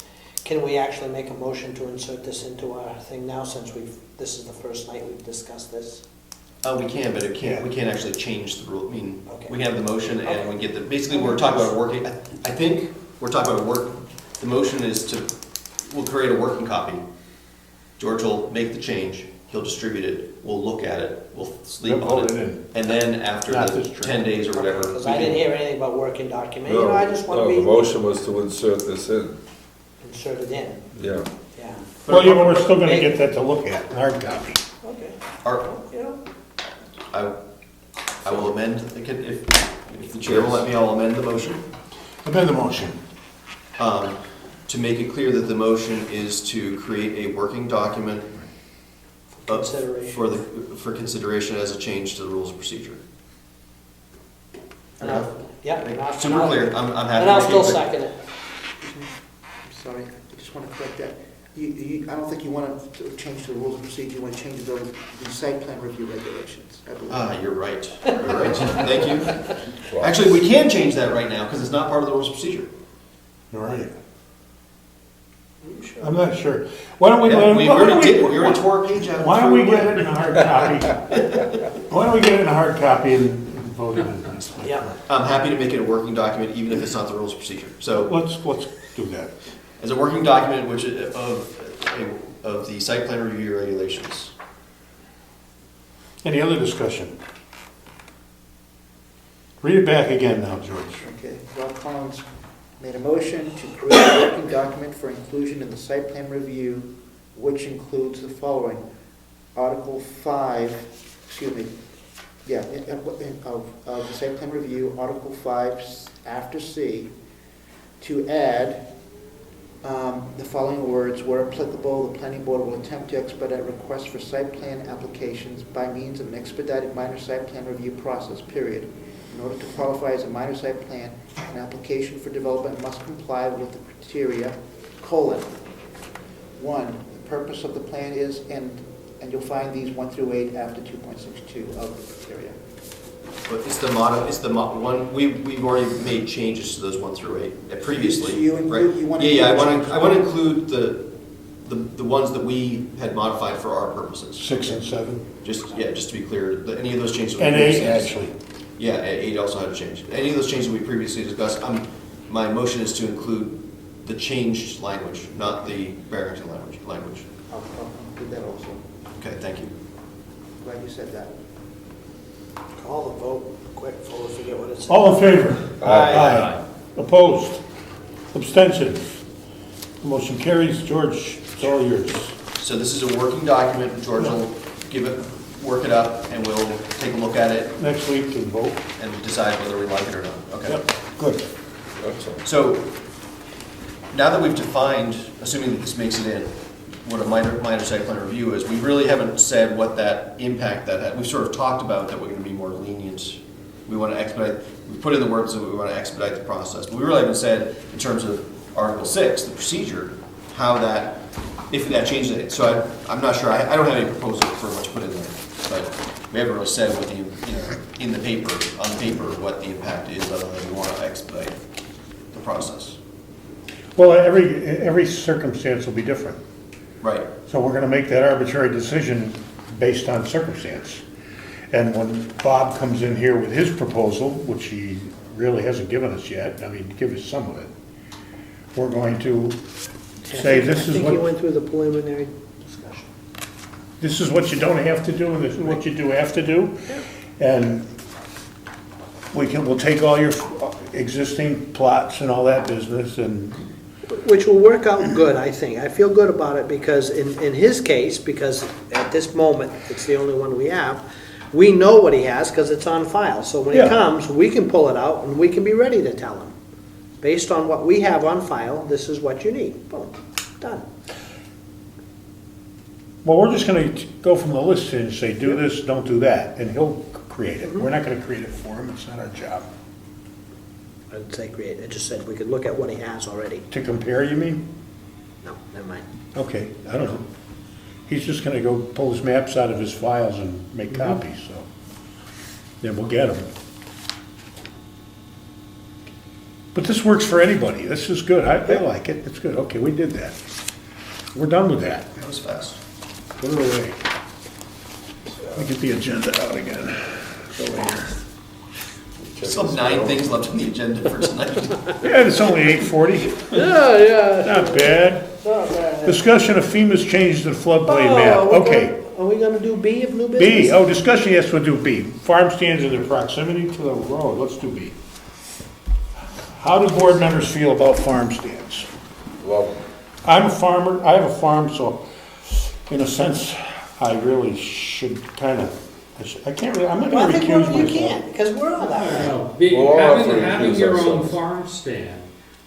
Can we actually make a motion to insert this into our thing now, since this is the first night we've discussed this? We can, but we can't actually change the rule. I mean, Okay. we can have the motion and we get the, basically, we're talking about a working, I think we're talking about the motion is we'll create a working copy. George will make the change, he'll distribute it, we'll look at it, we'll sleep We'll on vote it. it in. And then after Not the this trip. 10 days or whatever. Because we I didn't can- hear anything about working document, No, I just want to no, be the motion was to insert this in, inserted in, yeah. yeah. Well, yeah, but we're still gonna get that to look at, hard copy. Okay, Our- you know, I will amend, if the chair will let me, I'll amend the motion. Amend the motion. To make it clear that the motion is to create a working document consideration. for consideration as a change to the rules of procedure. Yeah. Super clear, I'm happy. And I'll to still keep it. second it. I'm sorry, I just want to correct that. I don't think you want to change the rules of procedure, you want to change the site plan review regulations, I believe. You're right, you're right, thank you. Actually, we can change that right now, because it's not part of the rules of procedure. All right. Are you sure? I'm not sure. Why don't we, Yeah, we already did, we already why tore a page out. don't we get it in a hard copy? Why don't we get it in a hard copy and vote it in? Yeah. I'm happy to make it a working document, even if it's not the rules of procedure. So, Let's do that. as a working document which of the site plan review regulations. Any other discussion? Read it back again now, George. Okay, Rob Collins made a motion to create a working document for inclusion in the site plan review, which includes the following. Article 5, excuse me, yeah, of the site plan review, Article 5, after C, to add the following words: where applicable, the planning board will attempt to expedite requests for site plan applications by means of an expedited minor site plan review process, period. In order to qualify as a minor site plan, an application for development must comply with the criteria, colon. 1, the purpose of the plan is, and you'll find these 1 through 8 after 2.62 of the criteria. But one, we've already made changes to those 1 through 8 previously. So you include- right? you want to Yeah, include I want to include the ones that we had modified for our purposes. 6 and 7. Just to be clear, any of those changes. And 8, actually. Yeah, 8 also had to change. Any of those changes we previously discussed, my motion is to include the changed language, not the Barrington language. I'll include that also. Okay, thank you. Glad you said that. Call the vote quick before we forget what it said. All in favor? Aye. Opposed? Abstentions? Motion carries. George, it's all yours. So this is a working document. George will work it up, and we'll take a look at it Next week and vote. and decide whether we like it or not. Okay? Yep, good. Excellent. So, now that we've defined, assuming that this makes it in, what a minor site plan review is, we really haven't said what that impact that had. We've sort of talked about that we're gonna be more lenient. We wanna expedite, we put in the words that we wanna expedite the process, but we really haven't said, in terms of Article 6, the procedure, how that, if that changes it. So I'm not sure, I don't have any proposal for what to put in there, but we haven't really said what the, in the paper, on paper, what the impact is, other than we expedite the process. Well, every circumstance will be different. Right. So we're gonna make that arbitrary decision based on circumstance. And when Bob comes in here with his proposal, which he really hasn't given us yet, I mean, give us some of it, we're going to say, this is I think you what, went through the preliminary discussion. this is what you don't have to do, and this is what you do have to do. And we'll take all your existing plots and all that business and, Which will work out good, I think. I feel good about it because in his case, because at this moment, it's the only one we have, we know what he has because it's on file. So when he Yeah. comes, we can pull it out and we can be ready to tell him. Based on what we have on file, this is what you need. Boom, done. well, we're just gonna go from the list and say, do this, don't do that, and he'll create it. We're not gonna create it for him, it's not our job. I'd say create, I just said we could look at what he has already. To compare, you mean? No, never mind. Okay, I don't know. He's just gonna go pull his maps out of his files and make copies, so. Then we'll get them. But this works for anybody. This is good. I like it. It's good. Okay, we did that. We're done with that. That was fast. Put it away. Let me get the agenda out again. Go here. Still 9 things left on the agenda for tonight. Yeah, it's only 8:40. Yeah. Not bad. Not bad. Discussion of FEMA's changes to the floodplain Oh, map. we're Okay. gonna- Are we gonna do B of new business? B, oh, discussion, yes, we'll do B. Farm stands in their proximity to the road, let's do B. How do board members feel about farm stands? Love them. I'm a farmer, I have a farm, so in a sense, I really should kind of, I can't really, I'm not Well, I gonna think recuse you myself. can't, because we're all that way. No, Well, I'll have to having recuse your own ourselves. farm stand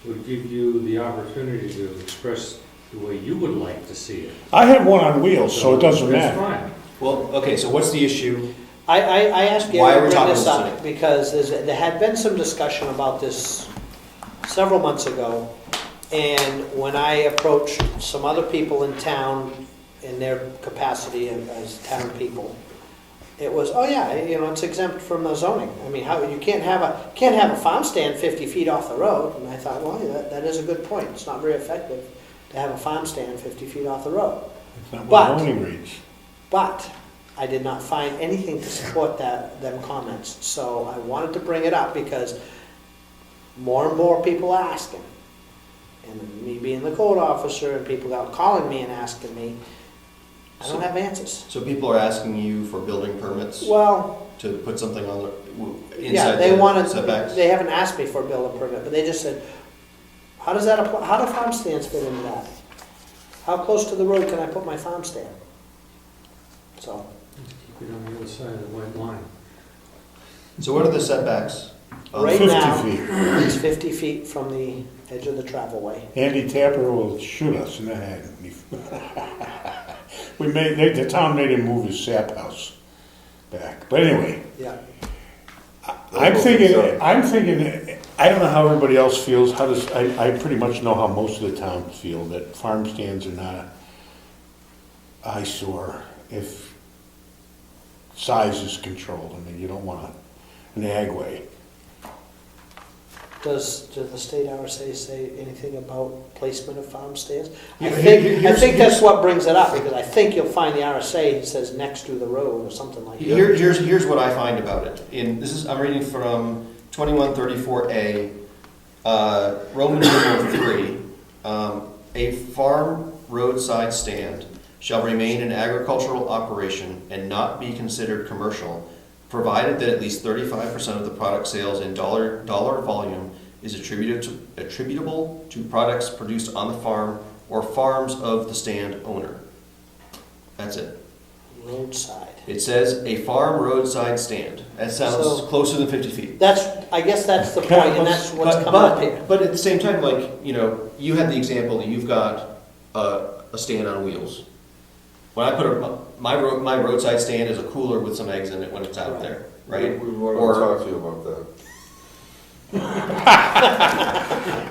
would give you the opportunity to express the way you would like to see it. I have one on wheels, so it doesn't That's matter. fine. Well, okay, so what's the issue? I asked Why Gary are we to bring talking this about up because there had been some discussion about this several months ago. And when I approached some other people in town in their capacity as town people, it was, oh yeah, it's exempt from the zoning. I mean, how, you can't have a farm stand 50 feet off the road. And I thought, well, that is a good point. It's not very effective to have a farm stand 50 feet off the road. It's not But- what zoning reads. But I did not find anything to support them comments. So I wanted to bring it up because more and more people are asking. And me being the code officer and people out calling me and asking me, I don't have answers. So people are asking you for building permits Well, to put something on the, yeah, inside they the wanted, setbacks? they haven't asked me for a building permit, but they just said, how does that apply, how do farm stands fit into that? How close to the road can I put my farm stand? So, Keep it on the other side of the white line. So what are the setbacks? right 50 now, feet. it's 50 feet from the edge of the travelway. Andy Tapper will shoot us in the head. The town made him move his sap house back. But anyway, Yeah. I'm thinking, I don't know how everybody else feels, I pretty much know how most of the towns feel, that farm stands are not a eyesore if size is controlled. I mean, you don't want an agway. Does the state RSA say anything about placement of farm stands? I Yeah, think that's what brings it up, because I think you'll find the RSA says next to the road or something like that. Here's what I find about it. I'm reading from 2134A, Roman numeral 3. A farm roadside stand shall remain an agricultural operation and not be considered commercial, provided that at least 35% of the product sales in dollar volume is attributable to products produced on the farm or farms of the stand owner. That's it. Roadside. It says a farm roadside stand. That sounds So- closer than 50 feet. I guess that's the point, and that's what's But, coming up here. but at the same time, you had the example that you've got a stand on wheels. When I put my roadside stand is a cooler with some eggs in it when it's out Right. there, right? We want Or- to talk to you about that.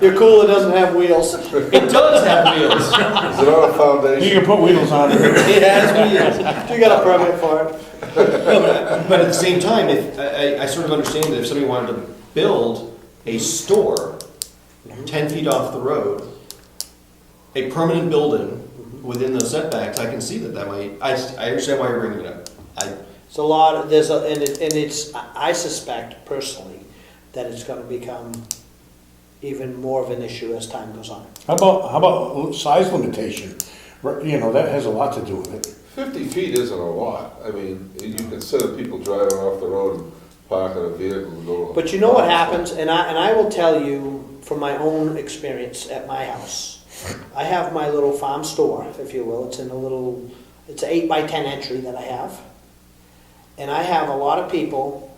Your cooler doesn't have wheels. It does have wheels. Is it on a You foundation? can put wheels on it. It has wheels. You got a permit for it. No, but at the same time, I sort of understand that if somebody wanted to build a store 10 feet off the road, a permanent building within those setbacks, I can see that might, I understand why you're bringing it up. It's a lot, and it's, I suspect personally that it's gonna become even more of an issue as time goes on. How about size limitation? You know, that has a lot to do with it. 50 feet isn't a lot. I mean, you consider people driving off the road and parking a vehicle and go. But you know what happens, and I will tell you from my own experience at my house. I have my little farm store, if you will. It's in a little, it's an 8x10 entry that I have. And I have a lot of people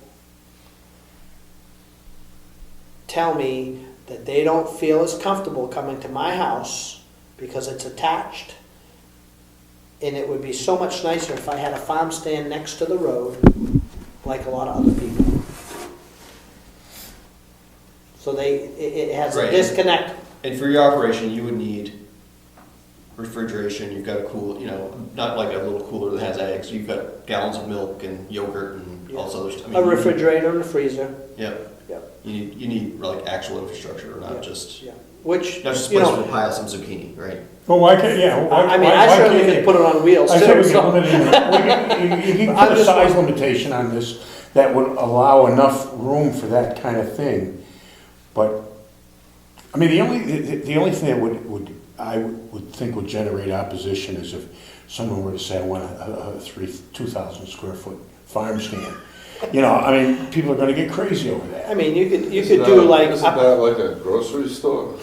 tell me that they don't feel as comfortable coming to my house because it's attached. And it would be so much nicer if I had a farm stand next to the road, like a lot of other people. So it has a Right. disconnect. And for your operation, you would need refrigeration, you've got a cool, not like a little cooler that has eggs, you've got gallons of milk and yogurt and all this other stuff. I mean, A refrigerator and a freezer. Yeah. Yeah. You need like actual infrastructure, Yeah. not just Which, a you place know, to pile some zucchini, right? Well, why can't, yeah. I mean, I certainly could put it on wheels I said we too. can So. limit it. You can I'm put a just size wondering. limitation on this that would allow enough room for that kind of thing. But, I mean, the only thing that I would think would generate opposition is if someone were to say, I want a 2,000 square foot farm stand. You know, I mean, people are gonna get crazy over that. I mean, you could Isn't do like. Isn't that like a grocery store?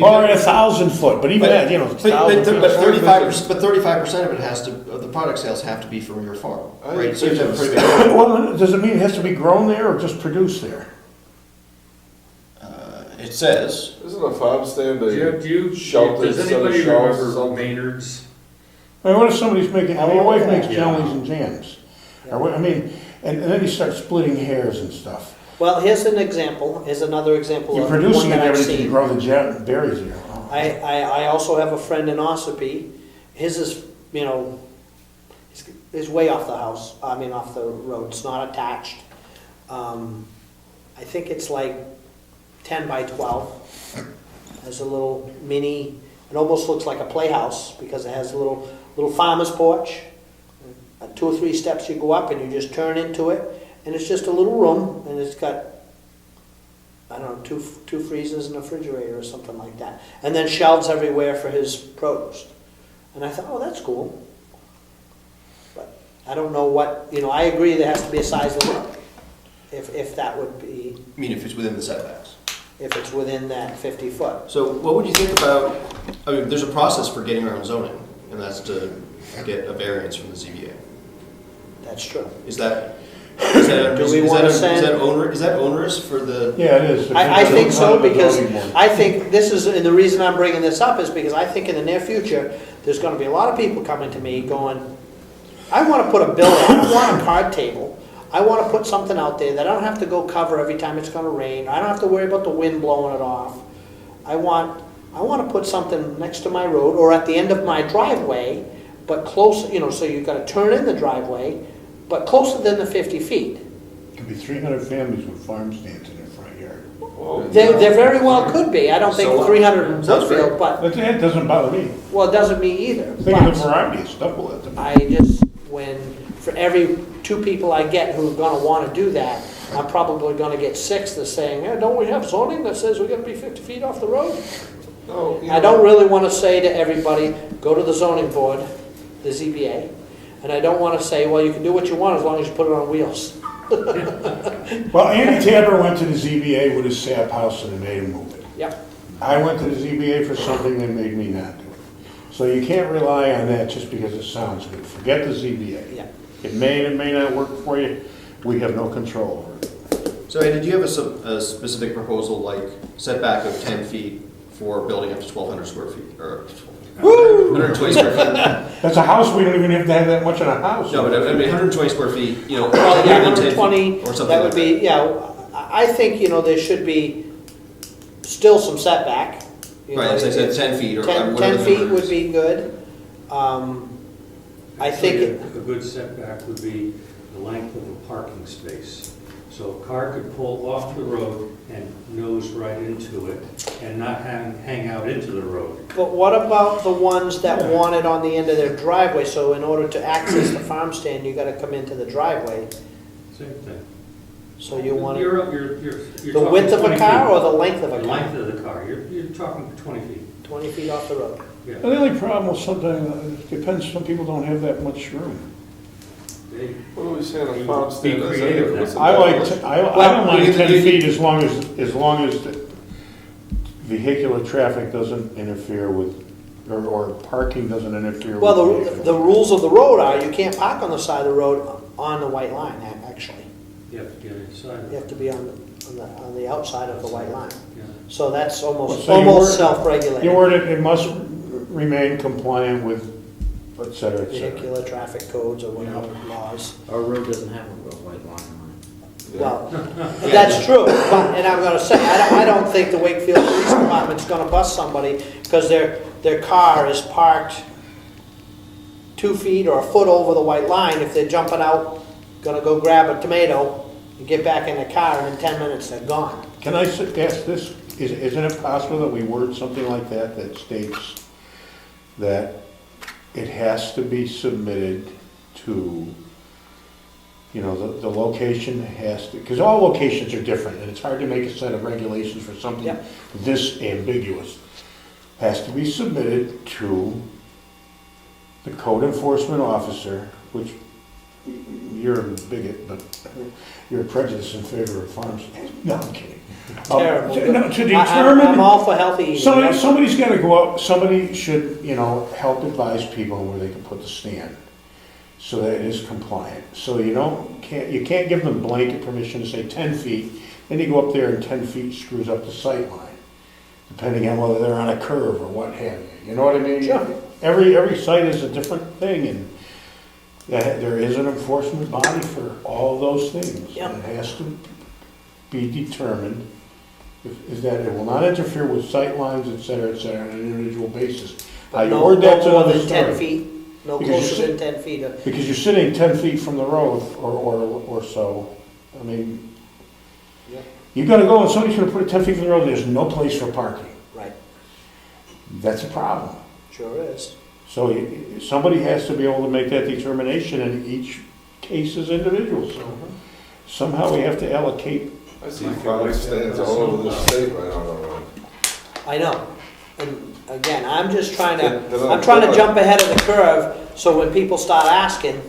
Or 1,000 foot, but even that, you know, 1,000 feet. But 35% of it has to, of the product sales have to be from your farm, right? So you have to have a pretty big. Well, does it mean it has to be grown there or just produced there? It says, Isn't a farm stand a shelter, Does set of anybody shelves or remember something? Maynard's? I mean, what if somebody's making, I mean, your wife makes Yeah. jellies and jams? Or what, I mean, and then you start splitting hairs and stuff. Well, here's an example. Here's another example You're of producing one it that I've every time you seen. grow the berries here. Oh. I also have a friend in Ossipee. His is, you know, is way off the house. I mean, off the road. It's not attached. I think it's like 10 by 12. Has a little mini. It almost looks like a playhouse because it has a little farmer's porch. 2 or 3 steps you go up and you just turn into it, and it's just a little room, and it's got, I don't know, two freezers and a refrigerator or something like that, and then shelves everywhere for his produce. And I thought, oh, that's cool. But I don't know what, you know, I agree there has to be a size limit, if that would be, I mean, if it's within the setbacks. if it's within that 50 foot. So what would you think about, I mean, there's a process for getting around zoning, and that's to get a variance from the ZBA. That's true. Is that Do we wanna send- is that onerous for the? Yeah, it is. I think so, because Zoning board. I think this is, and the reason I'm bringing this up is because I think in the near future, there's gonna be a lot of people coming to me going, I wanna put a building, I don't want a card table, I wanna put something out there that I don't have to go cover every time it's gonna rain, I don't have to worry about the wind blowing it off. I wanna put something next to my road, or at the end of my driveway, but close, you know, so you've gotta turn in the driveway, but closer than the 50 feet. Could be 300 families with farm stands in their front yard. Whoa. There very well could be, I don't think So what? 300 in Sounds great. Brookfield, but, But that doesn't bother me. well, it doesn't me either. Think of the But variety of stuff we'll have to. I just, for every 2 people I get who are gonna wanna do that, I'm probably gonna get 6 that's saying, hey, don't we have zoning that says we gotta be 50 feet off the road? No, you I know, don't really wanna say to everybody, go to the zoning board, the ZBA, and I don't wanna say, well, you can do what you want as long as you put it on wheels. Well, Andy Tabor went to the ZBA with his sap house and they made him move it. Yep. I went to the ZBA for something that made me not do it. So you can't rely on that just because it sounds good. Forget the ZBA. Yeah. It may and may not work for you. We have no control over it. So Ed, did you have a specific proposal like setback of 10 feet for building up to 1,200 square feet, or 120 square feet? That's a house, we don't even have to have that much in a house. No, but I mean 120 square feet, you know, Well, yeah, greater than 10 120, feet or something that like would be, yeah, I think, you know, there should be still some setback. you Right, know, as I said, 10 feet or 10 whatever the feet number would is. be good. I think, A good setback would be the length of a parking space. So a car could pull off the road and nose right into it and not hang out into the road. But what about the ones that want it on the end of their driveway? So in order to access the farm stand, you gotta come into the driveway. Same thing. So you want it, You're the talking width of a 20 car feet. or the length of a The car? length of the car, you're talking 20 feet. 20 feet off the road. Yeah. The only problem with something, it depends, some people don't have that much room. They- What are we saying, Be a farm stand is creative there? then. What's the I like, definition? I don't mind you- 10 you- feet as long as the vehicular traffic doesn't interfere with, or parking doesn't interfere with. Well, vehicles. the rules of the road are you can't park on the side of the road on the white line, actually. You have to get inside. You have to be on the outside of the white line. Yeah. So that's almost, So you almost word- self-regulated. You word it must remain compliant with, et cetera, et cetera. Vehicular traffic codes or whatever laws. Our road doesn't have a white line on it. Well, that's true, but, and I'm gonna say, I don't think the Wakefield Police Department's gonna bust somebody because their car is parked 2 feet or a foot over the white line. If they're jumping out, gonna go grab a tomato and get back in the car, and in 10 minutes they're gone. Can I ask this, isn't it possible that we word something like that that states that it has to be submitted to, you know, the location has to, because all locations are different, and it's hard to make a set of regulations for something Yep. this ambiguous. Has to be submitted to the code enforcement officer, which you're a bigot, but you're prejudiced in favor of farms. No, I'm kidding. Terrible. No, to I'm determine, all for healthy eating. somebody's gotta go out, somebody should, you know, help advise people on where they can put the stand, so that it is compliant. So you can't give them blanket permission to say 10 feet, then you go up there and 10 feet screws up the sight line, depending on whether they're on a curve or what have you. You know what I mean? Sure. Every site is a different thing, and there is an enforcement body for all those things. Yep. And it has to be determined is that it will not interfere with sight lines, et cetera, on an individual basis. How you No word that's more another than 10 story. feet, no Because closer you than 10 feet. Because you're sitting 10 feet from the road or so, I mean, Yeah. you gotta go and somebody's gonna put it 10 feet from the road, and there's no place for parking. Right, That's a problem. sure is. So somebody has to be able to make that determination, and each case is individual. So somehow we have to allocate. I see farm stands all over the state right on the road. I know. And again, I'm just trying They're to, not- I'm trying they're to not- jump ahead of the curve, so when people start asking,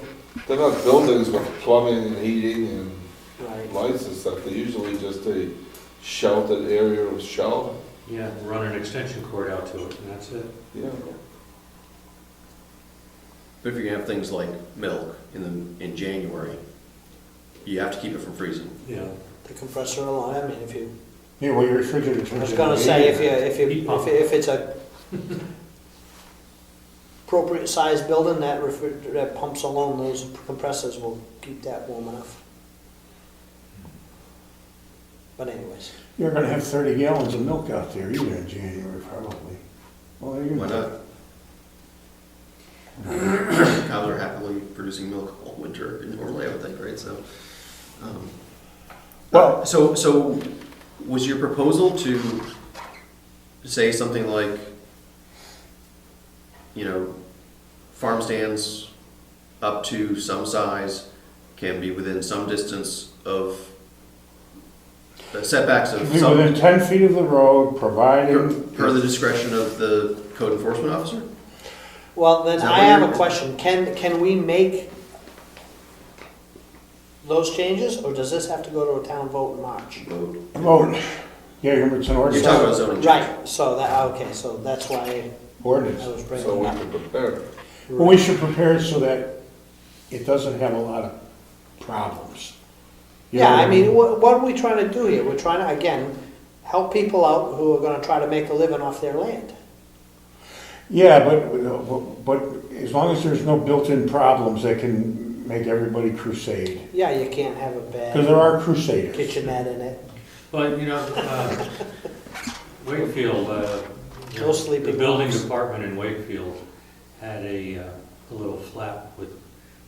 They're not buildings with plumbing and heating and right, lights and stuff, they're usually just a sheltered area of shelter. Yeah, run an extension cord out to it, and that's it. Yeah. But if you're gonna have things like milk in January, you have to keep it from freezing. Yeah. the compressor alone, I mean, if you, Yeah, well, your refrigerator turns I was into gonna an say, idiot. if it's a appropriate sized building, that pumps alone, those compressors will keep that warm enough. But anyways, You're gonna have 30 gallons of milk out there either in January, probably. Well, you're Why gonna- not? Cows are happily producing milk all winter normally, I would think, right? So, Well- so was your proposal to say something like, you know, farm stands up to some size can be within some distance of setbacks of Be some, within 10 feet of the road, providing. per the discretion of the code enforcement officer? well, then Is that I what have a you're- question, can we make those changes, or does this have to go to a town vote in March? Vote. Yeah, remember it's an You're ordinance. talking about zoning change. Right, so that, okay, so that's why I Ordinance. was bringing So it we up. can prepare it. Well, we should prepare it so that it doesn't have a lot of problems. You know Yeah, what I mean, what are we trying to do here? We're trying to, again, help people out who are gonna try to make a living off their land. Yeah, but as long as there's no built-in problems that can make everybody crusade. Yeah, you can't have a Because there bad are crusaders. kitchenette in it. But, you know, Wakefield, No sleeping the building dogs. department in Wakefield had a little flap with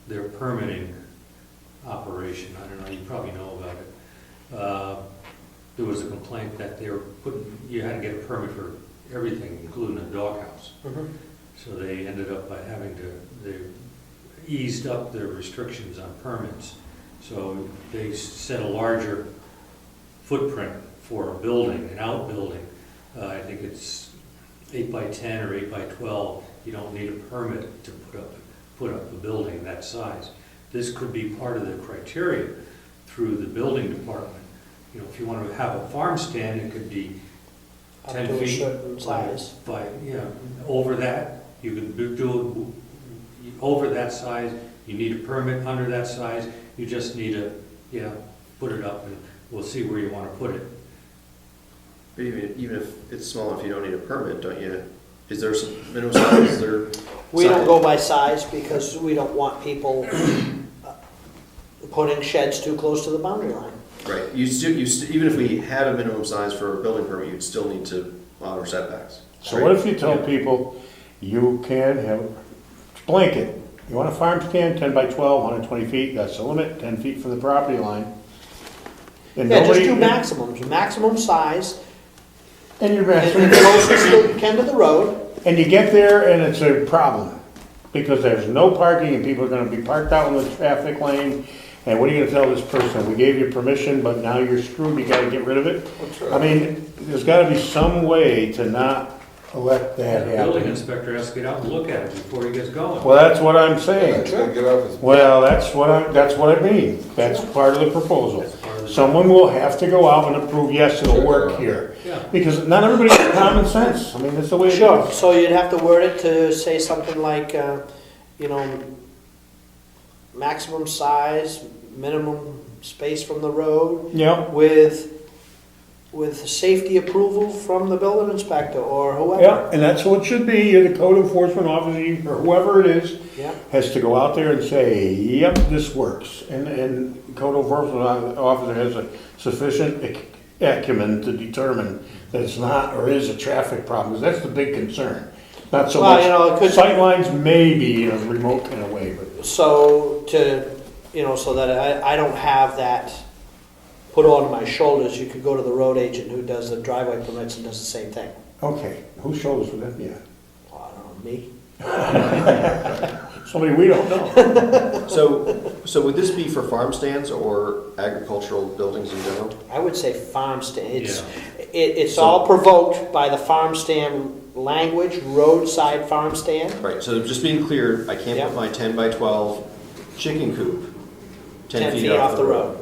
their permitting operation. I don't know, you probably know about it. there was a complaint that they were you had to get a permit for everything, including a doghouse. Mhm. So they ended up by they eased up their restrictions on permits. So they set a larger footprint for a building, an outbuilding. I think it's 8 by 10 or 8 by 12. You don't need a permit to put up a building that size. This could be part of the criteria through the building department. You know, if you want to have a farm stand, it could be Up 10 to a feet certain size. by, over that, you could do it over that size. You need a permit under that size. You just need to, put it up, and we'll see where you want to put it. But even if it's small enough, you don't need a permit, don't you? Is there some minimum size? Is there? We don't go by size because we don't want people putting sheds too close to the boundary line. Right. Even if we had a minimum size for a building permit, you'd still need to honor setbacks. So what if you tell people you can have blanket? You want a farm stand, 10 by 12, 120 feet, that's the limit, 10 feet from the property line. And Yeah, just nobody- do maximums, maximum size, And you're and maximum. closest you can to the road. And you get there and it's a problem, because there's no parking and people are gonna be parked out in the traffic lane. And what are you gonna tell this person? We gave you permission, but now you're screwed, you gotta get rid of it? I mean, there's gotta be some way to not let that The building happen. inspector has to get out and look at it before he gets going. Well, that's what I'm Yeah, saying. try to get off his. Well, that's what I mean. That's part of the proposal. That's part of the- Someone will have to go out and approve, yes, it'll work here. Yeah. Because not everybody has common sense. I mean, that's the way it is. Sure, so you'd have to word it to say something like, maximum size, minimum space from the road, Yeah, with safety approval from the building inspector or whoever. yeah, and that's what it should be. The code enforcement officer, or whoever it is, Yeah. has to go out there and say, yep, this works. And code enforcement officer has a sufficient acumen to determine that it's not or is a traffic problem, because that's the big concern. Not so Well, it much, could. sightlines may be in a remote kind of way, but So so that I don't have that put on my shoulders, you could go to the road agent who does the driveway permits and does the same thing. okay, whose shoulders would that be on? Well, I don't know, me? Somebody we don't know. So would this be for farm stands or agricultural buildings in general? I would say farm stand. It's, Yeah. it's So- all provoked by the farm stand language, roadside farm stand. Right, so just being clear, I can't Yep. put my 10 by 12 chicken coop 10 feet off the road.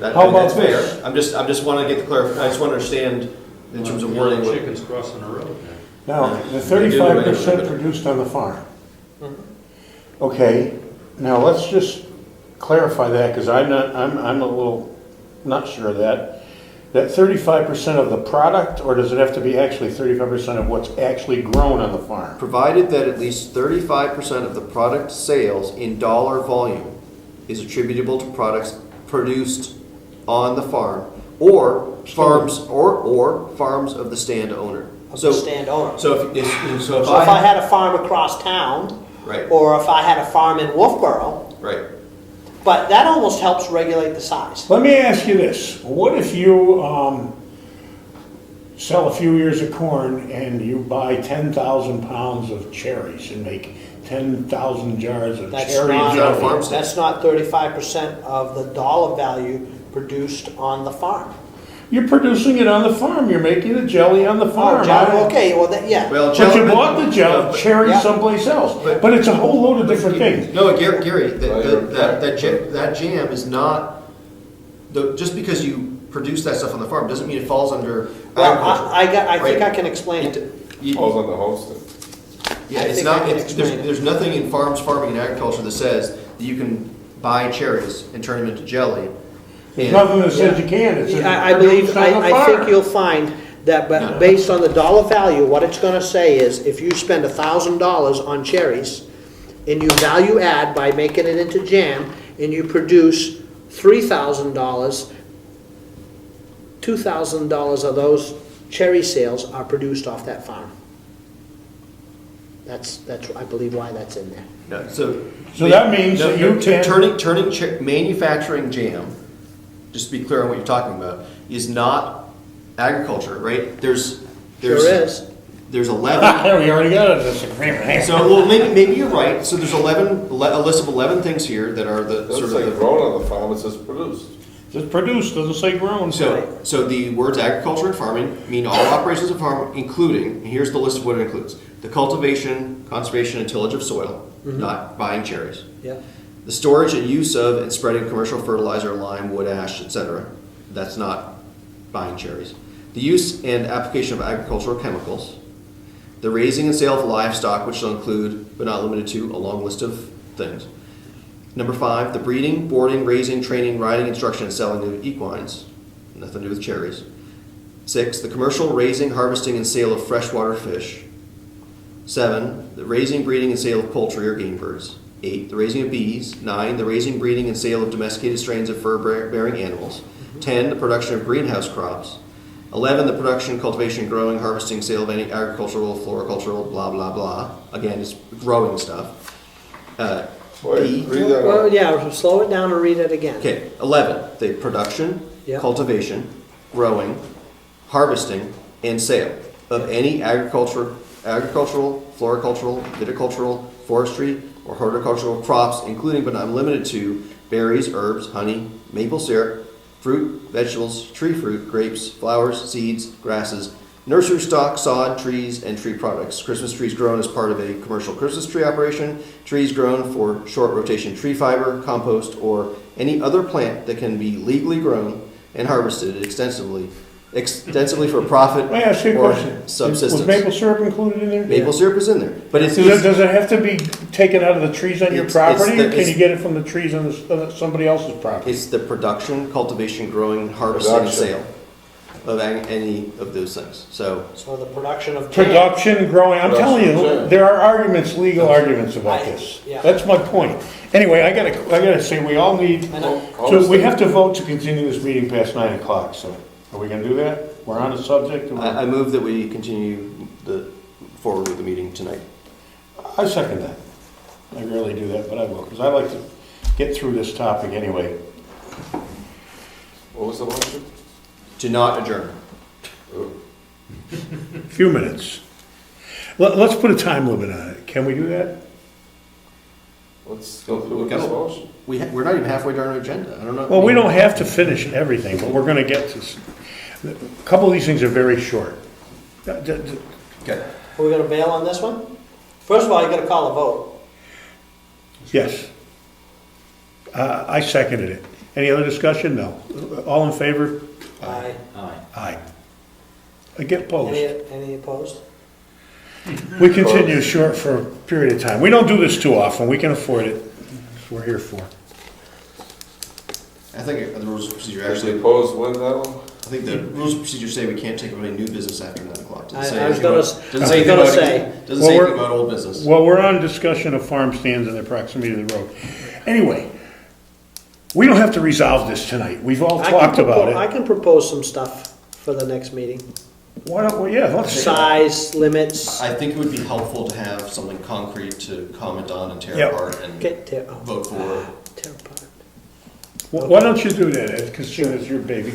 How about That's fair. this? I'm just want to get the I just want to understand in terms of wording. what- Chickens crossing the road. Now, the They do, 35% but- produced on the farm. Mhm. Okay, now let's just clarify that, because I'm a little not sure of that. That 35% of the product, or does it have to be actually 35% of what's actually grown on the farm? Provided that at least 35% of the product sales in dollar volume is attributable to products produced on the farm or farms or farms of the stand owner. Of the stand owner. So if So if I had a farm across town, right, or if I had a farm in Wolfboro, right. but that almost helps regulate the size. Let me ask you this, what if you sell a few ears of corn and you buy 10,000 pounds of cherries and make 10,000 jars of That's cherry not a jelly? farm stand. That's not 35% of the dollar value produced on the farm. You're producing it on the farm, you're making the jelly on the farm. Okay, well, yeah. Well, But you bought the no, cherry Yeah. someplace else, But- but it's a whole load of different things. No, Gary, that jam is not, just because you produce that stuff on the farm doesn't mean it falls under Well, agriculture. I think Right. I can explain it. You- Falls on the homestead. Yeah, I it's think not, I can it's, explain it. there's nothing in farming and agriculture that says that you can buy cherries and turn them into jelly. There's And- nothing that says you can, it says I it's believe, produced on the I think farm. you'll find that, No. but based on the dollar value, what it's gonna say is, if you spend $1,000 on cherries, and you value add by making it into jam, and you produce $3,000, $2,000 of those cherry sales are produced off that farm. That's, I believe, why that's in there. No, so. So that means that you can- Manufacturing jam just to be clear on what you're talking about, is not agriculture, right? There's Sure is. There's 11. We already got a disagreement. So, well, maybe you're right. So there's 11, a list of 11 things here that are the It sort doesn't of say the. grown on the farm, it says produced. It's produced, doesn't say grown. So the words agriculture and farming mean all operations of farm, including, and here's the list of what it includes: the cultivation, conservation, and tillage of soil, not buying cherries. Yeah. The storage and use of and spreading of commercial fertilizer, lime, wood ash, etc. That's not buying cherries. The use and application of agricultural chemicals. The raising and sale of livestock, which will include, but not limited to, a long list of things. Number 5, the breeding, boarding, raising, training, riding, instruction, and selling of equines. Nothing to do with cherries. 6, the commercial raising, harvesting, and sale of freshwater fish. 7, the raising, breeding, and sale of poultry or game birds. 8, the raising of bees. 9, the raising, breeding, and sale of domesticated strains of fur-bearing animals. 10, the production of greenhouse crops. 11, the production, cultivation, growing, harvesting, sale of any agricultural, floricultural, blah, blah, blah. Again, it's growing stuff. Wait, read that Well, out. yeah, slow it down and read it again. Okay, 11, the production, Yeah. cultivation, growing, harvesting, and sale of any agricultural, floricultural, viticultural, forestry, or horticultural crops, including but not limited to berries, herbs, honey, maple syrup, fruit, vegetables, tree fruit, grapes, flowers, seeds, grasses, nursery stock, sod, trees, and tree products. Christmas trees grown as part of a commercial Christmas tree operation, trees grown for short rotation tree fiber, compost, or any other plant that can be legally grown and harvested extensively for profit May I ask you a or question? subsistence. Was maple syrup included in there? Maple syrup is in there, but it's, Does it have to be taken out of the trees on your It's- property, or it's- can you get it from the trees on somebody else's property? it's the production, cultivation, growing, harvesting, and Production. sale of any of those things. So So the production of jam. Production, growing, I'm telling you, Production, yeah. there are arguments, legal arguments about this. Yeah. That's my point. Anyway, I gotta say, we all need, I know. so we have to vote to continue this meeting past 9 o'clock, so are we gonna do that? We're on the subject? I move that we continue forward with the meeting tonight. I second that. I rarely do that, but I will, because I like to get through this topic anyway. What was the motion? To not adjourn. Oh, Few minutes. Let's put a time limit on it. Can we do that? Let's go through with this motion. We're not even halfway down our agenda. I don't know. Well, we don't have to finish everything, but we're gonna get to, a couple of these things are very short. Okay. Are we gonna bail on this one? First of all, you gotta call a vote. Yes. I seconded it. Any other discussion? No. All in favor? Aye. Aye. Aye. I get opposed. Any opposed? We continue short for a period of time. We don't do this too often. We can afford it. That's what we're here for. I think the rules of procedure Actually actually. opposed, win that one? I think the rules of procedure say we can't take up any new business after 9 o'clock. Doesn't say I was anything gonna, about- I doesn't was say anything gonna about- say, Doesn't say Well, anything about old business. Well, we're on discussion of farm stands and their proximity to the road. Anyway, we don't have to resolve this tonight. We've all talked about I it. can propose some stuff for the next meeting. Why don't we, yeah, let's. Size, limits. I think it would be helpful to have something concrete to comment on and tear Yep. apart and Tear vote for. apart. Why don't you do that, Ed, because it's your baby.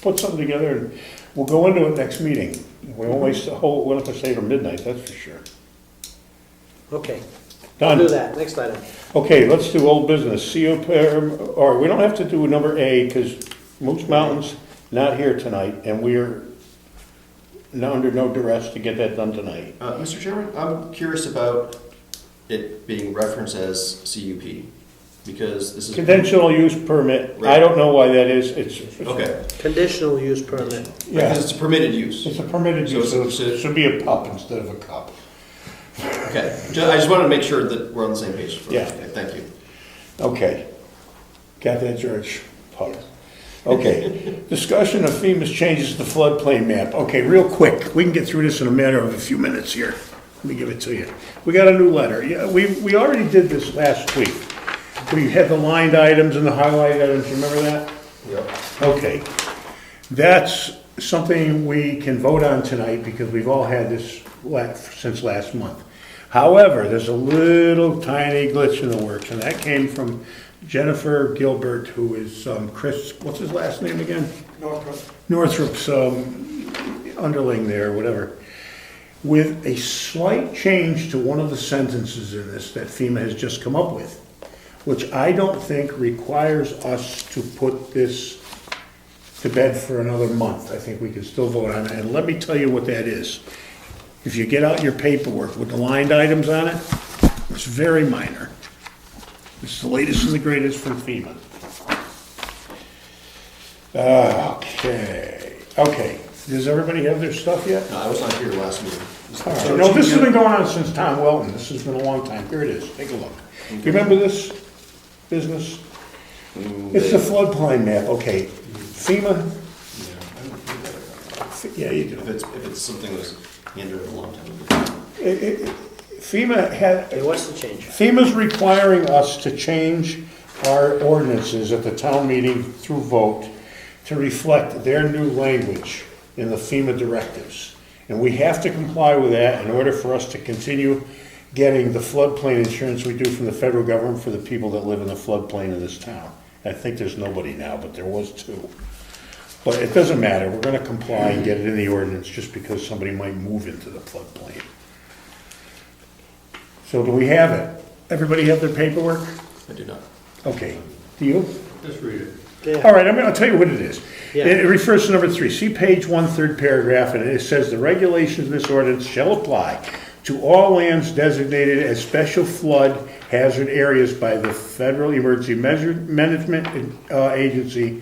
Put something together and we'll go into it next meeting. We won't waste the whole, we'll have to stay till midnight, that's for sure. Okay, I'll Done. do that, next item. Okay, let's do old business. Or we don't have to do number A because Moose Mountain's not here tonight and we're under no duress to get that done tonight. Mr. Chairman, I'm curious about it being referenced as CUP, because this is. Conventional use permit, I Right. don't know why that is. It's. Okay, Conditional use permit. Yeah, because it's a permitted use. it's a permitted So use, so it's- it should be a pup instead of a cup. Okay, I just wanted to make sure that we're on the same page. Yeah. Okay, thank you. Okay. Got that, George? Pup. Okay. Discussion of FEMA's changes to the floodplain map. Okay, real quick. We can get through this in a matter of a few minutes here. Let me give it to you. We got a new letter. Yeah, we already did this last week. We had the lined items and the highlighted items. You remember that? Yep. Okay. That's something we can vote on tonight because we've all had this since last month. However, there's a little tiny glitch in the works, and that came from Jennifer Gilbert, who is Chris, what's his last name again? Northrop. Northrop's underling there, whatever, with a slight change to one of the sentences in this that FEMA has just come up with, which I don't think requires us to put this to bed for another month. I think we can still vote on it, and let me tell you what that is. If you get out your paperwork with the lined items on it, it's very minor. It's the latest and the greatest from FEMA. Okay. Does everybody have their stuff yet? No, I was not here last meeting. All right. No, this has been going on since Tom Welton. This has been a long time. Here it is. Take a look. You remember this business? It's the floodplain map. Okay. FEMA? Yeah, you do. If it's something that was handed a long time ago. FEMA had, Hey, what's the change? FEMA's requiring us to change our ordinances at the town meeting through vote to reflect their new language in the FEMA directives. And we have to comply with that in order for us to continue getting the floodplain insurance we do from the federal government for the people that live in the floodplain of this town. I think there's nobody now, but there was 2. But it doesn't matter. We're gonna comply and get it in the ordinance just because somebody might move into the floodplain. So do we have it? Everybody have their paperwork? I do not. Okay. Do you? Just read it. Yeah. All right, I'll tell you what it is. Yeah. It refers to number 3. See page 1/3 paragraph, and it says, "The regulations in this ordinance shall apply to all lands designated as special flood hazard areas by the Federal Emergency Management Agency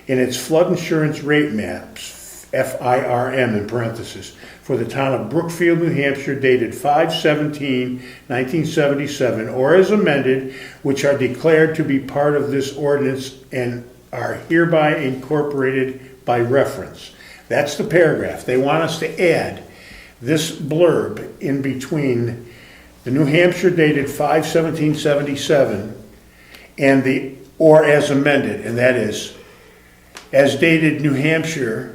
in its flood insurance rate maps, FIRM in parentheses, for the town of Brookfield, New Hampshire, dated 5/17/1977, or as amended, which are declared to be part of this ordinance and are hereby incorporated by reference." That's the paragraph. They want us to add this blurb in between the New Hampshire dated 5/17/77 and the or as amended, and that is as dated New Hampshire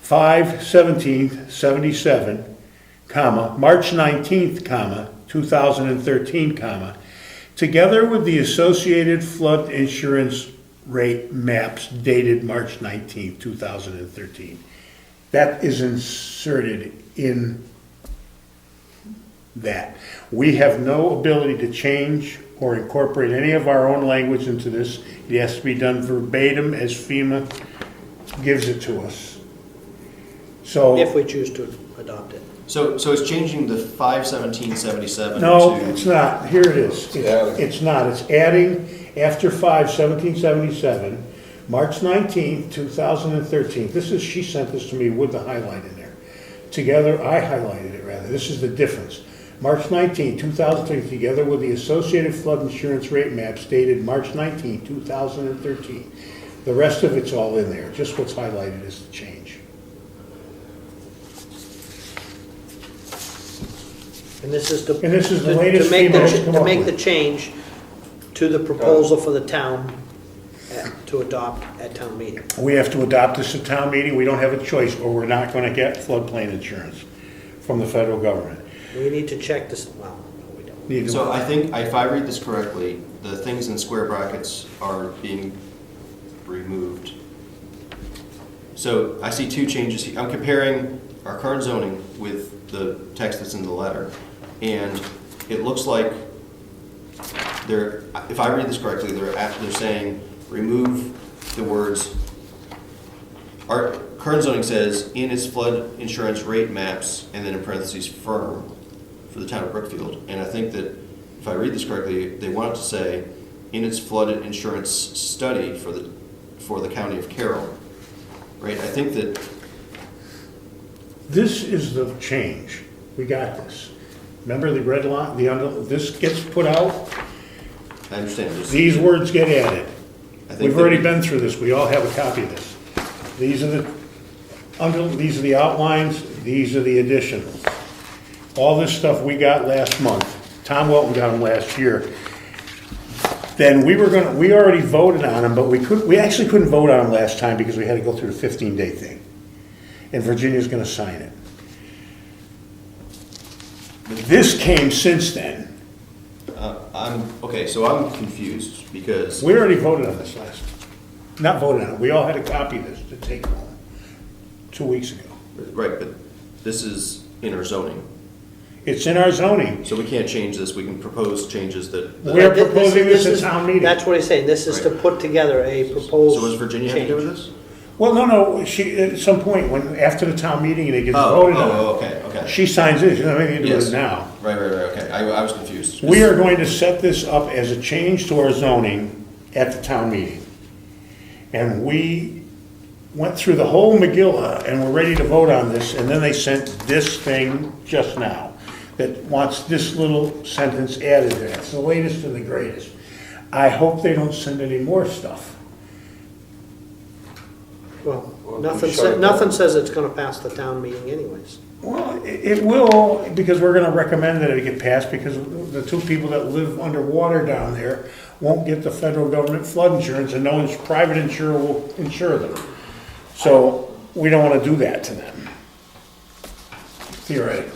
5/17/77, comma, March 19th, comma, 2013, comma, together with the associated flood insurance rate maps dated March 19th, 2013. That is inserted in that. We have no ability to change or incorporate any of our own language into this. It has to be done verbatim as FEMA gives it to us. So, If we choose to adopt it. So it's changing the 5/17/77 no, to... it's not. Here it is. adding. It's not. It's adding after 5/17/77, March 19th, 2013. This is, she sent this to me with the highlight in there. Together, I highlighted it rather. This is the difference. March 19th, 2013, together with the associated flood insurance rate maps dated March 19th, 2013. The rest of it's all in there. Just what's highlighted is the change. And this is to. And this is the to- latest to make the FEMA has ch- come To up make with. the change to the proposal for the town to adopt at town meeting. We have to adopt this at town meeting. We don't have a choice, or we're not going to get floodplain insurance from the federal government. We need to check this, well, no, we don't. Neither- So I think, if I read this correctly, the things in square brackets are being removed. So I see 2 changes here. I'm comparing our current zoning with the text that's in the letter. And it looks like they're, if I read this correctly, they're saying remove the words, our current zoning says in its flood insurance rate maps, and then in parentheses firm for the town of Brookfield. And I think that if I read this correctly, they want it to say in its flood insurance study for the county of Carroll. Right? I think that This is the change. We got this. Remember the red line, this gets put out, I understand. these words get added. I think We've that- already been through this. We all have a copy of this. These are the outlines, these are the additions. All this stuff we got last month. Tom Welton got them last year. Then we already voted on them, but we actually couldn't vote on them last time because we had to go through the 15-day thing. And Virginia's gonna sign it. This came since then. So I'm confused because, We already voted on this not voted on it, we all had a copy of this to take home 2 weeks ago. right, but this is in our zoning. It's in our zoning. So we can't change this, we can propose changes that. We're This- proposing this at is- town meeting. That's what he's saying, this is to Right. put together a proposed So what does Virginia have to do with change. this? Well, no, she, at some point, after the town meeting and it gets Oh, voted on, okay. she signs it, she doesn't have anything to do with Yes. it now. Right, okay, I was confused. We are going to set this up as a change to our zoning at the town meeting. And we went through the whole Megillah and we're ready to vote on this, and then they sent this thing just now that wants this little sentence added there. It's the latest and the greatest. I hope they don't send any more stuff. Well, Well, nothing, we shut it nothing down. says it's gonna pass the town meeting anyways. Well, it will, because we're gonna recommend that it get passed, because the two people that live underwater down there won't get the federal government flood insurance, and no private insurer will insure them. So, we don't wanna do that to them. Theoretically.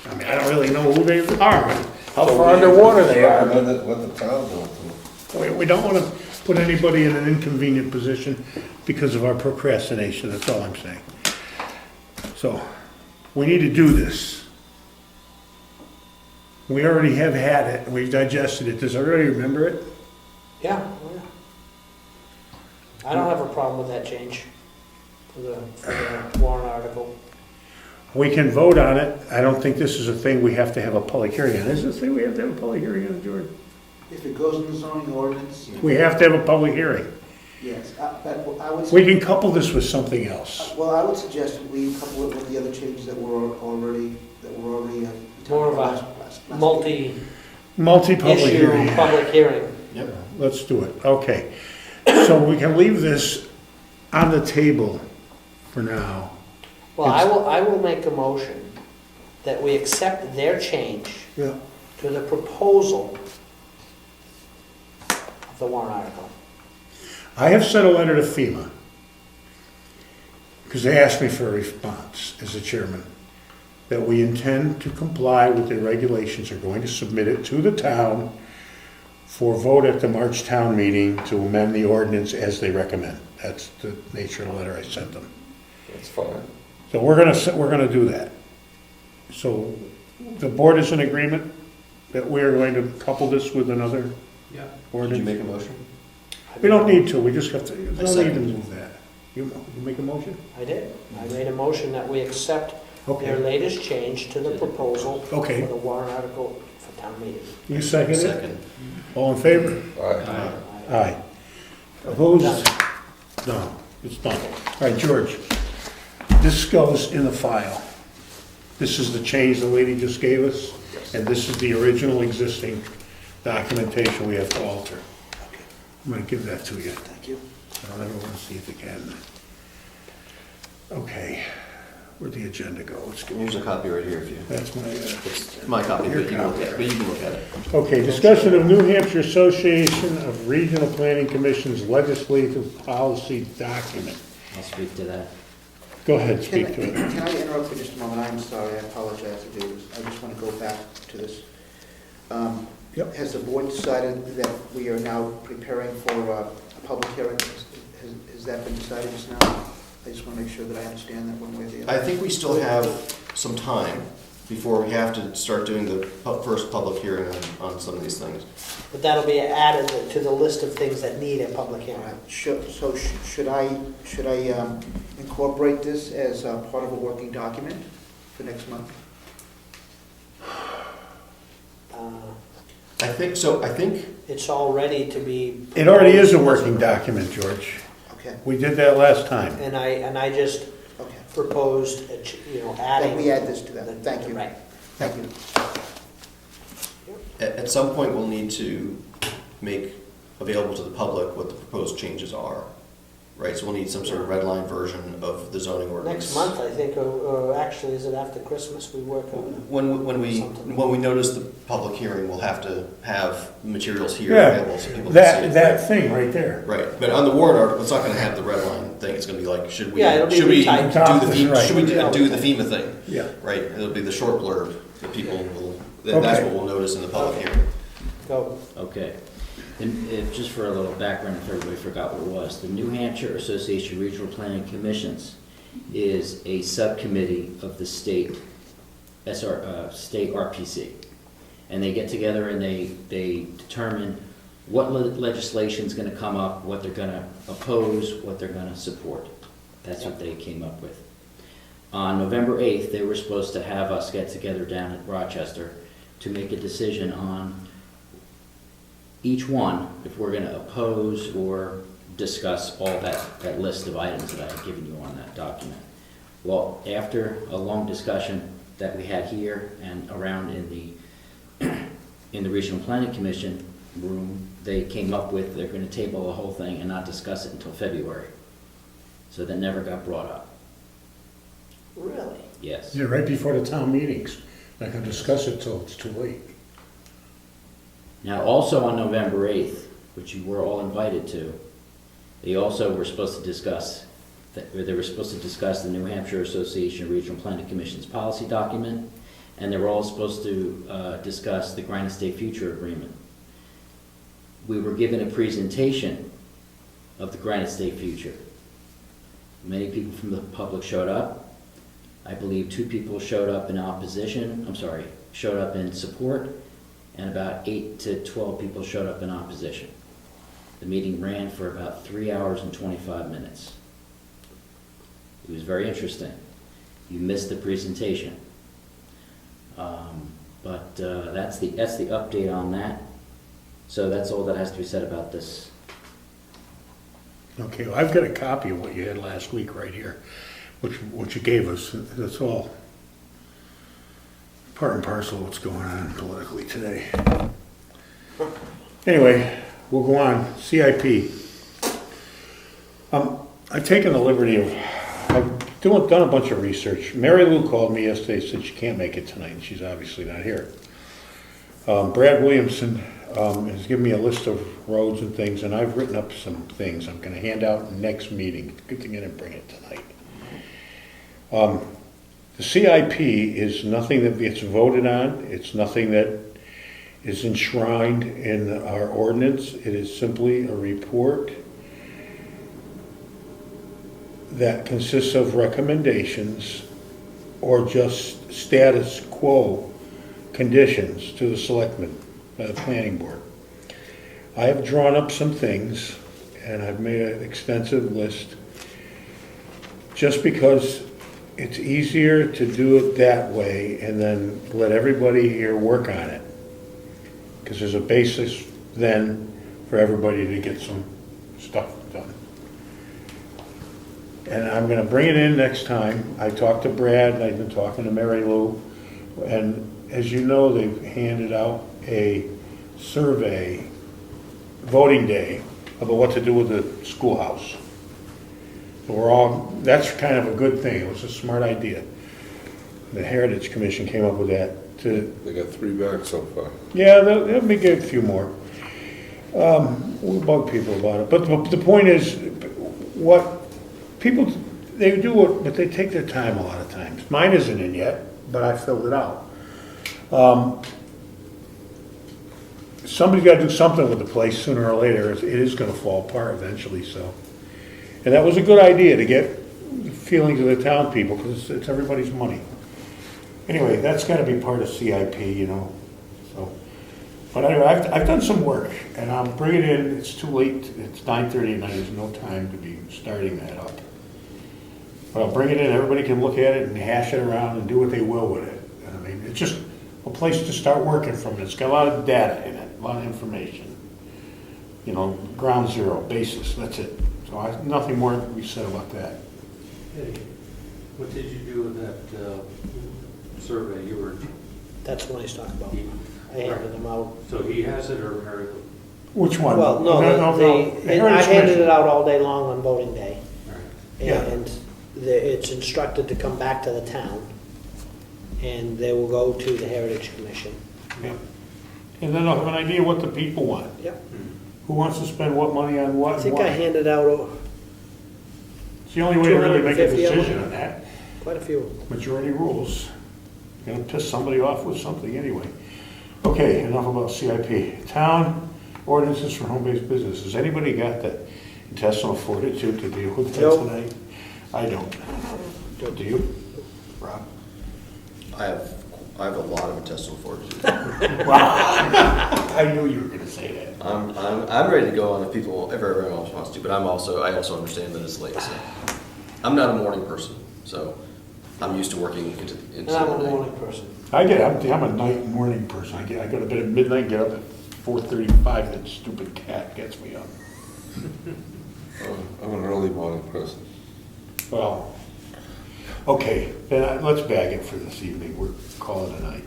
I mean, I don't really know who they are, and how So far we underwater they are. recommend it, let the town know. We don't wanna put anybody in an inconvenient position because of our procrastination, that's all I'm saying. So, we need to do this. We already have had it, we've digested it, does everybody remember it? Yeah, oh, yeah. I don't have a problem with that change for the warrant article. We can vote on it, I don't think this is a thing we have to have a public hearing on. Is this a thing we have to have a public hearing on, George? If it goes in the zoning ordinance, We have to have a public hearing. yes, but I would. We can couple this with something else. Well, I would suggest we couple it with the other changes that were already. More of a multi-issue Multi-public hearing. public hearing. Yep. Let's do it, okay. So we can leave this on the table for now. Well, I will make a motion that we accept their change Yeah. to the proposal of the warrant article. I have sent a letter to FEMA, because they asked me for a response as the chairman, that we intend to comply with their regulations, are going to submit it to the town for vote at the March town meeting to amend the ordinance as they recommend. That's the nature of the letter I sent them. That's fine. So we're gonna do that. So the board is in agreement that we are going to couple this with another Yeah. Did ordinance? you make a motion? We don't need to, we just have to, there's no need to second. move that. You make a motion? I did. I made a motion that we accept their Okay, latest change to the proposal Okay. for the warrant article for town meeting. you second it? Second. All in favor? All right. Aye. Opposed? No, it's done. All right, George, this goes in the file. This is the change the lady just gave us, and this is the original existing documentation we have to alter. I'm gonna give that to you. Thank you. I don't ever wanna see it again. Okay, where'd the agenda go? Let's get, Here's a copy right here if you, that's my, it's my copy, but you can look at it. okay, discussion of New Hampshire Association of Regional Planning Commission's legislative policy document. I'll speak to that. Go ahead, speak to it. Can I interrupt for just a moment? I'm sorry, I apologize to do this. I just want to go back to this. Yep. Has the board decided that we are now preparing for a public hearing? Has that been decided just now? I just want to make sure that I understand that one way or the I other. think we still have some time before we have to start doing the first public hearing on some of these things. But that'll be added to the list of things that need a public All hearing. right. Should I incorporate this as part of a working document for next month? I think so, I think, It's all ready to be. It already is a working document, George. Okay, We did that last time. And I just okay. proposed, adding. That we add this to that. Thank you. Right. Thank you. at some point we'll need to make available to the public what the proposed changes are, right? So we'll need some sort of red line version of the zoning ordinance. Next month, I think, or actually, is it after Christmas, we work on When we notice the public hearing, we'll have to have materials here Yeah, available so people can see it. that thing right there. Right, but on the warrant article, it's not gonna have the red line thing, it's gonna be like, should we, Yeah, it'll be should we do retyped. the FEMA, Right. should we do the FEMA thing? Yeah. Right, it'll be the short blurb that people will, that's Okay. what we'll notice in the public hearing. Go. Okay. And if, just for a little background, if everybody forgot what it was, the New Hampshire Association of Regional Planning Commissions is a subcommittee of the state state RPC. And they get together and they determine what legislation is going to come up, what they're going to oppose, what they're going to support. That's what they came up with. On November 8th, they were supposed to have us get together down at Rochester to make a decision on each one, if we're going to oppose or discuss all that list of items that I've given you on that document. Well, after a long discussion that we had here and around in the Regional Planning Commission room, they came up with they're going to table the whole thing and not discuss it until February. So that never got brought up. Really? Yes. Yeah, right before the town meetings. Not gonna discuss it till it's too late. Now, also on November 8th, which you were all invited to, they also were supposed to discuss, they were supposed to discuss the New Hampshire Association of Regional Planning Commission's policy document, and they were all supposed to discuss the Granite State Future Agreement. We were given a presentation of the Granite State Future. Many people from the public showed up. I believe 2 people showed up in opposition, showed up in support, and about 8 to 12 people showed up in opposition. The meeting ran for about 3 hours and 25 minutes. It was very interesting. You missed the presentation. But that's the update on that. So that's all that has to be said about this. Okay, well, I've got a copy of what you had last week right here, which you gave us. That's all part and parcel of what's going on politically today. Anyway, we'll go on. CIP. I've taken the liberty of, I've done a bunch of research. Mary Lou called me yesterday, said she can't make it tonight, and she's obviously not here. Brad Williamson has given me a list of roads and things, and I've written up some things I'm going to hand out in the next meeting. Good thing I didn't bring it tonight. The CIP is nothing that gets voted on. It's nothing that is enshrined in our ordinance. It is simply a report that consists of recommendations or just status quo conditions to the selectmen by the planning board. I have drawn up some things and I've made an extensive list just because it's easier to do it that way and then let everybody here work on it. Because there's a basis then for everybody to get some stuff done. And I'm gonna bring it in next time. I talked to Brad and I've been talking to Mary Lou. And as you know, they've handed out a survey, voting day, about what to do with the schoolhouse. So that's kind of a good thing. It was a smart idea. The Heritage Commission came up with that They got 3 back so far. yeah, they'll make a few more. We'll bug people about it. But the point is, what people, they do it, but they take their time a lot of times. Mine isn't in yet, but I filled it out. Somebody's got to do something with the place sooner or later. It is going to fall apart eventually, so. And that was a good idea to get the feelings of the town people, because it's everybody's money. Anyway, that's got to be part of CIP, you know. So, but anyway, I've done some work, and I'll bring it in. It's too late. It's 9:30 at night. There's no time to be starting that up. But I'll bring it in. Everybody can look at it and hash it around and do what they will with it. I mean, it's just a place to start working from. It's got a lot of data in it, a lot of information. You know, ground zero, basis. That's it. So nothing more to be said about that. Eddie, what did you do with that survey? You were, That's what he's talking about. I handed them out. so he has it or Mary Lou? Which one? Well, no, The I Heritage handed Commission. it out all day long on voting day. All right. Yeah. And it's instructed to come back to the town, and they will go to the Heritage Commission. Yeah. And then I'll have an idea what the people want. Yep. Who wants to spend what money on what I and think why. I handed out It's the only way to really make a 250 of them. decision on that. quite a few. Majority rules. Gonna piss somebody off with something anyway. Okay, enough about CIP. Town ordinances for home-based business. Has anybody got the intestinal fortitude to deal with that Nope. tonight? I don't. Do you, Rob? I have a lot of intestinal fortitude. I knew you were gonna say that. I'm ready to go on if everyone else wants to, but I also understand that it's late, so. I'm not a morning person, so I'm used to working into And the I'm a day. morning person. I'm a night and morning person. I go to bed at midnight, get up at 4:35, that stupid cat gets me up. I'm an early morning person. Well, okay, then let's bag it for this evening. We're calling it a night.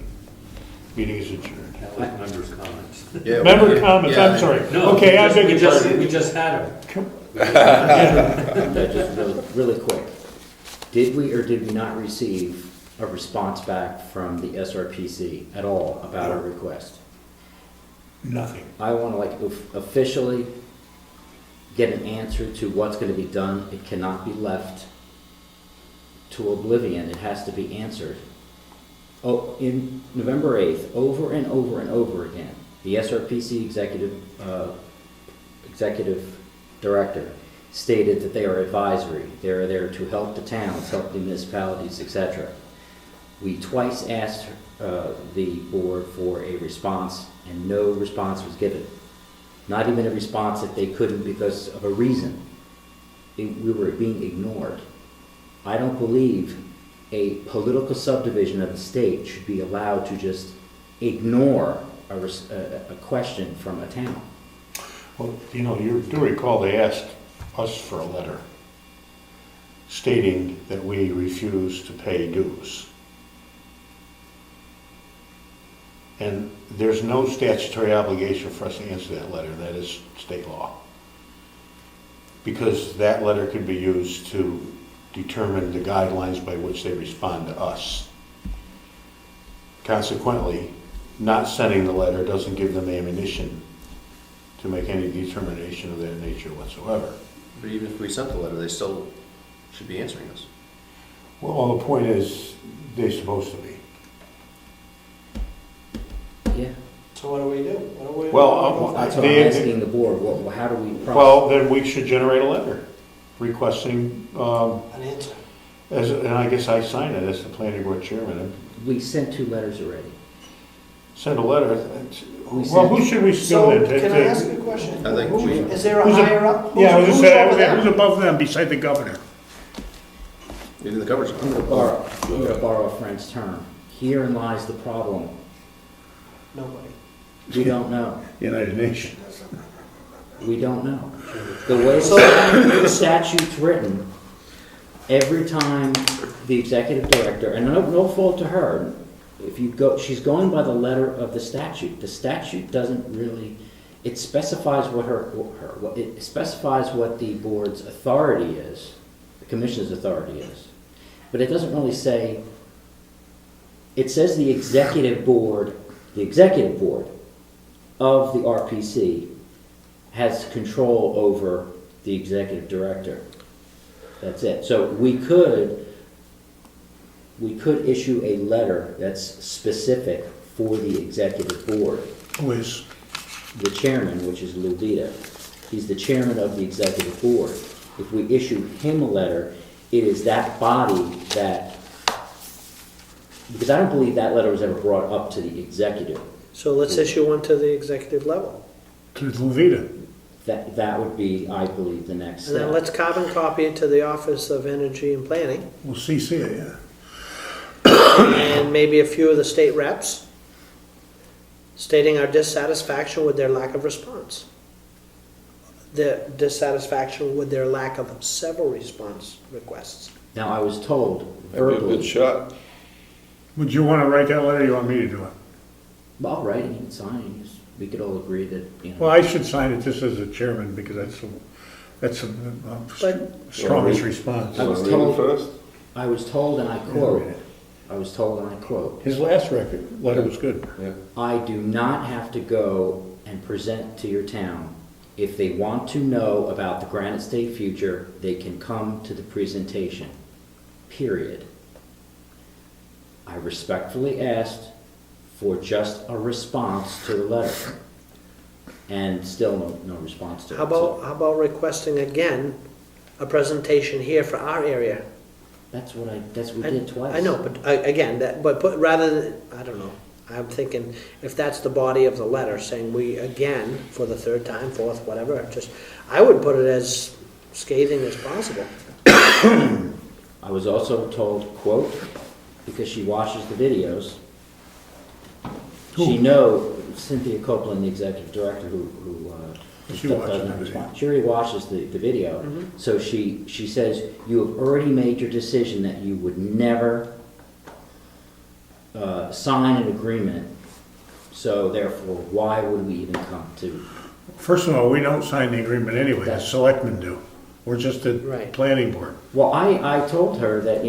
Meeting is adjourned. That was members' comments. Yeah, Member comments, I'm sorry. No, Okay, I beg we your just, pardon. we just had them. Just really quick. Did we or did we not receive a response back from the SRPC at all about our request? Nothing. I want to officially get an answer to what's going to be done. It cannot be left to oblivion. It has to be answered. Oh, in November 8th, over and over and over again, the SRPC executive director stated that they are advisory. They are there to help the towns, help the municipalities, etc. We twice asked the board for a response, and no response was given. Not even a response that they couldn't because of a reason. We were being ignored. I don't believe a political subdivision of the state should be allowed to just ignore a question from a town. Well, you do recall they asked us for a letter stating that we refuse to pay dues. And there's no statutory obligation for us to answer that letter. That is state law. Because that letter could be used to determine the guidelines by which they respond to us. Consequently, not sending the letter doesn't give them ammunition to make any determination of that nature whatsoever. But even if we sent the letter, they still should be answering us. Well, the point is, they're supposed to be. Yeah, So what do we do? Well, that's what I'm asking the board. How do we process? Well, then we should generate a letter requesting, An answer. and I guess I sign it as the planning board chairman. We sent 2 letters already. Send a letter. We Well, sent- who should we So, go to? can I ask you a question? I think Who- we- Is there a Who's a- higher up? Yeah, I was Who's just saying, over them? who's above them beside the governor? Maybe the governor's. I'm going to borrow a friend's term. Herein lies the problem. Nobody. We don't know. United Nations. We don't know. The way the statute's written, every time the executive director, and no fault to her, if you go, she's going by the letter of the statute. The statute doesn't really, it specifies it specifies what the board's authority is, the commission's authority is. But it doesn't really say, it says the executive board of the RPC has control over the executive director. That's it. So we could issue a letter that's specific for the executive board. Who is? The chairman, which is Lou Vita, he's the chairman of the executive board. If we issue him a letter, it is that body that, because I don't believe that letter was ever brought up to the executive. So let's issue one to the executive level. To Levita. That would be, I believe, the next And then step. let's carbon copy it to the Office of Energy and Planning, We'll CC it, yeah. and maybe a few of the state reps, stating our dissatisfaction with their lack of response. The dissatisfaction with their lack of several response requests. Now, I was told That'd be a good verbally, shot. Would you want to write that letter, or you want me to do it? well, I'll write it, you can sign it, we could all agree that, Well, I should sign it just as a chairman, because that's the But- strongest response. I was Wanna read it told- first? I was told, and I Yeah, quote, read it. I was told, and I quote, His last letter was good. Yeah. I do not have to go and present to your town. If they want to know about the Granite State future, they can come to the presentation, period. I respectfully asked for just a response to the letter. And still no response to it. How about requesting again a presentation here for our area? That's what we did twice. I know, but again, rather than, I don't know, I'm thinking if that's the body of the letter, saying we again, for the third time, fourth, whatever, I would put it as scathing as possible. I was also told, quote, because she watches the videos, Cynthia Copeland, the executive director who She watches doesn't the respond. She already watches the video. Mhm. So she says, you have already made your decision that you would never sign an agreement. So therefore, why would we even come to? First of all, we don't sign the agreement anyway, the That's- selectmen do. We're just a Right. planning board. Well, I told her that,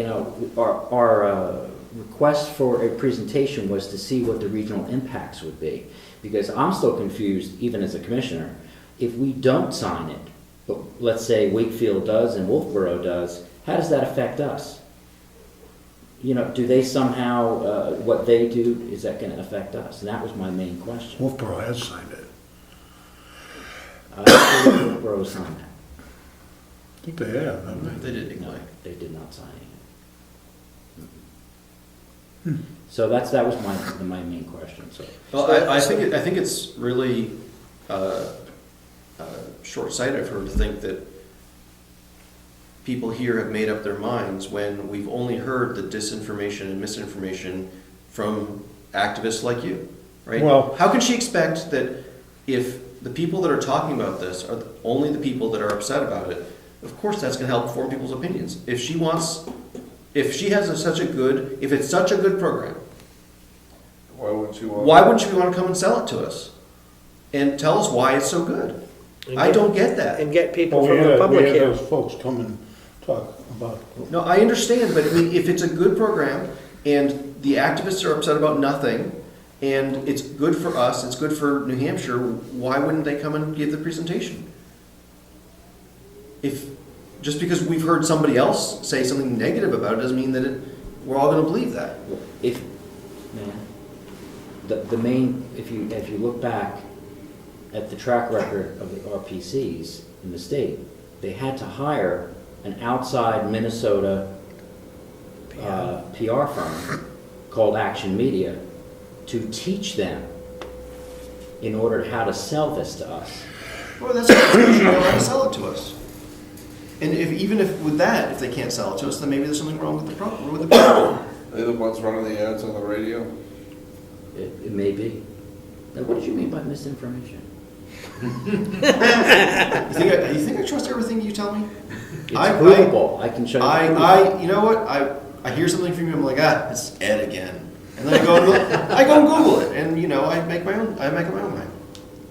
our request for a presentation was to see what the regional impacts would be. Because I'm still confused, even as a commissioner, if we don't sign it, but let's say Wakefield does and Wolfboro does, how does that affect us? Do they somehow, what they do, is that gonna affect us? And that was my main question. Wolfboro has signed it. Wolfboro signed that. I think they have, haven't they? They did No, anyway. they did not sign it. So that was my main question, so. Well, I think it's really short-sighted of her to think that people here have made up their minds when we've only heard the disinformation and misinformation from activists like you, right? Well- How can she expect that if the people that are talking about this are only the people that are upset about it, of course that's going to help form people's opinions. If it's such a good program, Why wouldn't you want? why wouldn't you want to come and sell it to us? And tell us why it's so good? I don't get that. And get people Well, from the public we had here. those folks come and talk about. No, I understand, but I mean, if it's a good program and the activists are upset about nothing and it's good for us, it's good for New Hampshire, why wouldn't they come and give the presentation? Just because we've heard somebody else say something negative about it doesn't mean that we're all going to believe that. If you look back at the track record of the RPCs in the state, they had to hire an outside Minnesota PR firm called Action Media to teach them in order how to sell this to us. Well, that's because you know how to sell it to us. And even if they can't sell it to us, then maybe there's something wrong with the program. They're the ones running the ads on the radio. It may be. Now, what did you mean by misinformation? You think I trust everything you tell me? It's provable. I can show you. You know what? I hear something from you. I'm like, it's Ed again, and then I go and Google it, and I make up my own mind.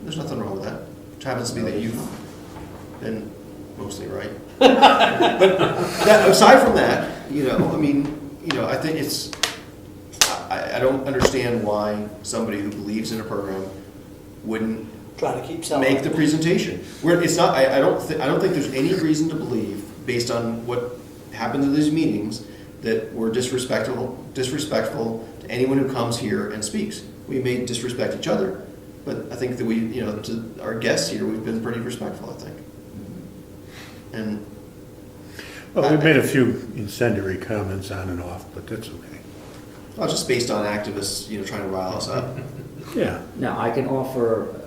There's nothing wrong with that. Which happens to be that you've been mostly right. But aside from that, I think it's. I don't understand why somebody who believes in a program wouldn't Try to keep selling. make the presentation. Where it's not. I don't think there's any reason to believe, based on what happened in these meetings, that we're disrespectful to anyone who comes here and speaks. We may disrespect each other, but I think that we, to our guests here, we've been pretty respectful, I think. And Well, we've made a few incendiary comments on and off, but that's okay. well, just based on activists, trying to rile us up. Yeah. Now, I can offer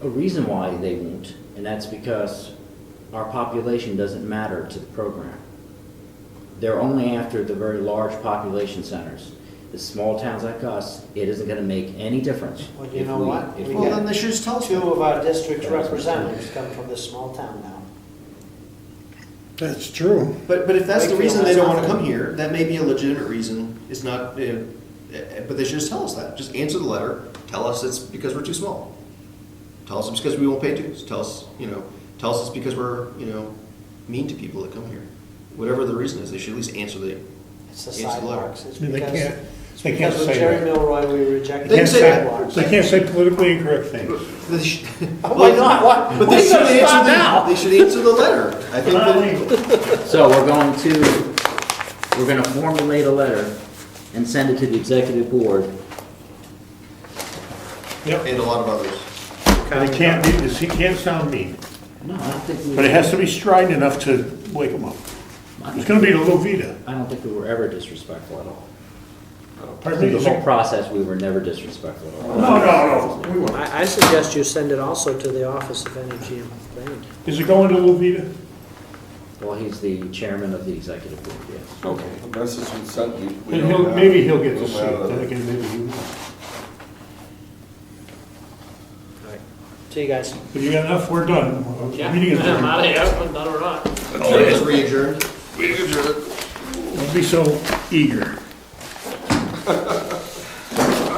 a reason why they won't, and that's because our population doesn't matter to the program. They're only after the very large population centers. The small towns like us, it isn't going to make any difference. Well, you know what? if We Well, got then they should just tell us. Two of our district representatives come from this small town now. That's true. But if that's the Wakefield reason they has don't want to nothing. come here, that may be a legitimate reason. It's not, but they should just tell us that. Just answer the letter. Tell us it's because we're too small. Tell us it's because we won't pay dues. Tell us it's because we're mean to people that come here. Whatever the reason is, they should at least answer the. It's the Answer the letter. sidewalks. It's I mean, they because, can't- it's they because can't with say Jerry that. Milroy, we rejected They the can say that. sidewalks. They can't say politically incorrect things. They should, Why not? What? but they should answer they should answer the letter. I think that. So we're going to formulate a letter and send it to the executive board Yep. and a lot of others. And it can't be, he can't sound mean, No, I don't think we. but it has to be strident enough to wake him up. It's gonna be the Lovita. I don't think we were ever disrespectful at all. Pardon Through me? the whole process, we were never disrespectful at all. No, we won't. I suggest you send it also to the Office of Energy and Planning. Is it going to Lovita? Well, he's the chairman of the executive board, yes. Okay. The message was sent, we And don't have. maybe he'll get to we see don't it, have then it. again, maybe he won't. All right. See you guys. If you got enough, we're done. Meeting is I'm done. out of here, I'm done or not. It's re-adjourned. Don't be so eager.